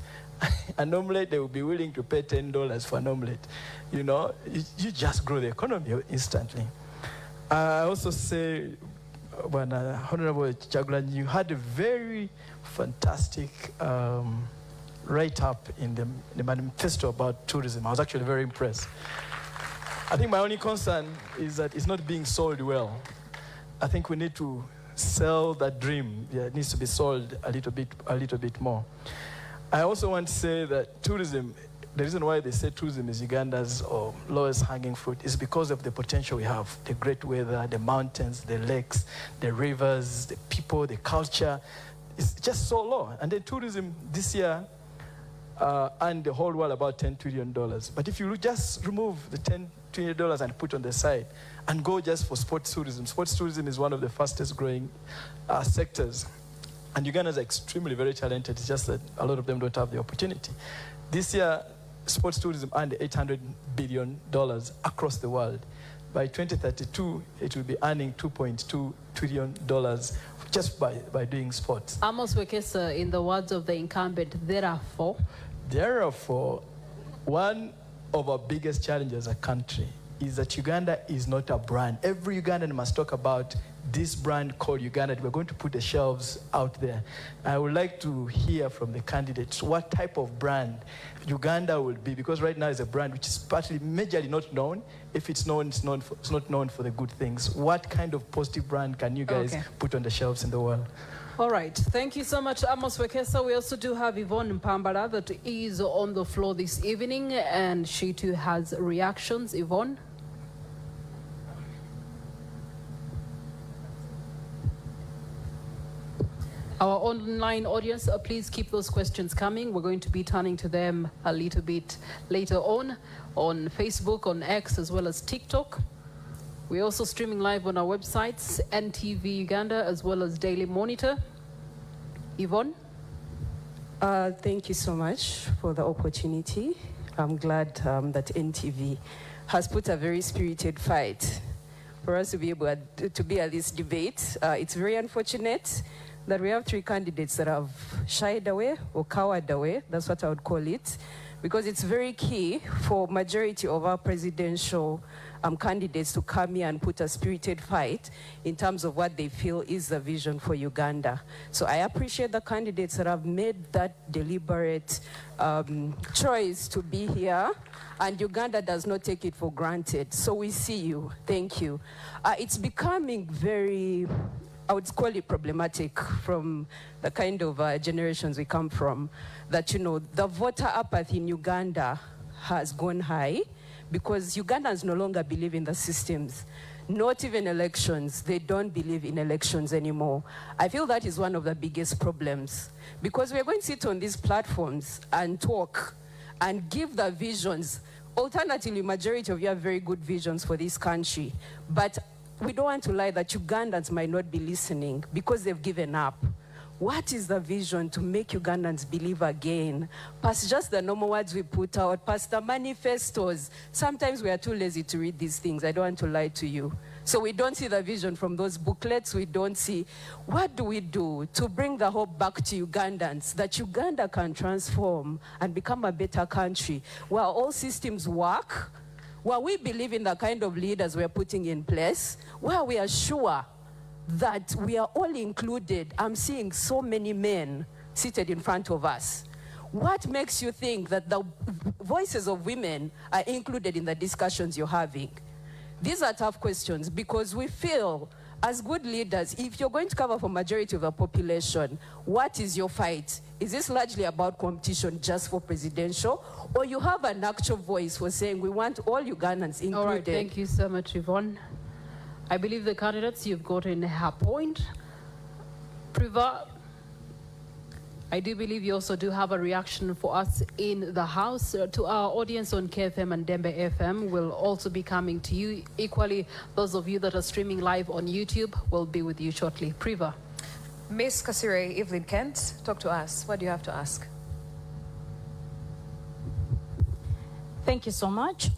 An omelette, they will be willing to pay $10 for an omelette. You know, you just grow the economy instantly. I also say, when Honorable Chagulanyi, you had a very fantastic write-up in the manifesto about tourism. I was actually very impressed. I think my only concern is that it's not being sold well. I think we need to sell that dream. Yeah, it needs to be sold a little bit more. I also want to say that tourism, the reason why they say tourism is Uganda's lowest hanging fruit is because of the potential we have. The great weather, the mountains, the lakes, the rivers, the people, the culture. It's just so low. And then tourism this year earned the whole world about $10 trillion. But if you just remove the $10 trillion and put on the side and go just for sports tourism is one of the fastest growing sectors. And Ugandans are extremely very talented. It's just that a lot of them don't have the opportunity. This year, sports tourism earned $800 billion across the world. By 2032, it will be earning $2.2 trillion just by doing sports. Amos Wekesa, in the words of the incumbent, therefore, one of our biggest challenges as a country is that Uganda is not a brand. Every Ugandan must talk about this brand called Uganda. We're going to put the shelves out there. I would like to hear from the candidates what type of brand Uganda will be, because right now it's a brand which is partly majorly not known. If it's known, it's not known for the good things. What kind of positive brand can you guys put on the shelves in the world? All right. Thank you so much, Amos Wekesa. We also do have Yvonne Mpambara that is on the floor this evening, and she too has reactions. Yvonne? Our online audience, please keep those questions coming. We're going to be turning to them a little bit later on Facebook, on X, as well as TikTok. We're also streaming live on our websites, NTV Uganda, as well as Daily Monitor. Yvonne? Thank you so much for the opportunity. I'm glad that NTV has put a very spirited fight for us to be able to be at this debate. It's very unfortunate that we have 3 candidates that have shied away or cowered away. That's what I would call it, because it's very key for majority of our presidential candidates to come here and put a spirited fight in terms of what they feel is the vision for Uganda. So I appreciate the candidates that have made that deliberate choice to be here, and Uganda does not take it for granted. So we see you. Thank you. It's becoming very, I would call it problematic from the kind of generations we come from, that, you know, the voter apathy in Uganda has gone high because Ugandans no longer believe in the systems, not even elections. They don't believe in elections anymore. I feel that is one of the biggest problems, because we're going to sit on these platforms and talk and give the visions. Alternatively, majority of you have very good visions for this country, but we don't want to lie that Ugandans might not be listening because they've given up. What is the vision to make Ugandans believe again? Past just the normal words we put out, past the manifestos. Sometimes we are too lazy to read these things. I don't want to lie to you. So we don't see the vision from those booklets. We don't see, what do we do to bring the hope back to Ugandans, that Uganda can transform and become a better country where all systems work, where we believe in the kind of leaders we're putting in place, where we are sure that we are all included. I'm seeing so many men seated in front of us. What makes you think that the voices of women are included in the discussions you're having? These are tough questions, because we feel as good leaders, if you're going to cover for majority of the population, what is your fight? Is this largely about competition just for presidential, or you have an actual voice for saying we want all Ugandans included? All right, thank you so much, Yvonne. I believe the candidates, you've gotten her point. Priva, I do believe you also do have a reaction for us in the house. To our audience on KFM and Dembe FM will also be coming to you. Equally, those of you that are streaming live on YouTube will be with you shortly. Priva. Miss Kasire Evelyn Kent, talk to us. What do you have to ask? Thank you so much.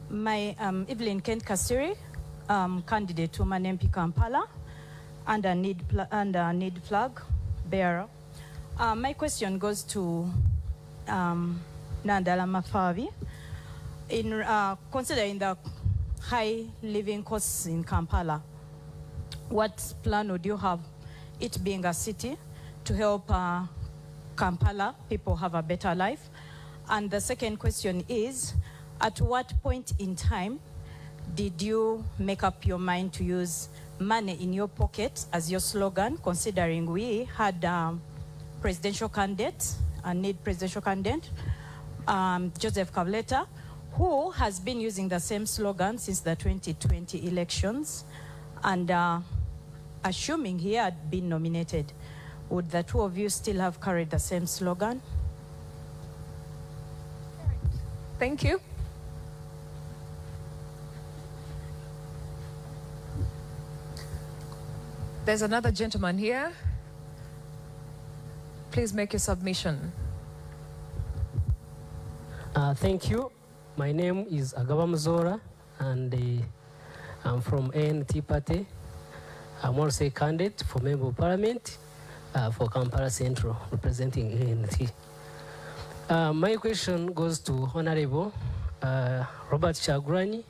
My Evelyn Kent Kasiri, candidate to Manempi Kampala, under need flag bearer. My question goes to Nandala Mafavi. In considering the high living costs in Kampala, what plan would you have, it being a city, to help Kampala people have a better life? And the second question is, at what point in time did you make up your mind to use money in your pocket as your slogan, considering we had presidential candidate, a need presidential candidate, Joseph Kavleta, who has been using the same slogan since the 2020 elections, and assuming he had been nominated, would the two of you still have carried the same slogan? Thank you. There's another gentleman here. Please make your submission. Thank you. My name is Agaba Mzora, and I'm from ANT Party. I'm also a candidate for Member of Parliament for Kampala Central, representing ANT. My question goes to Honorable Robert Chagrani,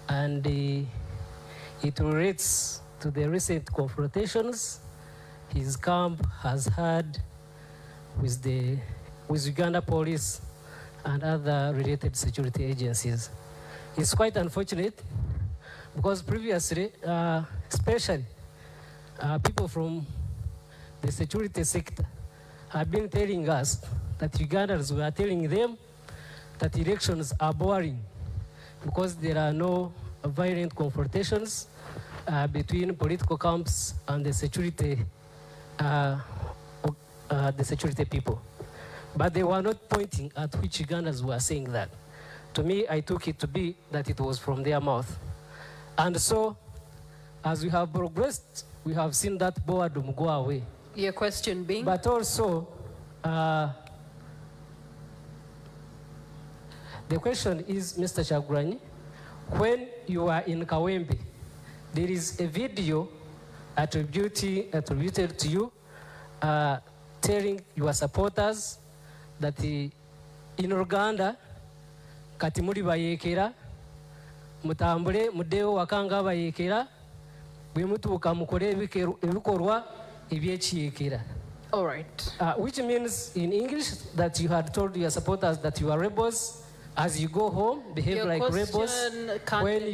and it relates to the recent confrontations his camp has had with Uganda Police and other related security agencies. It's quite unfortunate because previously, especially people from the security sector have been telling us that Ugandans were telling them that elections are boring because there are no violent confrontations between political camps and the security people. But they were not pointing at which Ugandans were saying that. To me, I took it to be that it was from their mouth. And so, as we have progressed, we have seen that boredom go away. Your question being? But also, the question is, Mr. Chagulanyi, when you are in Kawempe, there is a video attributed to you telling your supporters that in Uganda, kati muri bayekera, mutambule mudeo wakanga bayekera, bwe mutuuka mukole ebikorwa ebyekiyekera. All right. Which means in English that you had told your supporters that you are rebels. As you go home, behave Your like rebels. When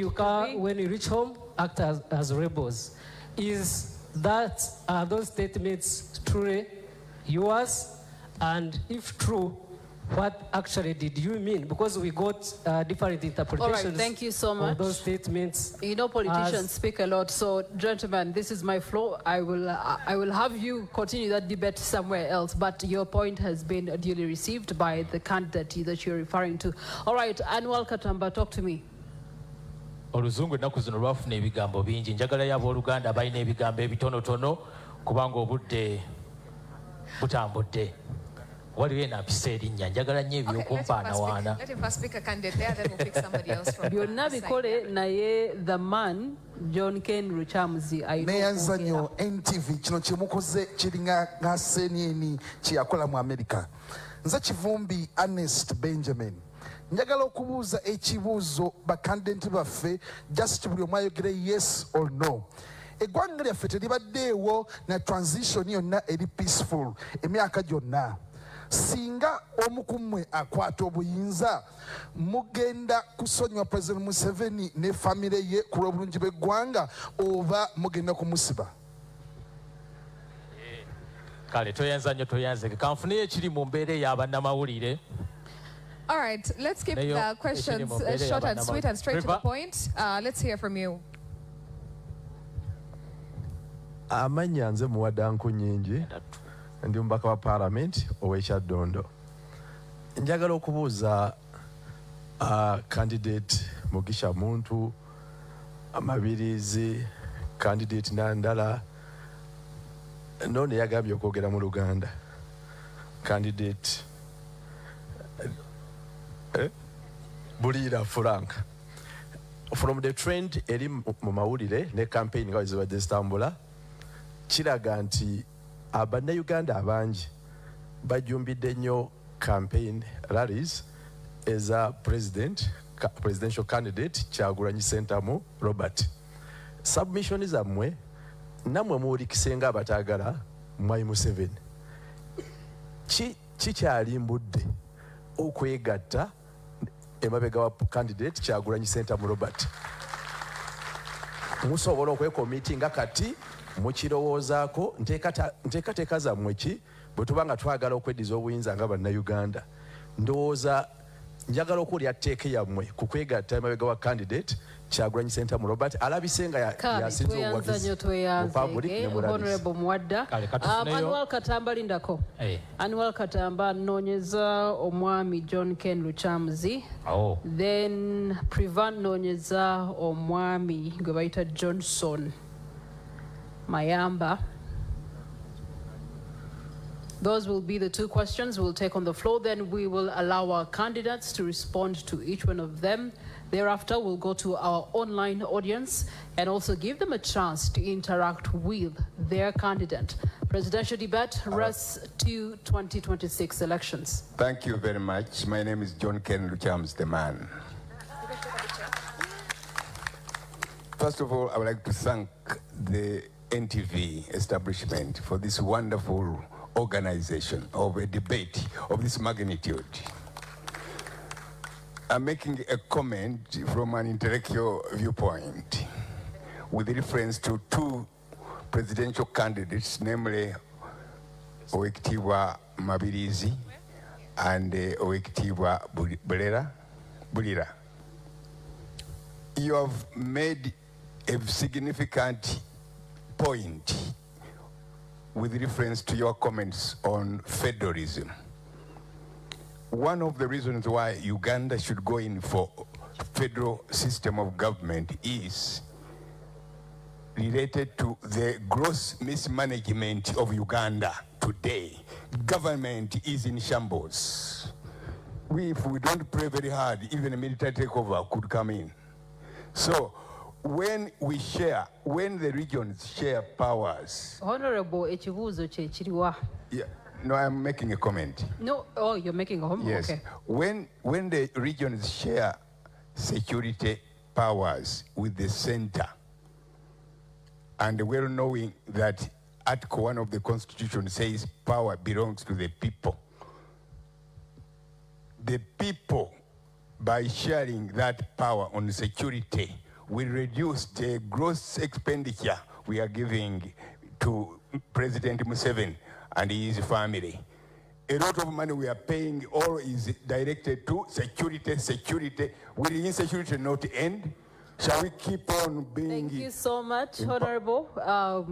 you reach home, act as rebels. Are those statements truly yours? And if true, what actually did you mean? Because we got different interpretations. All right, thank you so much. Of those statements. You know, politicians speak a lot. So, gentlemen, this is my floor. I will have you continue that debate somewhere else. But your point has been duly received by the candidate that you're referring to. All right, Anwar Katamba, talk to me. Oluzungu ennaku zino lwafuna ebigambo bingi. Njagala y'abooluganda balina ebigambo ebitonotono kubanga obudde butambudde. Waliwo enampisa erinnya njagala nnyo ebyokumpaanawaana. Let him first pick a candidate there, then we'll pick somebody else from byonna bikole naye the man John Ken Ruchamzi neyanza nnyo NTV kino kyemukoze kiringa nga CNN kyeyakola mu America. Nze Kivumbi Ernest Benjamin njagala okubuuza ekibuuzo bakandidenti baffe just buli omu ayogere yes or no. Eggwanga lyaffe teribaddeewo na transition yonna eri peaceful emyaka gyonna. Singa omu ku mmwe akwata obuyinza mugenda kusonyiwa President Museveni ne famire ye ku lw'obulungi bw'eggwanga oba mugenda kumusiba? Kale toyanza nnyo toyanze kanfuneyo ekiri mu mbeera ey'abannamawulire. All right, let's keep the questions short and sweet and straight to the point. Let's hear from you. Amanya nze muwaddanku nnyingi. Ndi mubaka wa parliament ow'Ekyaddondo. Njagala okubuuza candidate Mugisha Muntu, Mabirizi, candidate Nandala, none yagambye okwogera mu Luganda. Candidate Bulira Frank. From the trend eri mu mawulire ne campaign nga zibadde zitambula, kiraga nti Uganda abangi bajumbidde nnyo campaign rallies eza presidential candidate Kyagulanyi Ssentamu Robert. Submission zammwe namwe muwulikisenga abataagala Mwai Museveni. Kikyalimbudde okwegatta emabega wa candidate Kyagulanyi Ssentamu Robert. Musobola okwekomitinga kati mukirowoozaako nteekateeka zammwe ki bwe tuba nga twagala okweddiza obuyinza nga bannayuganda. Ndowooza njagala okuwulira tteeka yammwe ku kwegatta emabega wa candidate Kyagulanyi Ssentamu Robert alabise nga yasinze obuwagizi mu public ne mu rallies. Anwar Katamba lindako. Anwar Katamba noonyeza omwami John Ken Ruchamzi. Then Privan noonyeza omwami gwe bayita Johnson Mayamba. Those will be the two questions we'll take on the floor. Then we will allow our candidates to respond to each one of them. Thereafter, we'll go to our online audience and also give them a chance to interact with their candidate. Presidential debate, Ras 2 2026 elections. Thank you very much. My name is John Ken Ruchamzi, the man. First of all, I would like to thank the NTV establishment for this wonderful organization of a debate of this magnitude. I'm making a comment from an intellectual viewpoint with reference to two presidential candidates, namely Owekitiibwa Mabirizi and Owekitiibwa Bulira. You have made a significant point with reference to your comments on federalism. One of the reasons why Uganda should go in for federal system of government is related to the gross mismanagement of Uganda today. Government is in shambles. If we don't pray very hard, even a military takeover could come in. So when the regions share powers. Honorable Echibuzo Chechiriwa. Yeah, no, I'm making a comment. No, oh, you're making a comment? Yes. Okay. When the regions share security powers with the center, and well knowing that Article 1 of the Constitution says power belongs to the people, by sharing that power on security, will reduce the gross expenditure we are giving to President Museveni and his family. A lot of money we are paying all is directed to security. Will insecurity not end? Shall we keep on being... Thank you so much, Honorable.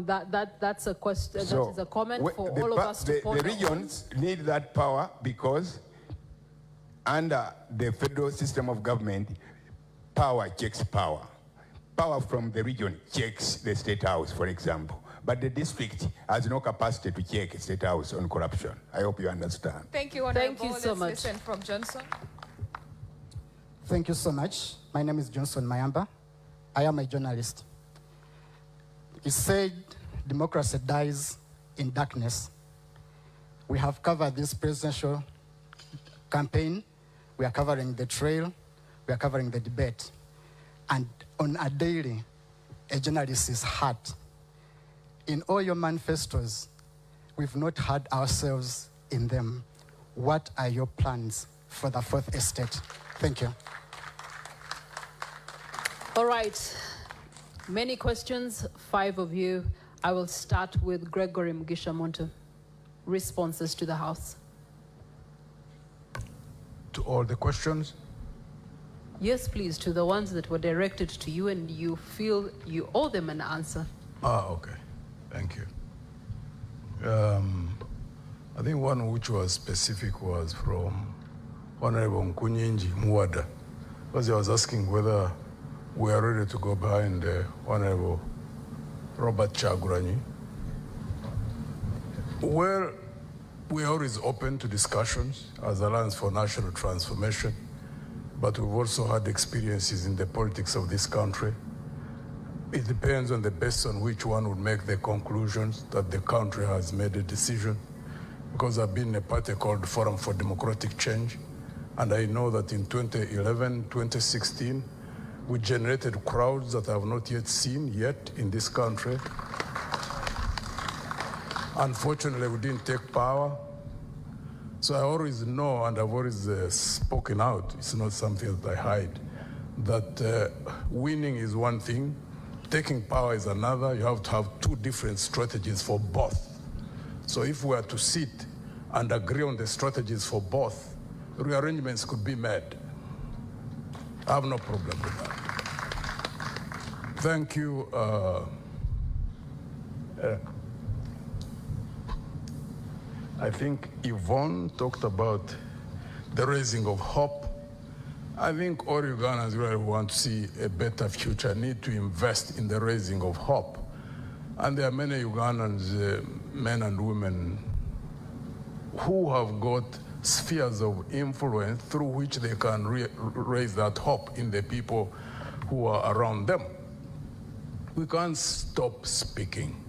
That's a question, So, that is a comment for all of us to ponder. The regions need that power because under the federal system of government, power checks power. Power from the region checks the State House, for example. But the district has no capacity to check the State House on corruption. I hope you understand. Thank you, Honorable. Thank you so much. Let's listen from Johnson. Thank you so much. My name is Johnson Mayamba. I am a journalist. He said democracy dies in darkness. We have covered this presidential campaign. We are covering the trail. We are covering the debate. And on a daily, a journalist is hurt. In all your manifestos, we've not had ourselves in them. What are your plans for the fourth estate? Thank you. All right. Many questions, 5 of you. I will start with Gregory Mugisha Monto. Responses to the House. To all the questions? Yes, please, to the ones that were directed to you and you feel you owe them an answer. Okay. Thank you. I think one which was specific was from Honorable Nkunyinji Muwada, because he was asking whether we are ready to go behind Honorable Robert Chaguranyi. Well, we are always open to discussions as Alliance for National Transformation, but we've also had experiences in the politics of this country. It depends on the basis on which one would make the conclusions that the country has made a decision. Because I've been in a party called Forum for Democratic Change, and I know that in 2011, 2016, we generated crowds that I have not yet seen in this country. Unfortunately, we didn't take power. So I always know, and I've always spoken out, it's not something that I hide, that winning is one thing, taking power is another. You have to have 2 different strategies for both. So if we are to sit and agree on the strategies for both, rearrangements could be made. I have no problem with that. Thank you. I think Yvonne talked about the raising of hope. I think all Ugandans really want to see a better future, need to invest in the raising of hope. And there are many Ugandans, men and women, who have got spheres of influence through which they can raise that hope in the people who are around them. We can't stop speaking.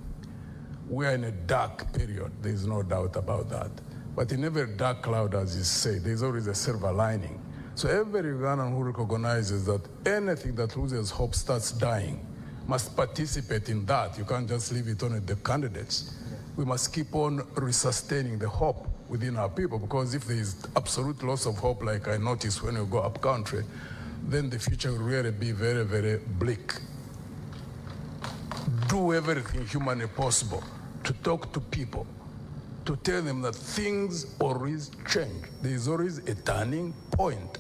We are in a dark period, there's no doubt about that. But in every dark cloud, as you say, there's always a silver lining. So every Ugandan who recognizes that anything that loses hope starts dying must participate in that. You can't just leave it on the candidates. We must keep on resustaining the hope within our people, because if there is absolute loss of hope, like I noticed when you go up country, then the future will really be very, very bleak. do everything humanly possible to talk to people, to tell them that things always change. There is always a turning point.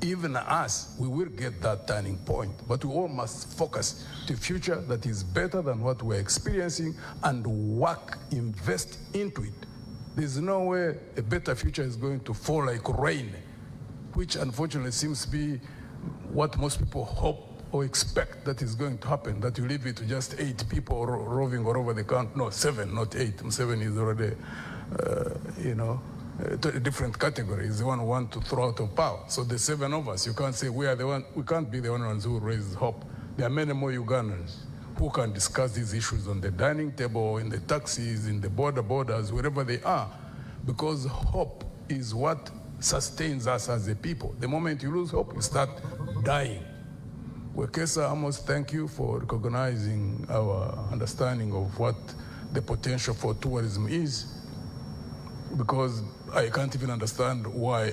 Even us, we will get that turning point, but we all must focus to a future that is better than what we're experiencing and work, invest into it. There's no way a better future is going to fall like rain, which unfortunately seems to be what most people hope or expect that is going to happen, that you leave it to just 8 people roving all over the country. No, 7, not 8. 7 is already, a different category. Is the one who want to throw out of power. So the 7 of us, you can't say we can't be the only ones who raise hope. There are many more Ugandans who can discuss these issues on the dining table, in the taxis, in the borders, wherever they are, because hope is what sustains us as a people. The moment you lose hope, you start dying. Wekesa Amos, thank you for recognizing our understanding of what the potential for tourism is, because I can't even understand why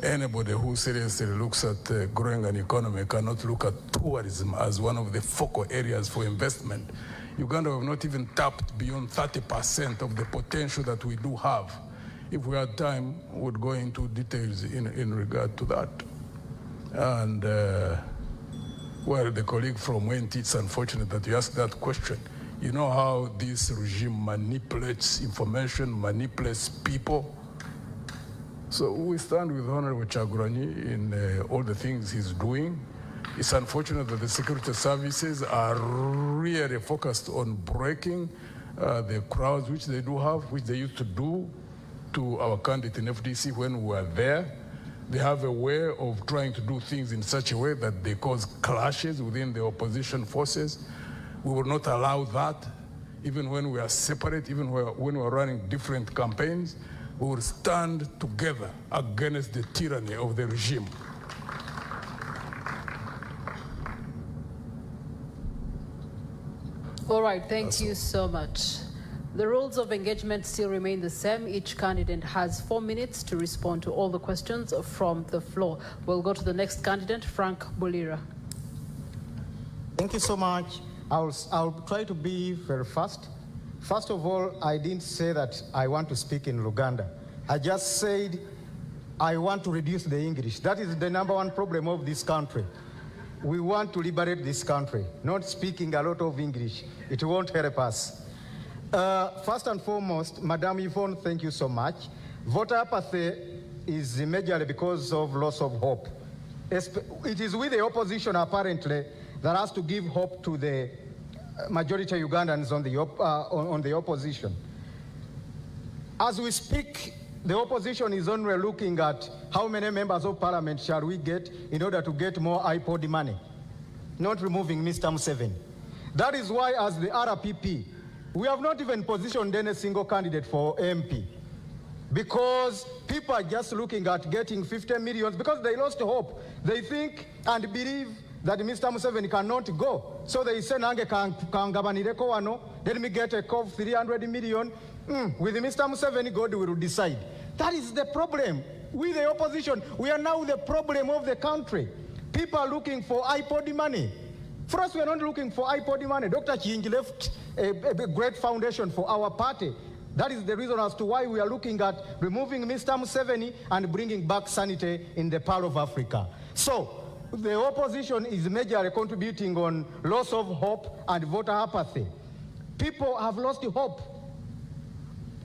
anybody who seriously looks at growing an economy cannot look at tourism as one of the focal areas for investment. Uganda have not even tapped beyond 30% of the potential that we do have. If we had time, we would go into details in regard to that. And well, the colleague from Went, it's unfortunate that you asked that question. You know how this regime manipulates information, manipulates people? So we stand with Honorable Chaguranyi in all the things he's doing. It's unfortunate that the security services are really focused on breaking the crowds which they do have, which they used to do to our candidate in FDC when we were there. They have a way of trying to do things in such a way that they cause clashes within the opposition forces. We will not allow that. Even when we are separate, even when we are running different campaigns, we will stand together against the tyranny of the regime. All right, thank you so much. The rules of engagement still remain the same. Each candidate has 4 minutes to respond to all the questions from the floor. We'll go to the next candidate, Frank Bulira. Thank you so much. I'll try to be very fast. First of all, I didn't say that I want to speak in Luganda. I just said I want to reduce the English. That is the #1 problem of this country. We want to liberate this country. Not speaking a lot of English. It won't help us. First and foremost, Madam Yvonne, thank you so much. Voter apathy is majorly because of loss of hope. It is with the opposition, apparently, that has to give hope to the majority of Ugandans on the opposition. As we speak, the opposition is only looking at how many members of parliament shall we get in order to get more iPod money, not removing Mr. Museveni. That is why, as the RPP, we have not even positioned any single candidate for MP, because people are just looking at getting 50 million because they lost hope. They think and believe that Mr. Museveni cannot go. So they say, Nange kangabanireko wano, let me get a call 300 million. With Mr. Museveni, God will decide. That is the problem. We, the opposition, we are now the problem of the country. People are looking for iPod money. For us, we are not looking for iPod money. Dr. Chingi left a great foundation for our party. That is the reason as to why we are looking at removing Mr. Museveni and bringing back sanity in the Pearl of Africa. So the opposition is majorly contributing on loss of hope and voter apathy. People have lost hope.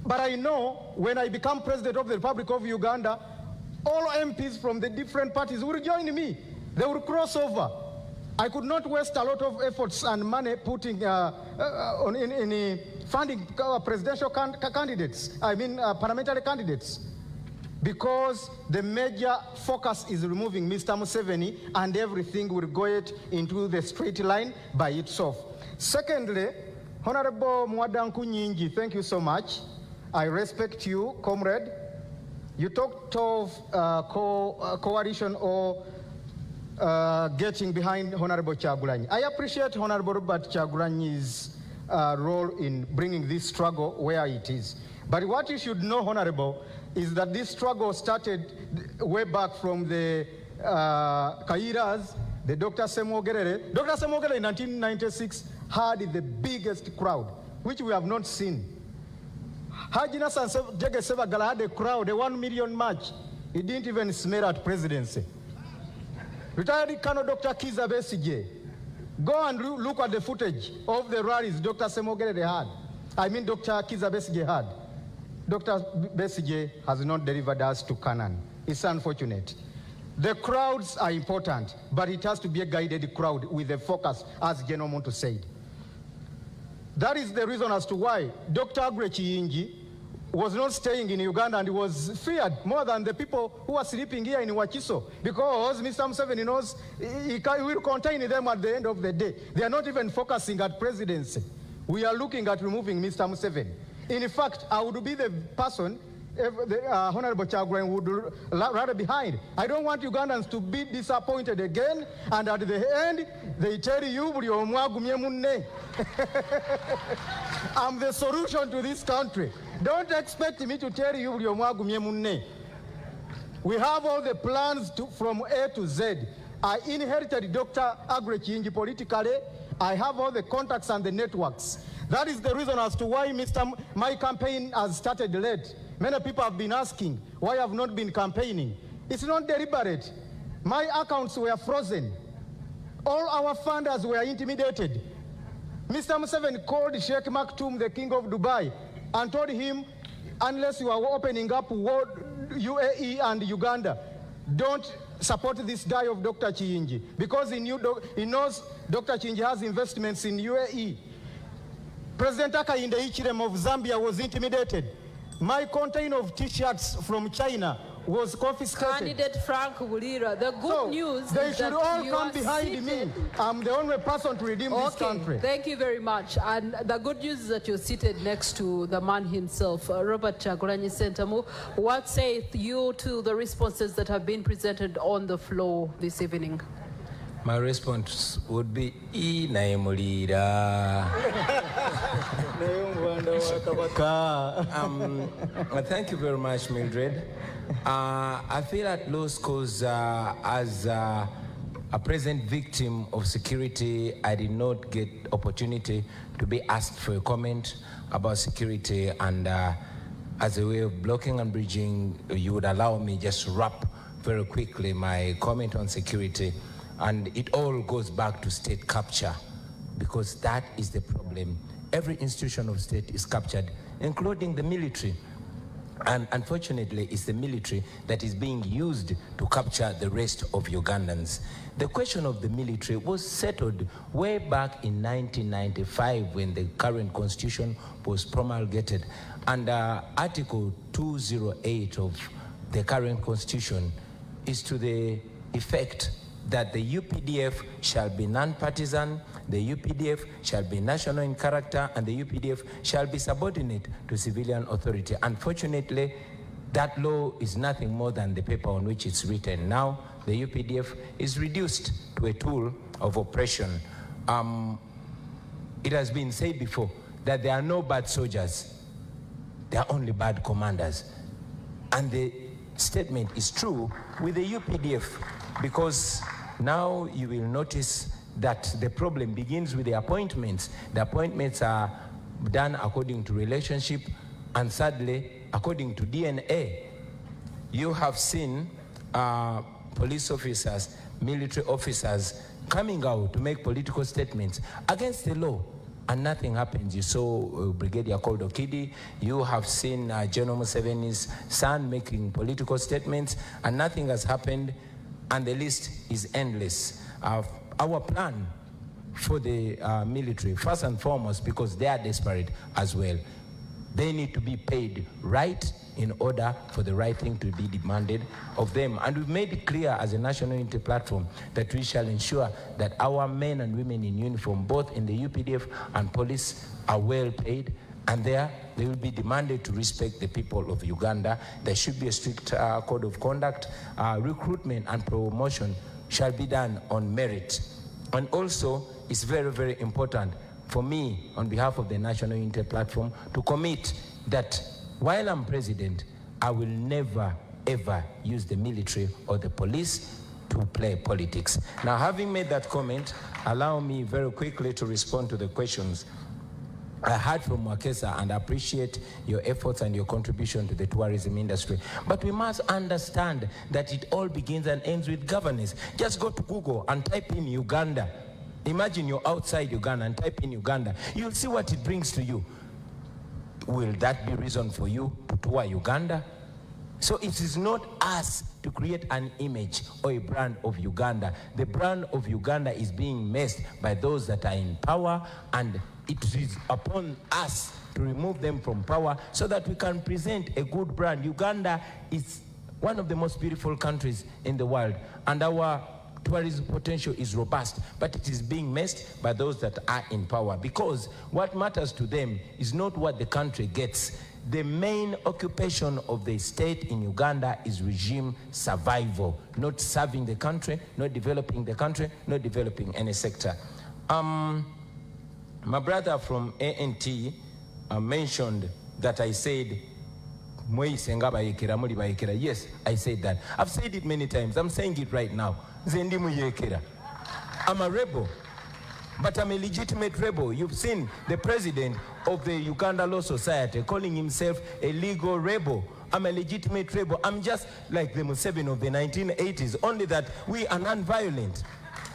But I know when I become president of the Republic of Uganda, all MPs from the different parties will join me. They will cross over. I could not waste a lot of efforts and money putting in funding presidential candidates, parliamentary candidates, because the major focus is removing Mr. Museveni and everything will go into the straight line by itself. Secondly, Honorable Mwadanku Nyingi, thank you so much. I respect you, comrade. You talked of coalition or getting behind Honorable Chagulanyi. I appreciate Honorable Robert Chagulanyi's role in bringing this struggle where it is. But what you should know, Honorable, is that this struggle started way back from the Kairas, the Dr. Semogerere. Dr. Semogerere in 1996 had the biggest crowd, which we have not seen. Haji Nassan Jege Sebagala had a crowd, a 1 million march. He didn't even smell at presidency. Retired Colonel Dr. Kiza Besigye, go and look at the footage of the rallies Dr. Semogere had. I mean Dr. Kiza Besigye had. Dr. Besigye has not delivered us to Canaan. It's unfortunate. The crowds are important, but it has to be a guided crowd with a focus, as General Monto said. That is the reason as to why Dr. Agre Chiyingi was not staying in Uganda and was feared more than the people who are sleeping here in Wachiso, because Mr. Museveni knows he will contain them at the end of the day. They are not even focusing at presidency. We are looking at removing Mr. Museveni. In fact, I would be the person the Honorable Chagwen would rather behind. I don't want Ugandans to be disappointed again, and at the end, they tell you, I'm the solution to this country. Don't expect me to tell you, we have all the plans from A to Z. I inherited Dr. Agre Chiyingi politically. I have all the contacts and the networks. That is the reason as to why my campaign has started late. Many people have been asking why I have not been campaigning. It's not deliberate. My accounts were frozen. All our funders were intimidated. Mr. Museveni called Sheikh Maktoum, the king of Dubai, and told him, unless you are opening up UAE and Uganda, don't support this guy of Dr. Chiyingi, because he knows Dr. Chiyingi has investments in UAE. President Hakainde Hichilema of Zambia was intimidated. My container of T-shirts from China was confiscated. Candidate Frank Bulira, the good news is that they should all come behind me. I'm the only person to redeem this country. Thank you very much. And the good news is that you're seated next to the man himself, Robert Chagulanyi Sentamu. What saith you to the responses that have been presented on the floor this evening? My response would be Naimulira. Thank you very much, Mildred. I feel at loss because as a present victim of security, I did not get opportunity to be asked for a comment about security, and as a way of blocking and bridging, you would allow me just to wrap very quickly my comment on security. And it all goes back to state capture, because that is the problem. Every institution of state is captured, including the military. And unfortunately, it's the military that is being used to capture the rest of Ugandans. The question of the military was settled way back in 1995 when the current constitution was promulgated. And Article 208 of the current constitution is to the effect that the UPDF shall be non-partisan, the UPDF shall be national in character, and the UPDF shall be subordinate to civilian authority. Unfortunately, that law is nothing more than the paper on which it's written. Now, the UPDF is reduced to a tool of oppression. It has been said before that there are no bad soldiers, there are only bad commanders. And the statement is true with the UPDF, because now you will notice that the problem begins with the appointments. The appointments are done according to relationship, and sadly, according to DNA. You have seen police officers, military officers coming out to make political statements against the law, and nothing happens. You saw Brigadier Koldo Kidi. You have seen General Museveni's son making political statements, and nothing has happened, and the list is endless. Our plan for the military, first and foremost, because they are desperate as well, they need to be paid right in order for the right thing to be demanded of them. And we've made it clear as a national unity platform that we shall ensure that our men and women in uniform, both in the UPDF and police, are well paid, and they will be demanded to respect the people of Uganda. There should be a strict code of conduct. Recruitment and promotion shall be done on merit. And also, it's very, very important for me, on behalf of the National Unity Platform, to commit that while I'm president, I will never, ever use the military or the police to play politics. Now, having made that comment, allow me very quickly to respond to the questions I heard from Mwakesa, and I appreciate your efforts and your contribution to the tourism industry. But we must understand that it all begins and ends with governance. Just go to Google and type in Uganda. Imagine you're outside Uganda and type in Uganda. You'll see what it brings to you. Will that be reason for you to tour Uganda? So it is not us to create an image or a brand of Uganda. The brand of Uganda is being messed by those that are in power, and it is upon us to remove them from power so that we can present a good brand. Uganda is one of the most beautiful countries in the world, and our tourism potential is robust, but it is being messed by those that are in power, because what matters to them is not what the country gets. The main occupation of the state in Uganda is regime survival, not serving the country, not developing the country, not developing any sector. My brother from ANT mentioned that I said, yes, I said that. I've said it many times. I'm saying it right now. I'm a rebel, but I'm a legitimate rebel. You've seen the president of the Uganda Law Society calling himself a legal rebel. I'm a legitimate rebel. I'm just like the Museveni of the 1980s, only that we are non-violent.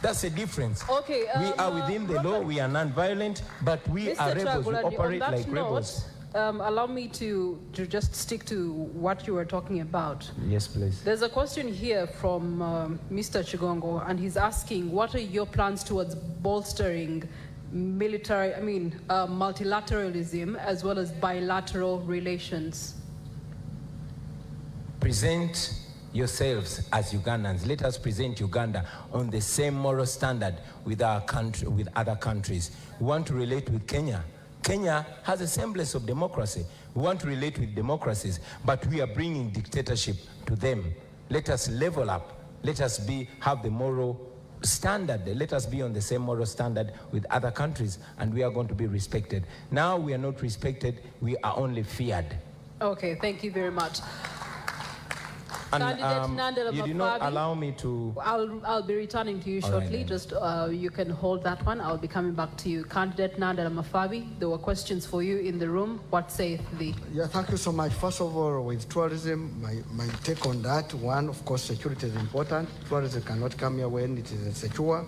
That's the difference. Okay, we are within the law, we are non-violent, but we are rebels, we operate like rebels. Allow me to just stick to what you were talking about. Yes, please. There's a question here from Mr. Chigongo, and he's asking, what are your plans towards bolstering multilateralism as well as bilateral relations? Present yourselves as Ugandans. Let us present Uganda on the same moral standard with our country, with other countries. We want to relate with Kenya. Kenya has a semblance of democracy. We want to relate with democracies, but we are bringing dictatorship to them. Let us level up. Let us have the moral standard. Let us be on the same moral standard with other countries, and we are going to be respected. Now we are not respected, we are only feared. Okay, thank you very much. And you did not allow me to... I'll be returning to you shortly. Right, just you can hold that one. I'll be coming back to you. Candidate Nandela Mafabi, there were questions for you in the room. What saith thee? Yeah, thank you so much. First of all, with tourism, my take on that, one, of course, security is important. Tourism cannot come here when it is secure.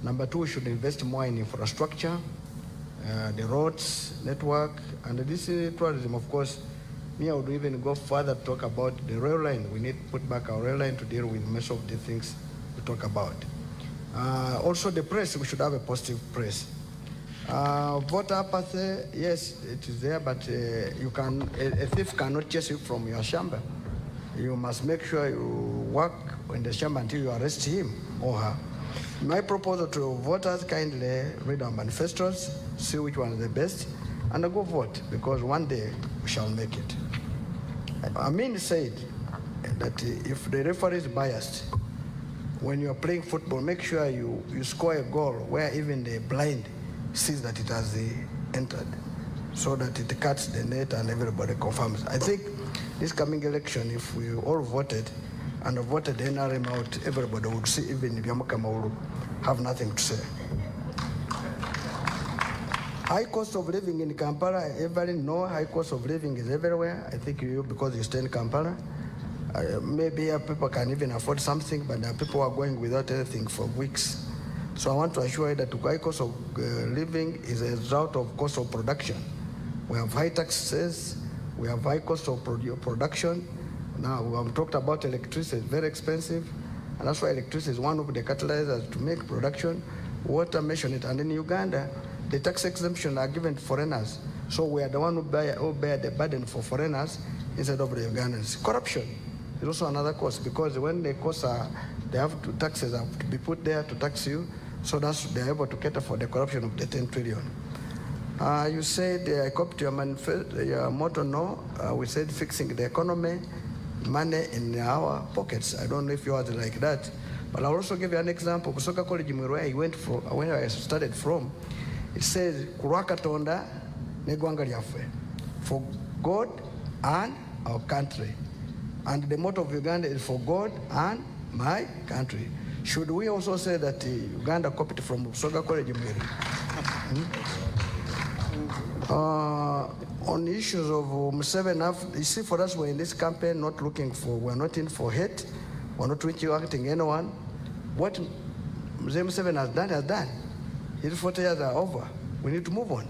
Number two, we should invest more in infrastructure, the roads, network, and this tourism, of course. Me, I would even go further to talk about the rail line. We need to put back our rail line to deal with most of the things we talk about. Also, the press, we should have a positive press. Voter apathy, yes, it is there, but a thief cannot chase you from your chamber. You must make sure you work in the chamber until you arrest him or her. My proposal to voters, kindly read our manifestos, see which one is the best, and go vote, because one day we shall make it. Amin said that if the referee is biased, when you're playing football, make sure you score a goal where even the blind sees that it has entered, so that it cuts the net and everybody confirms. I think this coming election, if we all voted and voted the NRM out, everybody would see, even if Yamaka will have nothing to say. High cost of living in Kampala, everybody know high cost of living is everywhere. I think you, because you stay in Kampala, maybe people can even afford something, but there are people who are going without anything for weeks. So I want to assure you that high cost of living is a result of cost of production. We have high taxes, we have high cost of production. Now we have talked about electricity, it's very expensive, and that's why electricity is one of the catalyzers to make production. Water, mention it, and in Uganda, the tax exemption are given to foreigners. So we are the one who bear the burden for foreigners instead of the Ugandans. Corruption is also another cost, because when the costs are, taxes have to be put there to tax you, so that's they're able to cater for the corruption of the 10 trillion. You said, I copied your motto, no. We said fixing the economy, money in our pockets. I don't know if yours is like that, but I'll also give you an example. Busoga College, where I went from, where I started from, it says, Kurakatonda negwanga lyaffe, for God and our country. And the motto of Uganda is for God and my country. Should we also say that Uganda copied from Soga College? On issues of Museveni, you see, for us, we're in this campaign not looking for, we're not in for hate, we're not reaching anyone. What Museveni has done. His 40 years are over. We need to move on.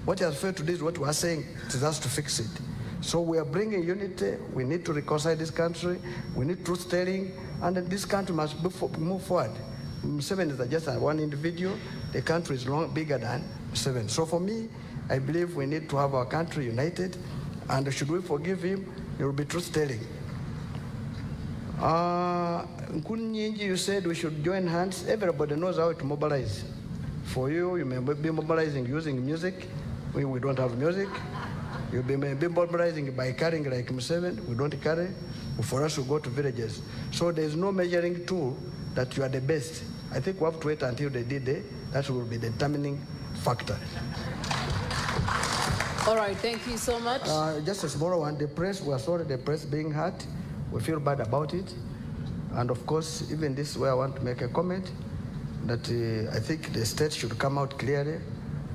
What he has failed to do is what we are saying, it is us to fix it. So we are bringing unity, we need to reconcile this country, we need truth-telling, and this country must move forward. Museveni is just one individual, the country is bigger than Museveni. So for me, I believe we need to have our country united, and should we forgive him, there will be truth-telling. Nkunyinji, you said we should join hands. Everybody knows how to mobilize. For you, you may be mobilizing using music. We don't have music. You may be mobilizing by carrying like Museveni. We don't carry. For us, we go to villages. So there's no measuring tool that you are the best. I think we have to wait until the D-Day. That will be the determining factor. All right, thank you so much. Just a small one. The press, we are sorry the press being hurt. We feel bad about it. And of course, even this is where I want to make a comment that I think the state should come out clearly.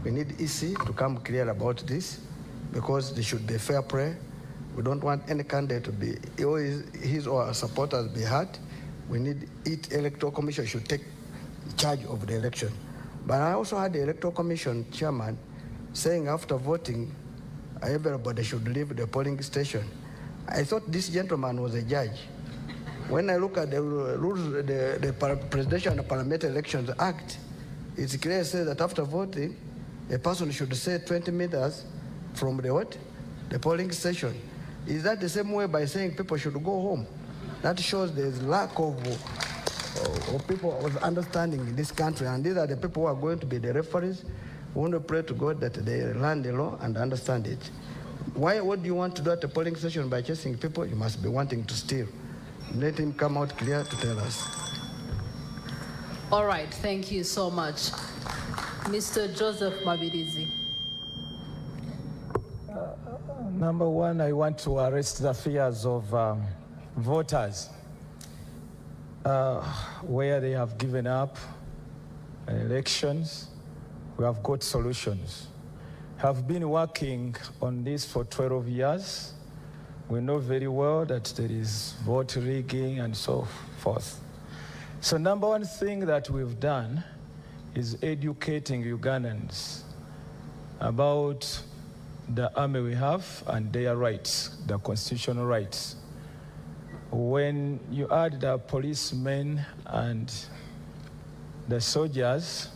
We need EC to come clear about this because there should be fair play. We don't want any candidate to be, his or her supporters be hurt. We need it, Electoral Commission should take charge of the election. But I also had the Electoral Commission chairman saying after voting, everybody should leave the polling station. I thought this gentleman was a judge. When I look at the rules, the Presidential and Parliamentary Elections Act, it's clear says that after voting, a person should stay 20 meters from the what? The polling station. Is that the same way by saying people should go home? That shows there's lack of people of understanding in this country, and these are the people who are going to be the referees. We want to pray to God that they learn the law and understand it. What do you want to do at the polling station by chasing people? You must be wanting to steal. Let him come out clear to tell us. All right, thank you so much. Mr. Joseph Mabirizi. Number one, I want to arrest the fears of voters where they have given up elections. We have got solutions. Have been working on this for 12 years. We know very well that there is vote rigging and so forth. So number one thing that we've done is educating Ugandans about the army we have and their rights, the constitutional rights. When you add the policemen and the soldiers,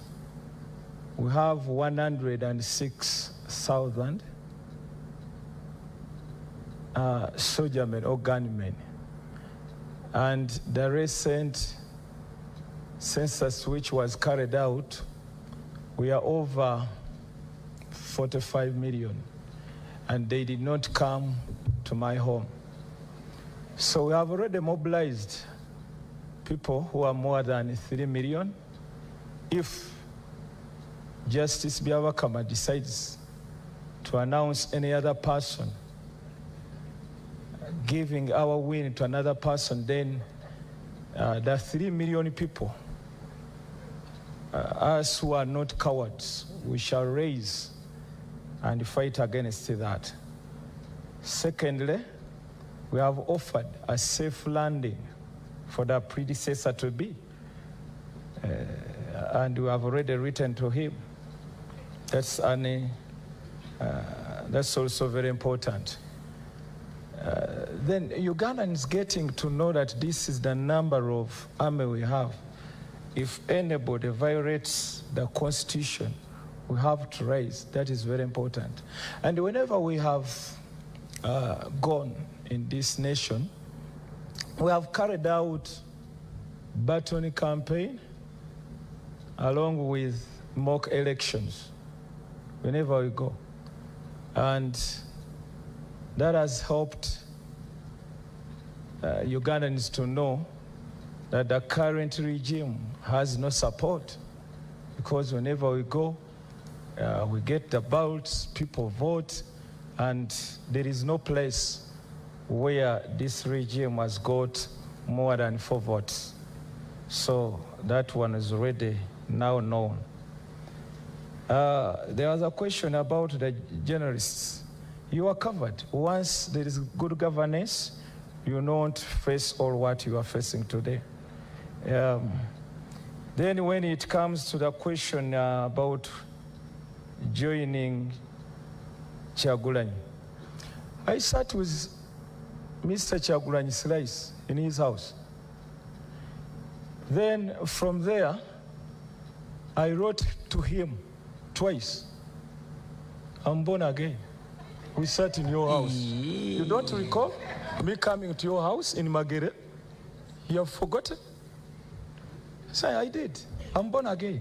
we have 106,000 soldiermen or gunmen. And the recent census which was carried out, we are over 45 million. And they did not come to my home. So we have already mobilized people who are more than 3 million. If Justice Byabakama decides to announce any other person giving our win to another person, then the 3 million people, us who are not cowards, we shall raise and fight against that. Secondly, we have offered a safe landing for the predecessor to be. And we have already written to him. That's also very important. Then Ugandans getting to know that this is the number of army we have. If anybody violates the constitution, we have to raise. That is very important. And whenever we have gone in this nation, we have carried out baton campaign along with mock elections whenever we go. And that has helped Ugandans to know that the current regime has no support, because whenever we go, we get the ballots, people vote, and there is no place where this regime has got more than 4 votes. So that one is already now known. There was a question about the journalists. You are covered. Once there is good governance, you don't face all what you are facing today. Then when it comes to the question about joining Kyagulanyi, I sat with Mr. Kyagulanyi Slice in his house. Then from there, I wrote to him twice. I'm born again. We sat in your house. You don't recall me coming to your house in Magere? You have forgotten? So I did. I'm born again.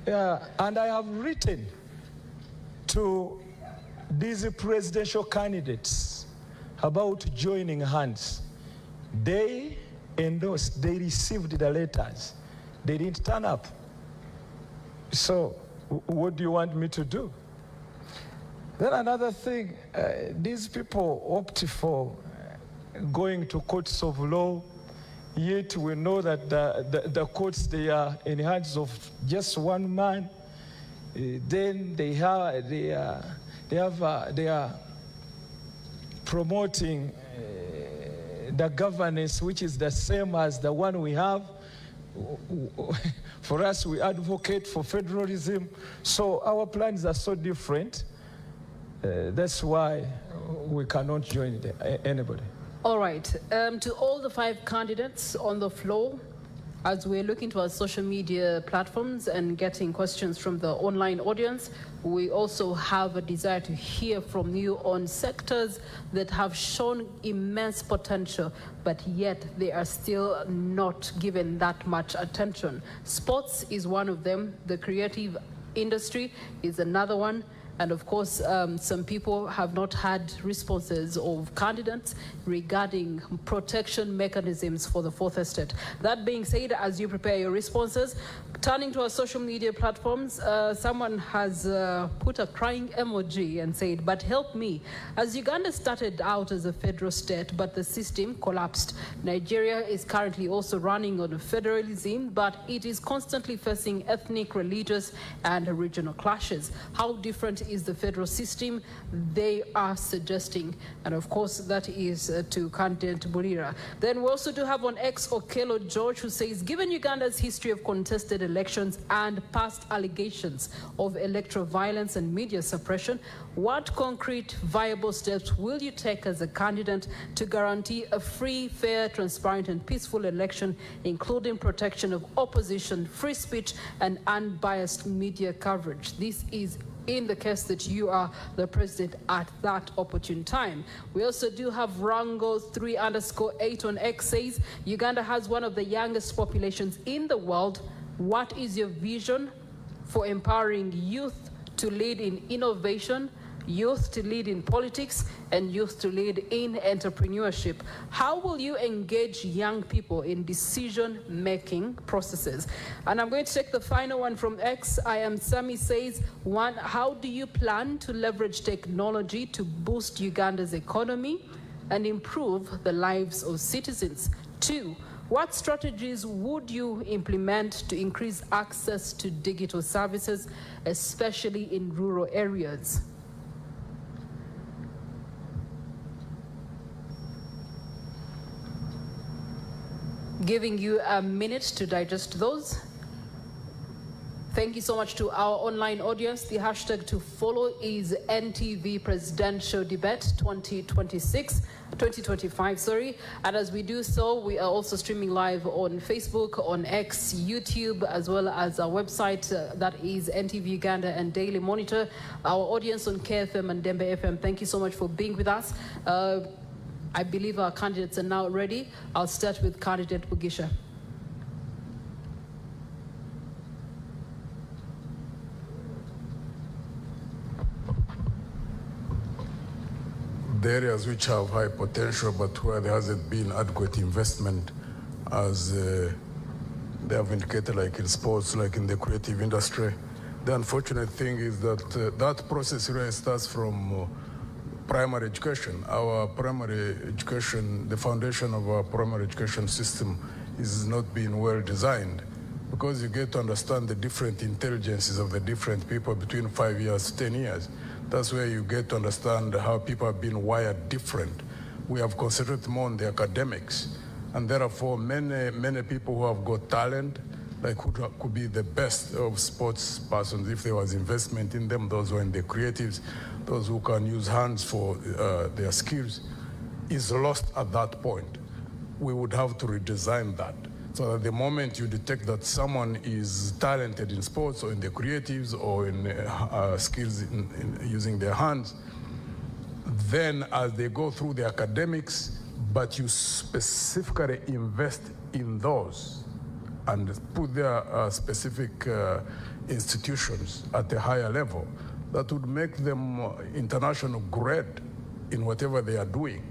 And I have written to these presidential candidates about joining hands. They endorsed, they received the letters. They didn't turn up. So what do you want me to do? Then another thing, these people opt for going to courts of law, yet we know that the courts, they are in the hands of just one man. Then they are promoting the governance, which is the same as the one we have. For us, we advocate for federalism. So our plans are so different. That's why we cannot join anybody. All right. To all the 5 candidates on the floor, as we're looking to our social media platforms and getting questions from the online audience, we also have a desire to hear from you on sectors that have shown immense potential, but yet they are still not given that much attention. Sports is one of them. The creative industry is another one. And of course, some people have not had responses of candidates regarding protection mechanisms for the Fourth Estate. That being said, as you prepare your responses, turning to our social media platforms, someone has put a crying emoji and said, but help me. As Uganda started out as a federal state, but the system collapsed. Nigeria is currently also running on federalism, but it is constantly facing ethnic, religious, and regional clashes. How different is the federal system they are suggesting? And of course, that is to candidate Burira. Then we also do have on X Okello George, who says, given Uganda's history of contested elections and past allegations of electoral violence and media suppression, what concrete, viable steps will you take as a candidate to guarantee a free, fair, transparent, and peaceful election, including protection of opposition, free speech, and unbiased media coverage? This is in the case that you are the president at that opportune time. We also do have Rango 3_8 on X says, Uganda has one of the youngest populations in the world. What is your vision for empowering youth to lead in innovation, youth to lead in politics, and youth to lead in entrepreneurship? How will you engage young people in decision-making processes? And I'm going to take the final one from X. I am Sami says, 1, how do you plan to leverage technology to boost Uganda's economy and improve the lives of citizens? 2, what strategies would you implement to increase access to digital services, especially in rural areas? Giving you a minute to digest those. Thank you so much to our online audience. The hashtag to follow is NTV Presidential Debate 2025, sorry. And as we do so, we are also streaming live on Facebook, on X, YouTube, as well as our website, that is NTV Uganda and Daily Monitor. Our audience on KFM and Dembe FM, thank you so much for being with us. I believe our candidates are now ready. I'll start with candidate Bugisha. The areas which have high potential but where there hasn't been adequate investment, as they have indicated, like in sports, like in the creative industry. The unfortunate thing is that that process really starts from primary education. Our primary education, the foundation of our primary education system is not being well designed, because you get to understand the different intelligences of the different people between 5 years to 10 years. That's where you get to understand how people have been wired different. We have concentrated more on the academics, and therefore many people who have got talent, like who could be the best of sports persons if there was investment in them, those who are in the creatives, those who can use hands for their skills, is lost at that point. We would have to redesign that, so that the moment you detect that someone is talented in sports or in the creatives or in skills in using their hands, then as they go through the academics, but you specifically invest in those and put their specific institutions at a higher level, that would make them international grade in whatever they are doing.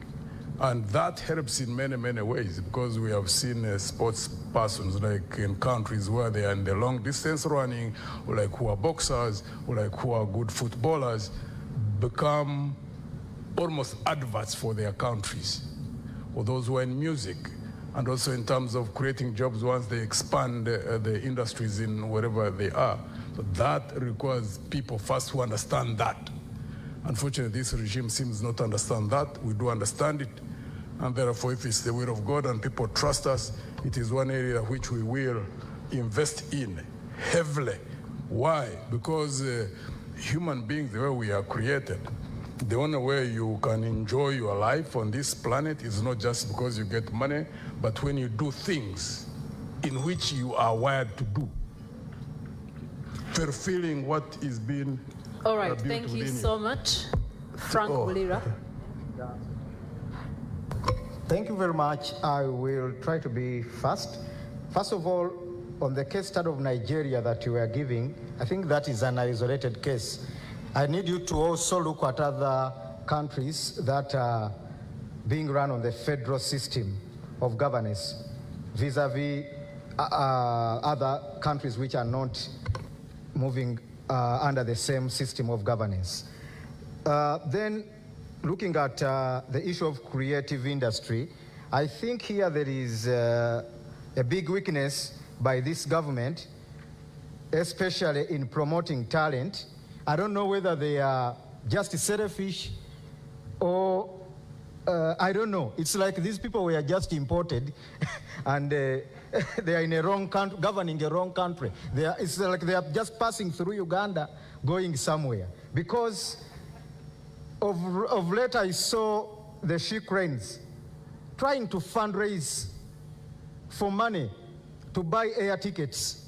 And that helps in many, many ways, because we have seen sports persons, like in countries where they are in the long distance running, or like who are boxers, or like who are good footballers, become almost adverts for their countries, or those who are in music, and also in terms of creating jobs once they expand the industries in wherever they are. So that requires people first who understand that. Unfortunately, this regime seems not to understand that. We do understand it, and therefore, if it's the will of God and people trust us, it is one area which we will invest in heavily. Why? Because human beings, the way we are created, the only way you can enjoy your life on this planet is not just because you get money, but when you do things in which you are wired to do, fulfilling what is being all right, thank you so much. Frank Bulira. Thank you very much. I will try to be fast. First of all, on the case study of Nigeria that you were giving, I think that is an isolated case. I need you to also look at other countries that are being run on the federal system of governance vis-a-vis other countries which are not moving under the same system of governance. Then looking at the issue of creative industry, I think here there is a big weakness by this government, especially in promoting talent. I don't know whether they are just selfish or I don't know. It's like these people were just imported and they are in a wrong country, governing a wrong country. It's like they are just passing through Uganda, going somewhere. Because of late I saw the She Cranes trying to fundraise for money to buy air tickets.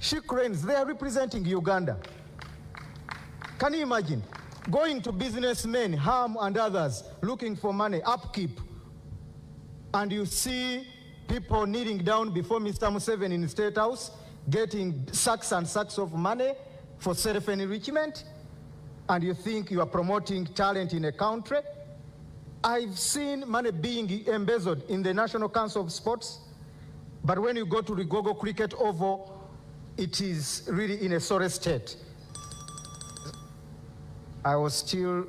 She Cranes, they are representing Uganda. Can you imagine? Going to businessmen, Ham and others, looking for money, upkeep, and you see people kneeling down before Mr. Museveni in the State House, getting sacks and sacks of money for self-enrichment, and you think you are promoting talent in a country. I've seen money being embezzled in the National Council of Sports, but when you go to the Gogo Cricket Oval, it is really in a sorry state. I was still,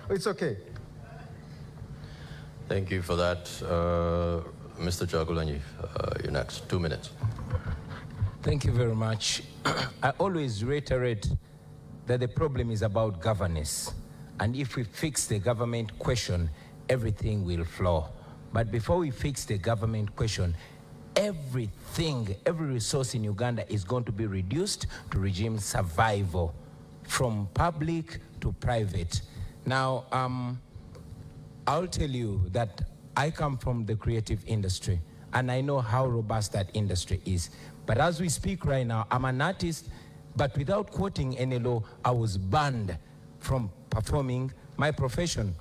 it's okay. Thank you for that. Mr. Jagulanyi, you're next. 2 minutes. Thank you very much. I always reiterate that the problem is about governance. And if we fix the government question, everything will flow. But before we fix the government question, everything, every resource in Uganda is going to be reduced to regime survival, from public to private. Now, I'll tell you that I come from the creative industry, and I know how robust that industry is. But as we speak right now, I'm an artist, but without quoting any law, I was banned from performing my profession.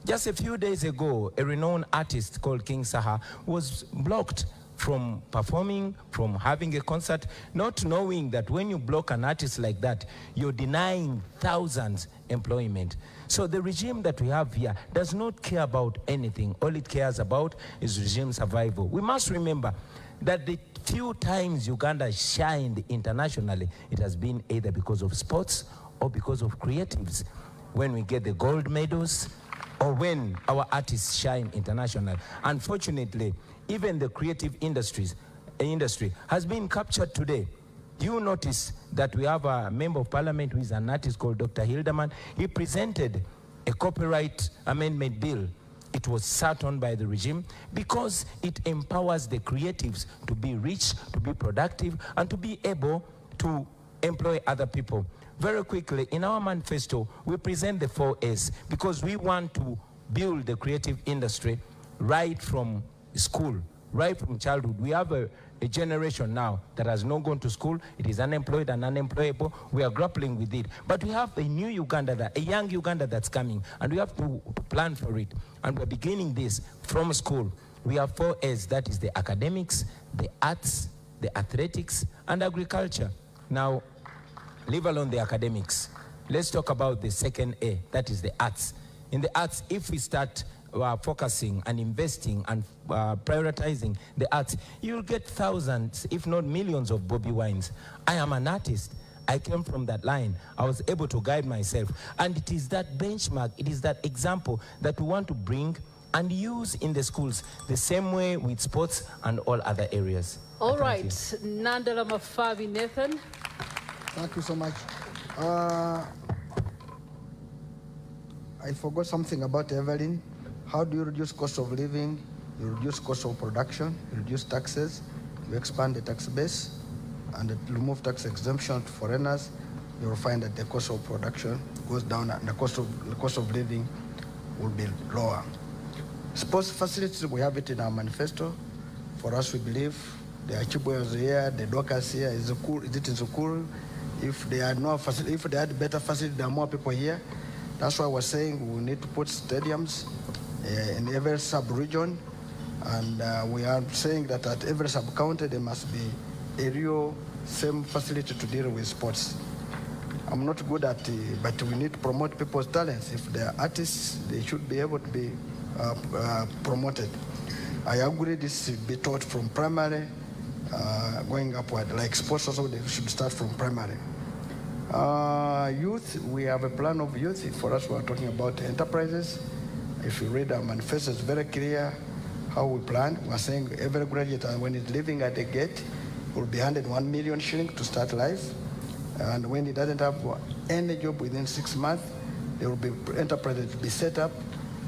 Just a few days ago, a renowned artist called King Saha was blocked from performing, from having a concert, not knowing that when you block an artist like that, you're denying thousands employment. So the regime that we have here does not care about anything. All it cares about is regime survival. We must remember that the few times Uganda shined internationally, it has been either because of sports or because of creatives. When we get the gold medals, or when our artists shine internationally. Unfortunately, even the creative industry has been captured today. You notice that we have a member of parliament who is an artist called Dr. Hildeman. He presented a copyright amendment bill. It was sat on by the regime because it empowers the creatives to be rich, to be productive, and to be able to employ other people. Very quickly, in our manifesto, we present the 4As because we want to build the creative industry right from school, right from childhood. We have a generation now that has not gone to school. It is unemployed and unemployable. We are grappling with it. But we have a new Uganda, a young Uganda that's coming, and we have to plan for it. And we're beginning this from school. We have 4As, that is the academics, the arts, the athletics, and agriculture. Now, leave alone the academics. Let's talk about the second A, that is the arts. In the arts, if we start focusing and investing and prioritizing the arts, you'll get thousands, if not millions of Bobby Wines. I am an artist. I came from that line. I was able to guide myself. And it is that benchmark, it is that example that we want to bring and use in the schools, the same way with sports and all other areas. All right, Nandala Mafavi Nathan. Thank you so much. I forgot something about Evelyn. How do you reduce cost of living? You reduce cost of production, you reduce taxes, you expand the tax base, and remove tax exemption to foreigners. You will find that the cost of production goes down and the cost of living will be lower. Sports facilities, we have it in our manifesto. For us, we believe the Achibwes here, the Dockers here, is it in Zukuru? If they had no facility, if they had better facility, there are more people here. That's why we're saying we need to put stadiums in every sub-region, and we are saying that at every sub-county there must be a real same facility to deal with sports. I'm not good at it, but we need to promote people's talents. If they are artists, they should be able to be promoted. I agree this should be taught from primary, going upward. Like sports also, they should start from primary. Youth, we have a plan of youth. For us, we are talking about enterprises. If you read our manifesto, it's very clear how we plan. We're saying every graduate, when he's living at the gate, will be handed 1 million shillings to start life. And when he doesn't have any job within 6 months, there will be enterprises to be set up,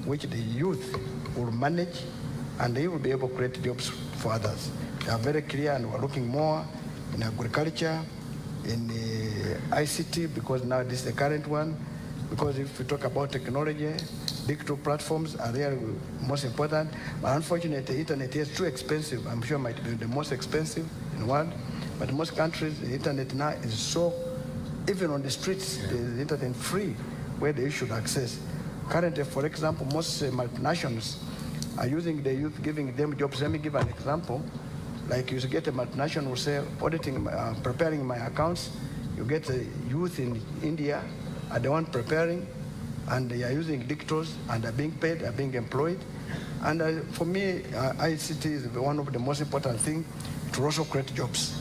which the youth will manage, and they will be able to create jobs for others. They are very clear, and we're looking more in agriculture, in ICT, because now this is the current one. Because if we talk about technology, digital platforms are really most important. But unfortunately, the internet is too expensive. I'm sure it might be the most expensive in the world. But in most countries, the internet now is so, even on the streets, the internet free, where they should access. Currently, for example, most multinationals are using the youth, giving them jobs. Let me give an example. Like you get a multinational, say, auditing, preparing my accounts. You get a youth in India are the one preparing, and they are using dictators, and are being paid, are being employed. And for me, ICT is one of the most important things. It will also create jobs.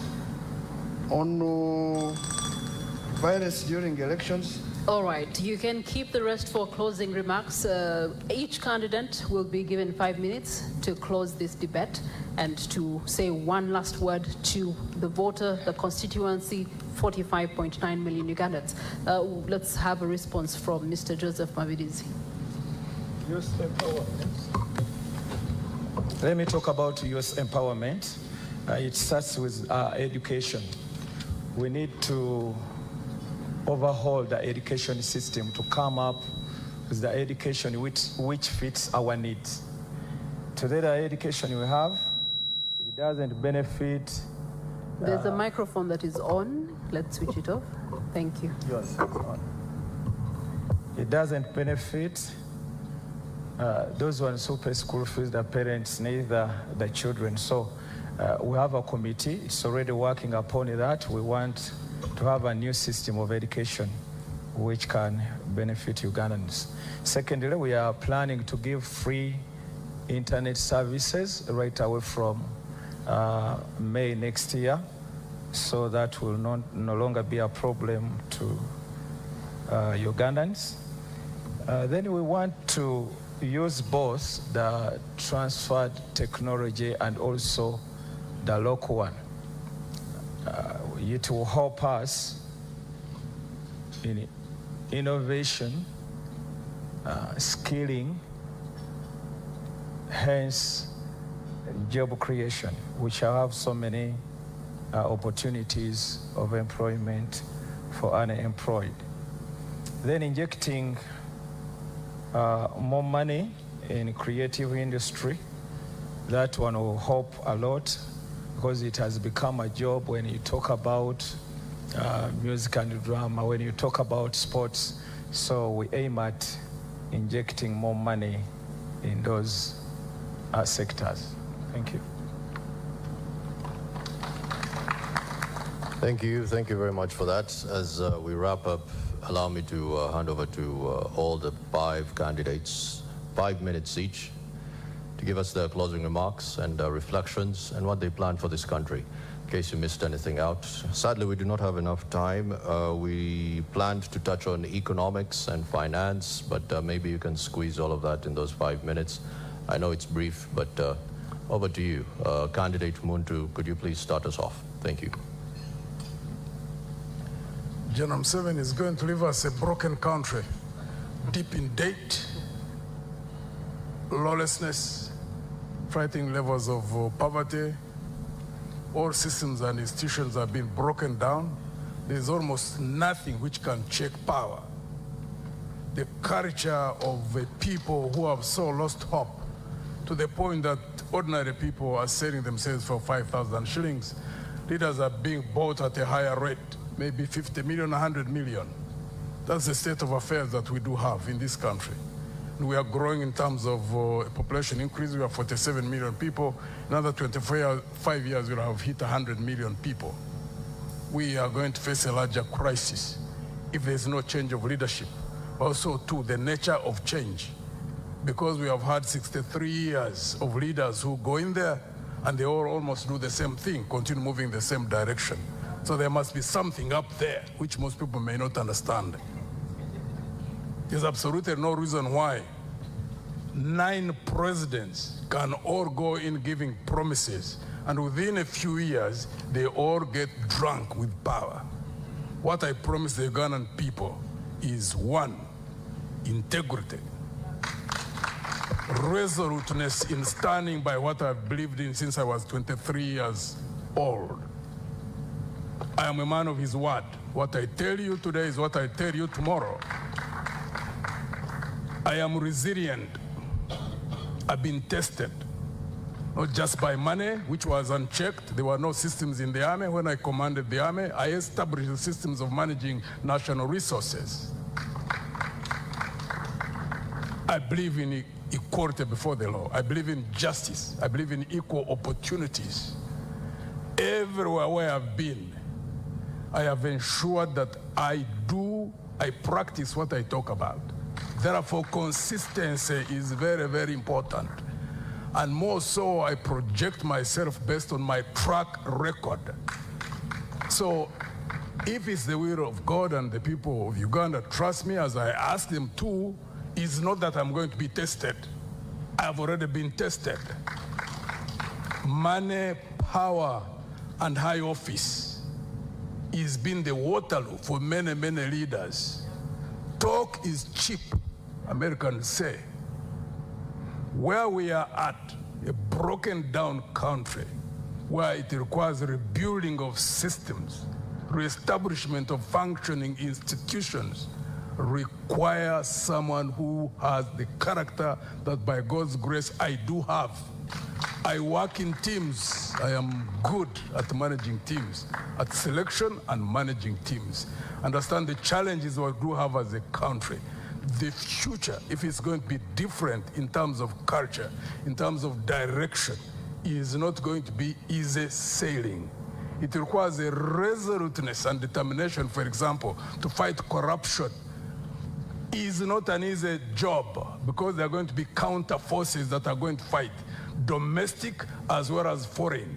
On violence during elections. All right, you can keep the rest for closing remarks. Each candidate will be given 5 minutes to close this debate and to say one last word to the voter, the constituency, 45.9 million Ugandans. Let's have a response from Mr. Joseph Mavidizi. Youth empowerment. Let me talk about youth empowerment. It starts with education. We need to overhaul the education system to come up with the education which fits our needs. Today, the education we have, it doesn't benefit. There's a microphone that is on. Let's switch it off. Thank you. Yes, it's on. It doesn't benefit those ones who pay school fees, the parents, neither the children. So we have a committee. It's already working upon that. We want to have a new system of education which can benefit Ugandans. Secondly, we are planning to give free internet services right away from May next year, so that will no longer be a problem to Ugandans. Then we want to use both the transferred technology and also the local one. It will help us in innovation, skilling, hence job creation, which shall have so many opportunities of employment for unemployed. Then injecting more money in creative industry, that one will help a lot because it has become a job when you talk about music and drama, when you talk about sports. So we aim at injecting more money in those sectors. Thank you. Thank you. Thank you very much for that. As we wrap up, allow me to hand over to all the 5 candidates, 5 minutes each, to give us their closing remarks and reflections and what they plan for this country, in case you missed anything out. Sadly, we do not have enough time. We planned to touch on economics and finance, but maybe you can squeeze all of that in those 5 minutes. I know it's brief, but over to you. Candidate Muntu, could you please start us off? Thank you. General Museveni is going to leave us a broken country, deep in debt, lawlessness, frightening levels of poverty. All systems and institutions have been broken down. There's almost nothing which can check power. The culture of a people who have so lost hope to the point that ordinary people are selling themselves for 5,000 shillings. Leaders are being bought at a higher rate, maybe 50 million, 100 million. That's the state of affairs that we do have in this country. And we are growing in terms of population increase. We have 47 million people. Another 25 years, we'll have hit 100 million people. We are going to face a larger crisis if there's no change of leadership. Also, too, the nature of change. Because we have had 63 years of leaders who go in there and they all almost do the same thing, continue moving the same direction. So there must be something up there which most people may not understand. There's absolutely no reason why 9 presidents can all go in giving promises and within a few years they all get drunk with power. What I promise the Ugandan people is 1, integrity, resoluteness in standing by what I've believed in since I was 23 years old. I am a man of his word. What I tell you today is what I tell you tomorrow. I am resilient. I've been tested, not just by money, which was unchecked. There were no systems in the army. When I commanded the army, I established the systems of managing national resources. I believe in equality before the law. I believe in justice. I believe in equal opportunities. Everywhere where I've been, I have ensured that I practice what I talk about. Therefore, consistency is very, very important. And more so, I project myself based on my track record. So, if it's the will of God and the people of Uganda trust me as I ask them to, it's not that I'm going to be tested. I've already been tested. Money, power, and high office has been the Waterloo for many, many leaders. Talk is cheap, Americans say. Where we are at, a broken down country, where it requires rebuilding of systems, reestablishment of functioning institutions, requires someone who has the character that by God's grace I do have. I work in teams. I am good at managing teams, at selection and managing teams. Understand the challenges we do have as a country. The future, if it's going to be different in terms of culture, in terms of direction, is not going to be easy sailing. It requires a resoluteness and determination, for example, to fight corruption. Is not an easy job because there are going to be counter forces that are going to fight, domestic as well as foreign.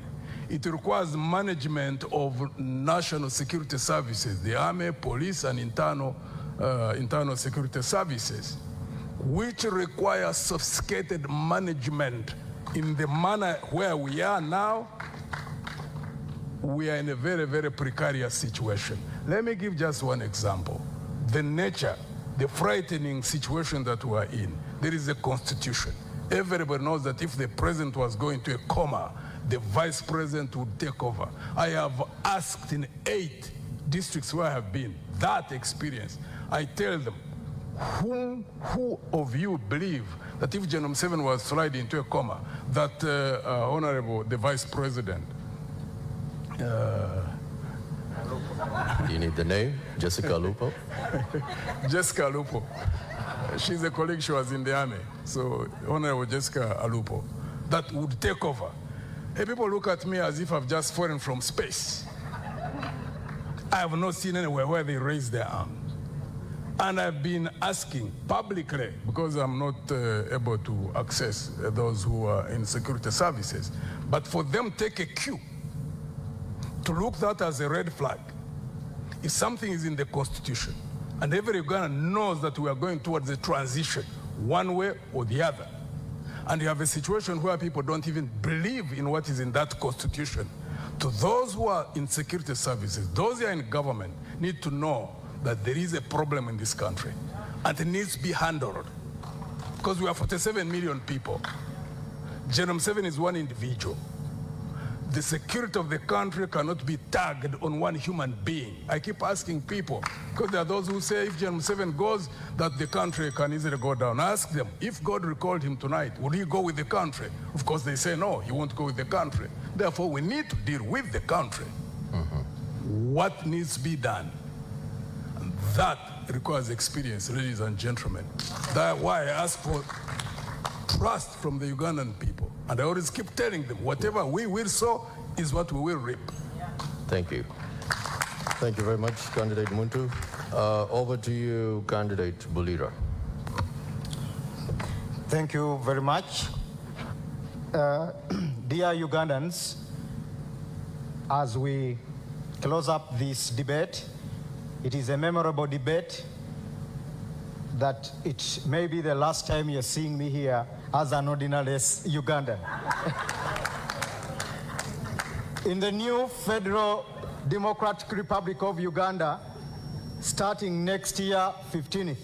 It requires management of national security services, the army, police, and internal security services. which require sophisticated management in the manner where we are now, we are in a very, very precarious situation. Let me give just one example. The nature, the frightening situation that we are in. There is a constitution. Everybody knows that if the president was going to a coma, the vice president would take over. I have asked in 8 districts where I have been that experience. I tell them, who of you believe that if General 7 was sliding into a coma, that Honorable, the vice president, you need the name? Jessica Lupo? Jessica Lupo. She's a colleague, she was in the army. So Honorable Jessica Alupo, that would take over. Hey, people look at me as if I've just fallen from space. I have not seen anywhere where they raise their arms. And I've been asking publicly, because I'm not able to access those who are in security services, but for them take a cue to look that as a red flag. If something is in the Constitution, and every Ugandan knows that we are going towards a transition, one way or the other, and you have a situation where people don't even believe in what is in that Constitution, to those who are in security services, those who are in government, need to know that there is a problem in this country, and it needs to be handled. Because we are 47 million people. General 7 is one individual. The security of the country cannot be tagged on one human being. I keep asking people, because there are those who say if General 7 goes, that the country can easily go down. I ask them, if God recalled him tonight, would he go with the country? Of course, they say no, he won't go with the country. Therefore, we need to deal with the country. What needs to be done? And that requires experience, ladies and gentlemen. That's why I ask for trust from the Ugandan people. And I always keep telling them, whatever we will sow is what we will reap. Thank you. Thank you very much, Candidate Muntu. Over to you, Candidate Bulira. Thank you very much. Dear Ugandans, as we close up this debate, it is a memorable debate that it may be the last time you're seeing me here as an ordinary Ugandan. In the new Federal Democratic Republic of Uganda, starting next year, 15th,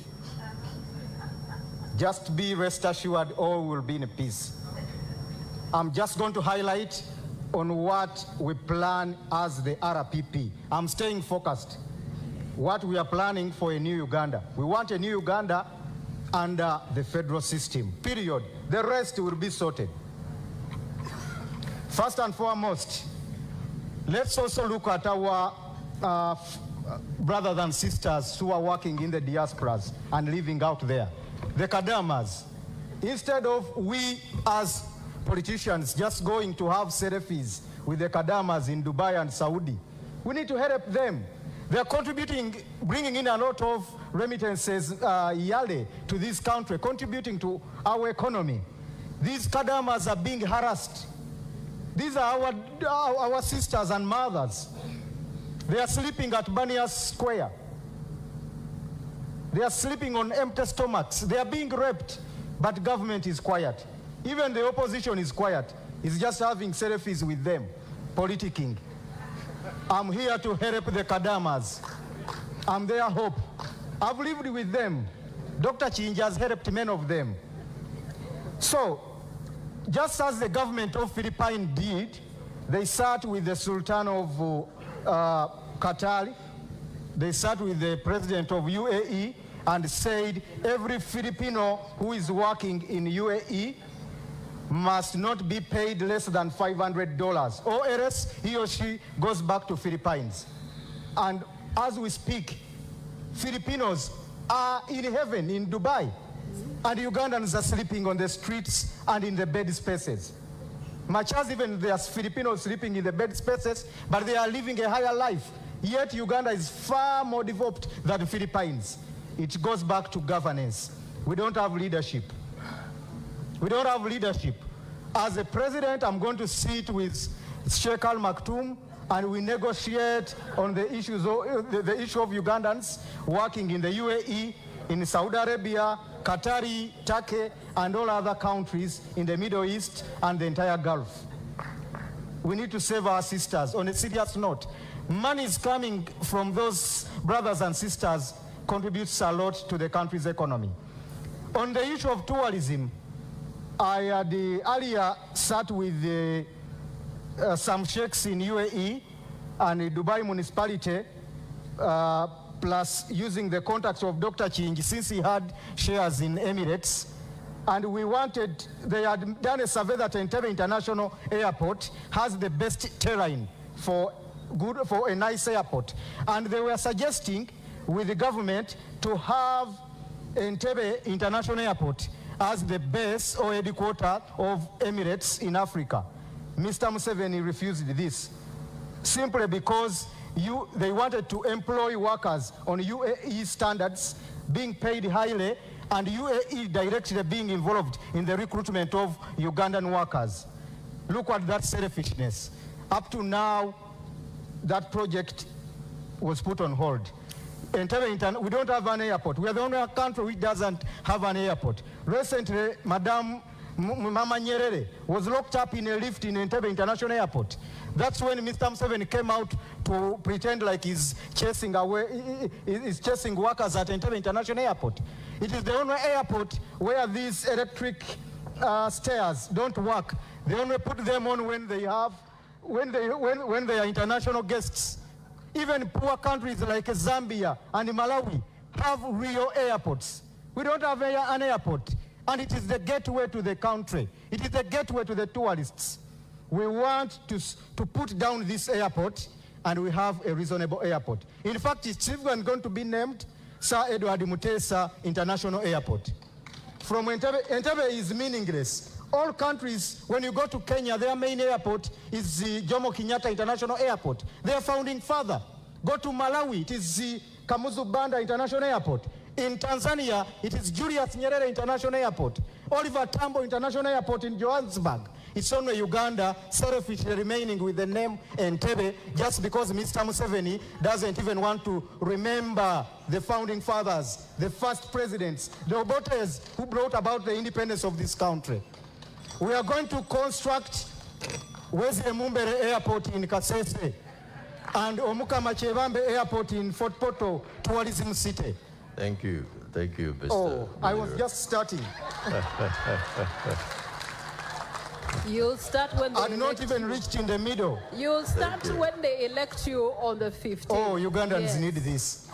just be rest assured all will be in peace. I'm just going to highlight on what we plan as the RPP. I'm staying focused. What we are planning for a new Uganda. We want a new Uganda under the federal system, period. The rest will be sorted. First and foremost, let's also look at our brothers and sisters who are working in the diasporas and living out there. The Kadamas. Instead of we as politicians just going to have selfies with the Kadamas in Dubai and Saudi, we need to help them. They are contributing, bringing in a lot of remittances yearly to this country, contributing to our economy. These Kadamas are being harassed. These are our sisters and mothers. They are sleeping at Banias Square. They are sleeping on empty stomachs. They are being raped, but government is quiet. Even the opposition is quiet. It's just having selfies with them, politicking. I'm here to help the Kadamas. I'm their hope. I've lived with them. Dr. Chinja has helped many of them. So, just as the government of Philippines did, they sat with the Sultan of Qatar, they sat with the president of UAE and said every Filipino who is working in UAE must not be paid less than $500, or else he or she goes back to Philippines. And as we speak, Filipinos are in heaven in Dubai, and Ugandans are sleeping on the streets and in the bed spaces. Much as even there are Filipinos sleeping in the bed spaces, but they are living a higher life. Yet Uganda is far more developed than the Philippines. It goes back to governance. We don't have leadership. We don't have leadership. As a president, I'm going to sit with Sheikh Al Maktoum and we negotiate on the issues of, the issue of Ugandans working in the UAE, in Saudi Arabia, Qatari, Turkey, and all other countries in the Middle East and the entire Gulf. We need to save our sisters. On a serious note, money is coming from those brothers and sisters contributes a lot to the country's economy. On the issue of tourism, I had earlier sat with some sheikhs in UAE and Dubai municipality, plus using the contacts of Dr. Chingi since he had shares in Emirates. And we wanted, they had done a survey that Entebbe International Airport has the best terrain for a nice airport. And they were suggesting with the government to have Entebbe International Airport as the base or headquarters of Emirates in Africa. Mr. Museveni refused this simply because they wanted to employ workers on UAE standards, being paid highly, and UAE directly being involved in the recruitment of Ugandan workers. Look at that selfishness. Up to now, that project was put on hold. Entebbe, we don't have an airport. We are the only country which doesn't have an airport. Recently, Madam Mama Nyerere was locked up in a lift in Entebbe International Airport. That's when Mr. Museveni came out to pretend like he's chasing workers at Entebbe International Airport. It is the only airport where these electric stairs don't work. They only put them on when they are international guests. Even poor countries like Zambia and Malawi have real airports. We don't have an airport, and it is the gateway to the country. It is the gateway to the tourists. We want to put down this airport, and we have a reasonable airport. In fact, it's even going to be named Sir Edward Mutesa International Airport. From Entebbe is meaningless. All countries, when you go to Kenya, their main airport is the Jomo Kenyatta International Airport. Their founding father. Go to Malawi, it is the Kamuzu Banda International Airport. In Tanzania, it is Julius Nyerere International Airport. Oliver Tambo International Airport in Johannesburg. It's only Uganda selfishly remaining with the name Entebbe just because Mr. Museveni doesn't even want to remember the founding fathers, the first presidents, the Obotes who brought about the independence of this country. We are going to construct Wesley Mumbere Airport in Kasese and Omukama Chebambe Airport in Fort Portal, tourism city. Thank you, Mr. Oh, I was just starting. You'll start when they I've not even reached in the middle. You'll start when they elect you on the 15th. Oh, Ugandans need this.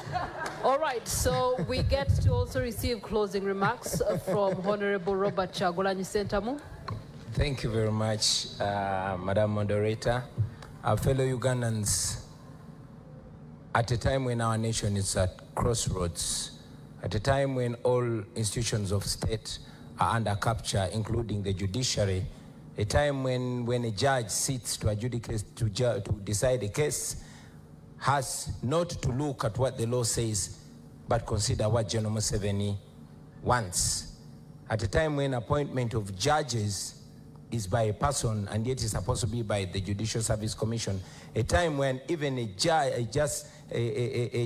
All right, so we get to also receive closing remarks from Honorable Robert Chagulanyi Sentamu. Thank you very much, Madam Moderator. Our fellow Ugandans, at a time when our nation is at crossroads, at a time when all institutions of state are under capture, including the judiciary, a time when a judge sits to adjudicate, to decide a case, has not to look at what the law says, but consider what General Museveni wants. At a time when appointment of judges is by a person and yet is supposed to be by the Judicial Service Commission, a time when even a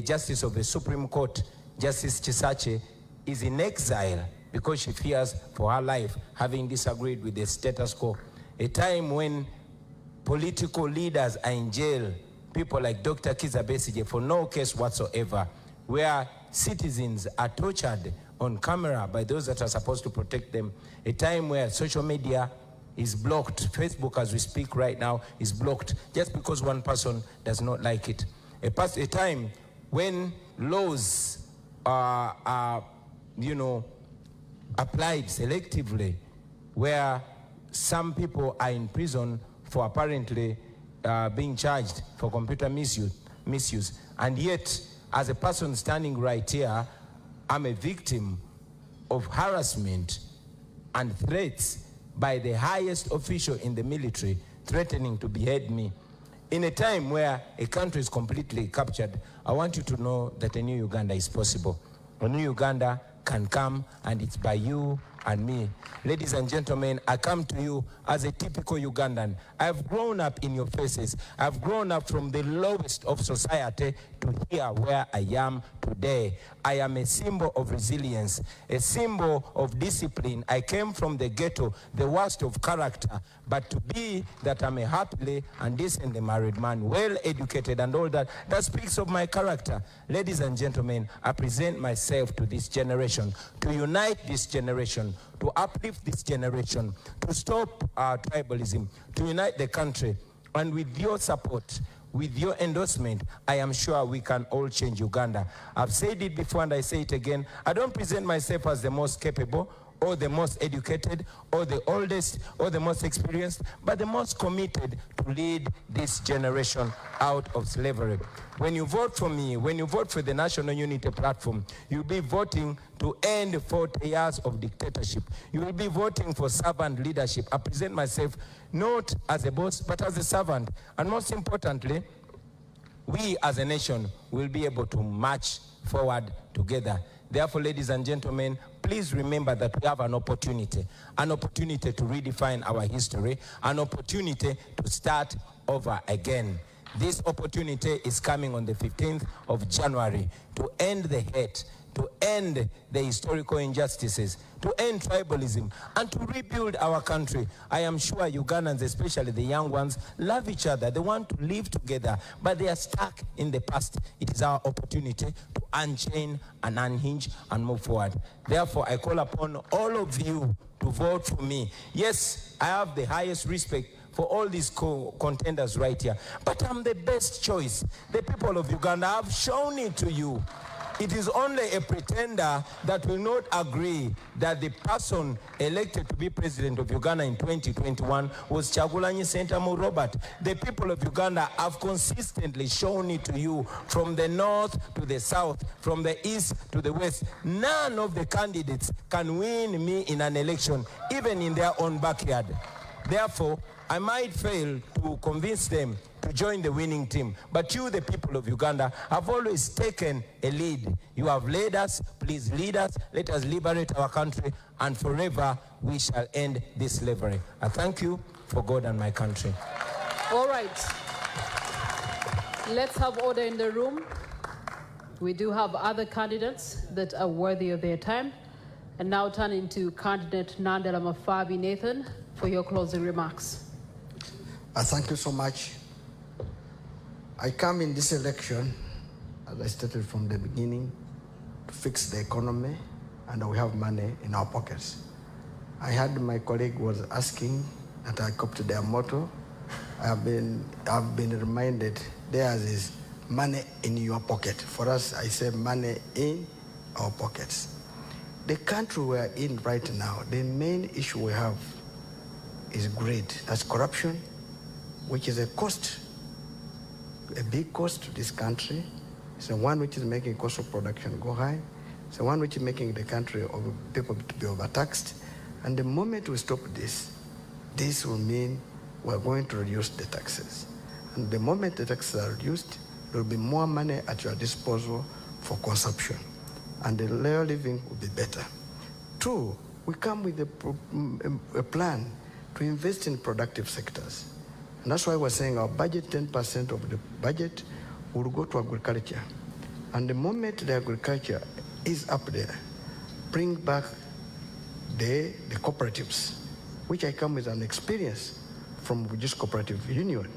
justice of the Supreme Court, Justice Chisache, is in exile because she fears for her life, having disagreed with the status quo. A time when political leaders are in jail, people like Dr. Kizza Besigye for no case whatsoever, where citizens are tortured on camera by those that are supposed to protect them. A time where social media is blocked. Facebook, as we speak right now, is blocked just because one person does not like it. A time when laws are applied selectively, where some people are in prison for apparently being charged for computer misuse. And yet, as a person standing right here, I'm a victim of harassment and threats by the highest official in the military, threatening to behead me. In a time where a country is completely captured, I want you to know that a new Uganda is possible. A new Uganda can come, and it's by you and me. Ladies and gentlemen, I come to you as a typical Ugandan. I've grown up in your faces. I've grown up from the lowest of society to here where I am today. I am a symbol of resilience, a symbol of discipline. I came from the ghetto, the worst of character, but to be that I'm a happily and decently married man, well educated and all that, that speaks of my character. Ladies and gentlemen, I present myself to this generation, to unite this generation, to uplift this generation, to stop tribalism, to unite the country. And with your support, with your endorsement, I am sure we can all change Uganda. I've said it before and I say it again. I don't present myself as the most capable or the most educated or the oldest or the most experienced, but the most committed to lead this generation out of slavery. When you vote for me, when you vote for the National Unity Platform, you'll be voting to end 40 years of dictatorship. You will be voting for servant leadership. I present myself not as a boss, but as a servant. And most importantly, we as a nation will be able to march forward together. Therefore, ladies and gentlemen, please remember that we have an opportunity to redefine our history, an opportunity to start over again. This opportunity is coming on the 15th of January to end the hate, to end the historical injustices, to end tribalism, and to rebuild our country. I am sure Ugandans, especially the young ones, love each other. They want to live together, but they are stuck in the past. It is our opportunity to unchain and unhinge and move forward. Therefore, I call upon all of you to vote for me. Yes, I have the highest respect for all these contenders right here, but I'm the best choice. The people of Uganda have shown it to you. It is only a pretender that will not agree that the person elected to be president of Uganda in 2021 was Kyagulanyi Ssentamu Robert. The people of Uganda have consistently shown it to you from the north to the south, from the east to the west. None of the candidates can win me in an election, even in their own backyard. Therefore, I might fail to convince them to join the winning team. But you, the people of Uganda, have always taken a lead. You have led us. Please lead us. Let us liberate our country, and forever we shall end this slavery. I thank you for God and my country. All right. Let's have order in the room. We do have other candidates that are worthy of their time. And now turning to candidate Nandela Mafabi Nathan for your closing remarks. Thank you so much. I come in this election, as I stated from the beginning, to fix the economy, and we have money in our pockets. I heard my colleague was asking that I copy their motto. I've been reminded theirs is money in your pocket. For us, I say money in our pockets. The country we're in right now, the main issue we have is greed. That's corruption, which is a cost, a big cost to this country. It's the one which is making cost of production go high. It's the one which is making the country of people to be overtaxed. And the moment we stop this, this will mean we're going to reduce the taxes. And the moment the taxes are reduced, there will be more money at your disposal for consumption. And the lower living will be better. Two, we come with a plan to invest in productive sectors. And that's why we're saying our budget, 10% of the budget will go to agriculture. And the moment the agriculture is up there, bring back the cooperatives, which I come with an experience from just cooperative union,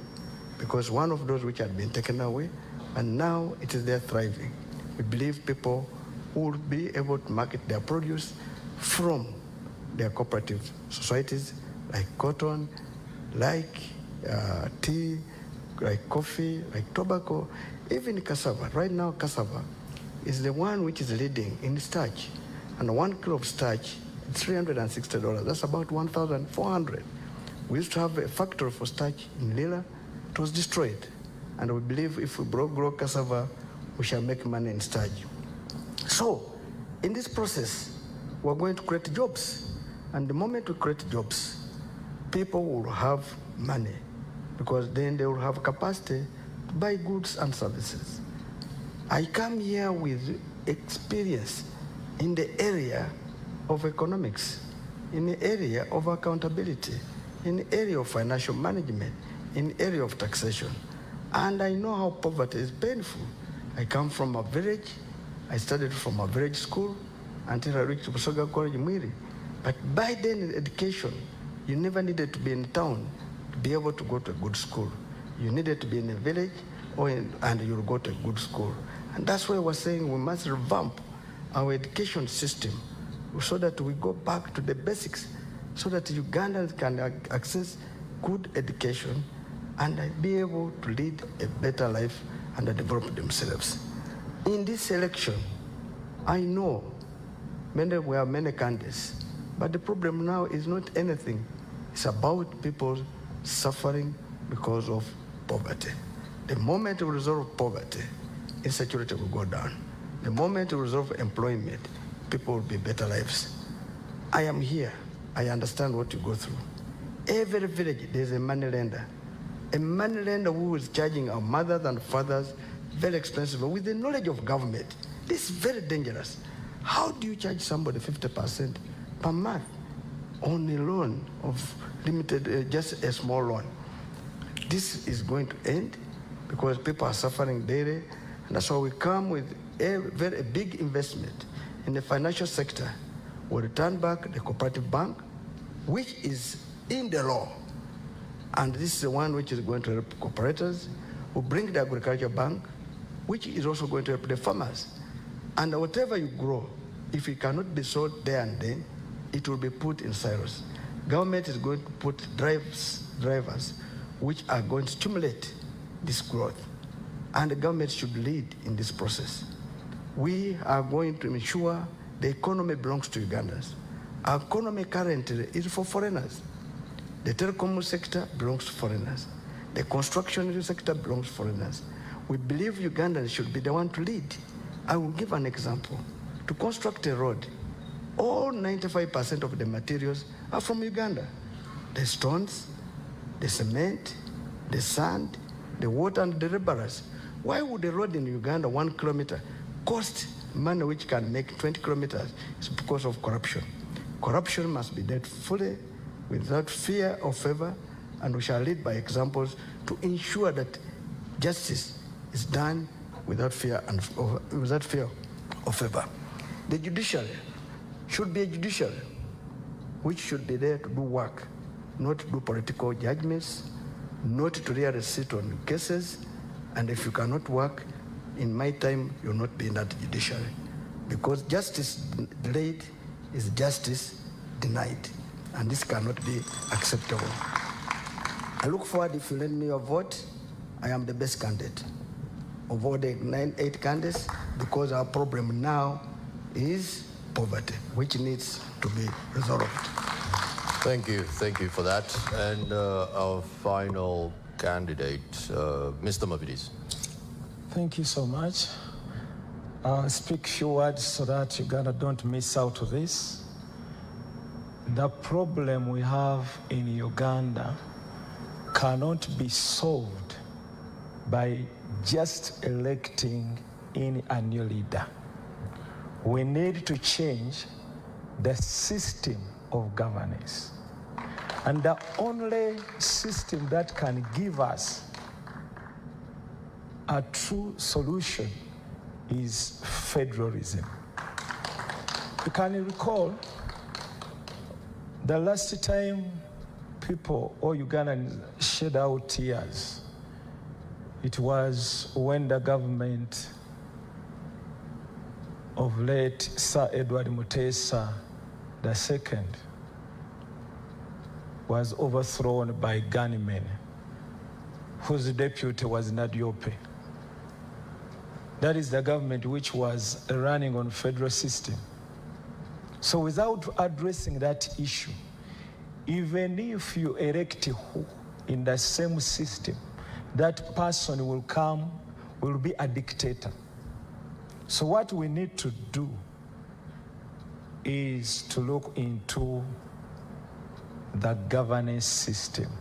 because one of those which had been taken away, and now it is there thriving. We believe people will be able to market their produce from their cooperative societies, like cotton, like tea, like coffee, like tobacco, even cassava. Right now, cassava is the one which is leading in starch. And 1 kilo of starch, $360. That's about 1,400. We used to have a factory for starch in Lila. It was destroyed. And we believe if we grow cassava, we shall make money in starch. So, in this process, we're going to create jobs. And the moment we create jobs, people will have money, because then they will have capacity to buy goods and services. I come here with experience in the area of economics. in the area of accountability, in the area of financial management, in the area of taxation. And I know how poverty is painful. I come from a village. I studied from a village school until I reached Busoga College, Mwiri. But by then in education, you never needed to be in town to be able to go to a good school. You needed to be in a village and you'll go to a good school. And that's why we're saying we must revamp our education system so that we go back to the basics, so that Ugandans can access good education and be able to lead a better life and develop themselves. In this election, I know we have many candidates, but the problem now is not anything. It's about people suffering because of poverty. The moment we resolve poverty, insecurity will go down. The moment we resolve employment, people will be better lives. I am here. I understand what you go through. Every village, there's a money lender. A money lender who is charging our mothers and fathers very expensive with the knowledge of government. This is very dangerous. How do you charge somebody 50% per month on a loan of limited, just a small loan? This is going to end because people are suffering daily, and that's why we come with a very big investment in the financial sector. We'll return back the cooperative bank, which is in the law. And this is the one which is going to help cooperators. We'll bring the agriculture bank, which is also going to help the farmers. And whatever you grow, if it cannot be sold there and then, it will be put in silos. Government is going to put drivers which are going to stimulate this growth. And the government should lead in this process. We are going to ensure the economy belongs to Ugandans. Our economy currently is for foreigners. The telecom sector belongs to foreigners. The construction sector belongs to foreigners. We believe Ugandans should be the one to lead. I will give an example. To construct a road, all 95% of the materials are from Uganda. The stones, the cement, the sand, the water, and the laborers. Why would a road in Uganda, 1 kilometer, cost money which can make 20 kilometers? It's because of corruption. Corruption must be dealt fully, without fear or favor, and we shall lead by examples to ensure that justice is done without fear or favor. The judiciary should be a judiciary which should be there to do work, not to do political judgments, not to really sit on cases, and if you cannot work, in my time, you'll not be in that judiciary. Because justice delayed is justice denied, and this cannot be acceptable. I look forward, if you lend me your vote, I am the best candidate of all the 8 candidates, because our problem now is poverty, which needs to be resolved. Thank you for that. And our final candidate, Mr. Mavidis. Thank you so much. I'll speak a few words so that Uganda don't miss out on this. The problem we have in Uganda cannot be solved by just electing in a new leader. We need to change the system of governance. And the only system that can give us a true solution is federalism. You can recall the last time people, all Ugandans, shed out tears, it was when the government of late Sir Edward Mutesa II was overthrown by gunmen whose deputy was Nadiope. That is the government which was running on federal system. So without addressing that issue, even if you elect who in the same system, that person will be a dictator. So what we need to do is to look into the governance system.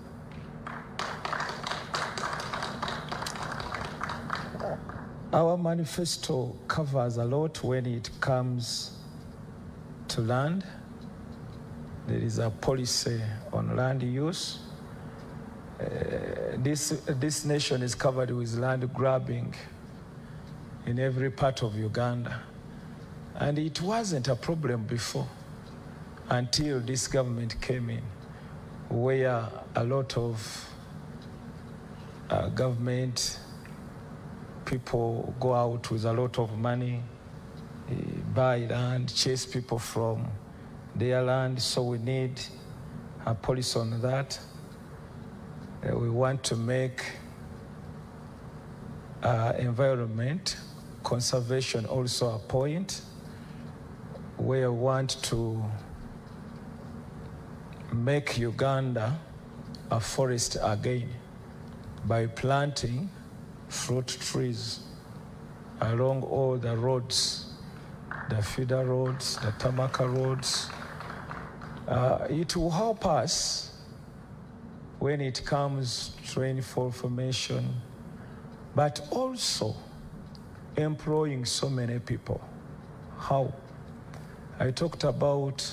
Our manifesto covers a lot when it comes to land, There is a policy on land use. This nation is covered with land grabbing in every part of Uganda. And it wasn't a problem before until this government came in, where a lot of government people go out with a lot of money, buy land, chase people from their land. So we need a policy on that. We want to make environment conservation also a point where we want to make Uganda a forest again by planting fruit trees along all the roads, the feeder roads, the Tamaka roads. It will help us when it comes to rainfall formation, but also employing so many people. How? I talked about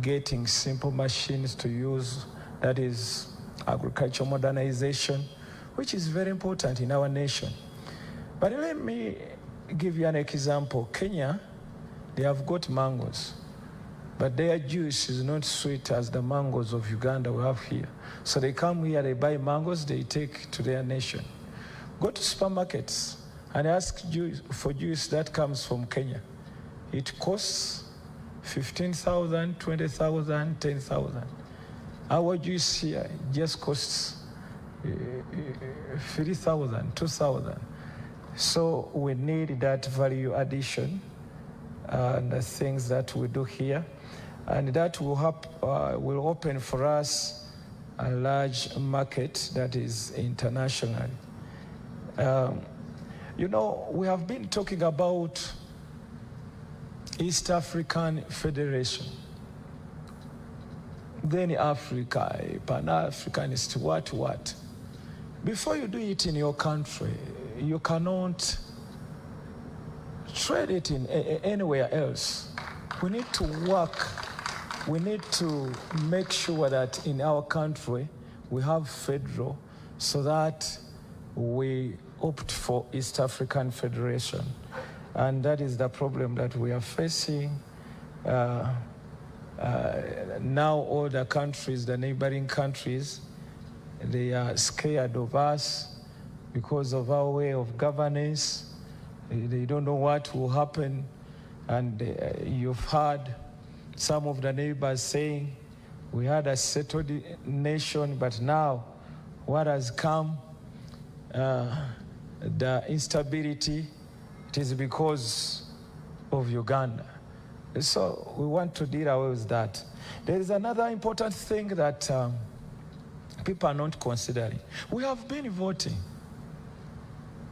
getting simple machines to use, that is agricultural modernization, which is very important in our nation. But let me give you an example. Kenya, they have got mangoes, but their juice is not sweet as the mangoes of Uganda we have here. So they come here, they buy mangoes, they take to their nation. Go to supermarkets and ask for juice that comes from Kenya. It costs 15,000, 20,000, 10,000. Our juice here just costs 3,000, 2,000. So we need that value addition and the things that we do here. And that will will open for us a large market that is international. You know, we have been talking about East African Federation. Then Africa, Pan-Africanist, what? Before you do it in your country, you cannot trade it in anywhere else. We need to work. We need to make sure that in our country we have federal, so that we opt for East African Federation. And that is the problem that we are facing. Now all the countries, the neighboring countries, they are scared of us because of our way of governance. They don't know what will happen. And you've heard some of the neighbors saying, we had a settled nation, but now what has come, the instability, it is because of Uganda. So we want to deal away with that. There is another important thing that people are not considering. We have been voting,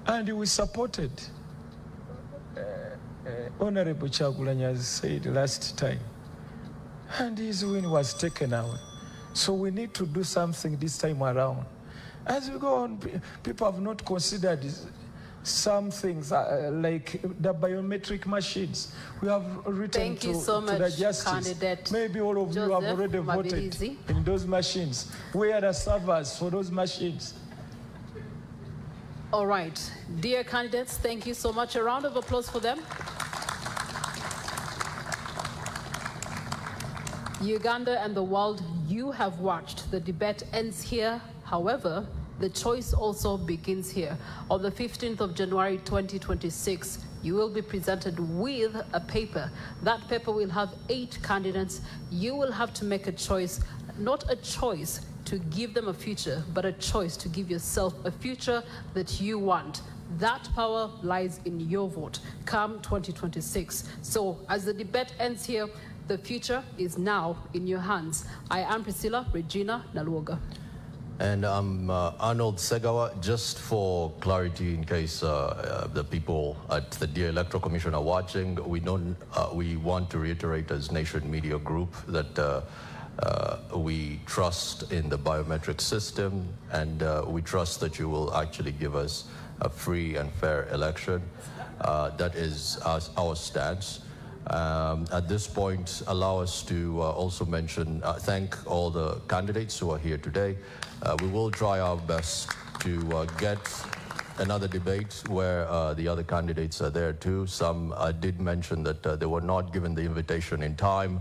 and we supported Honorable Chagulanyi, as said last time, and his win was taken away. So we need to do something this time around. As we go on, people have not considered some things like the biometric machines. We have written to the justice. Candidate. Maybe all of you have already voted in those machines. Where are the servers for those machines? All right, dear candidates, thank you so much. A round of applause for them. Uganda and the world, you have watched. The debate ends here. However, the choice also begins here. On the 15th of January 2026, you will be presented with a paper. That paper will have 8 candidates. You will have to make a choice, not a choice to give them a future, but a choice to give yourself a future that you want. That power lies in your vote come 2026. So as the debate ends here, the future is now in your hands. I am Priscilla Regina Naluoga. And I'm Arnold Segawa. Just for clarity, in case the people at the Dear Electoral Commission are watching, we want to reiterate as Nation Media Group that we trust in the biometric system, and we trust that you will actually give us a free and fair election. That is our stance. At this point, allow us to also mention, thank all the candidates who are here today. We will try our best to get another debate where the other candidates are there too. Some did mention that they were not given the invitation in time.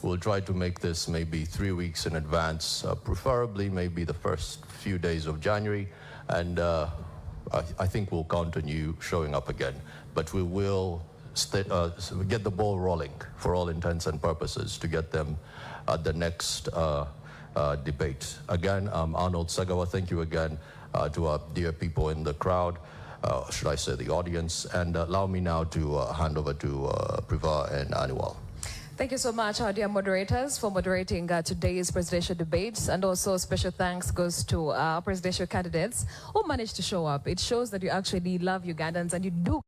We'll try to make this maybe 3 weeks in advance, preferably maybe the first few days of January. And I think we'll count on you showing up again. But we will get the ball rolling for all intents and purposes to get them at the next debate. Again, I'm Arnold Sagawa. Thank you again to our dear people in the crowd, should I say the audience. And allow me now to hand over to Priva and Annual. Thank you so much, our dear moderators, for moderating today's presidential debates. And also special thanks goes to our presidential candidates who managed to show up. It shows that you actually love Ugandans and you do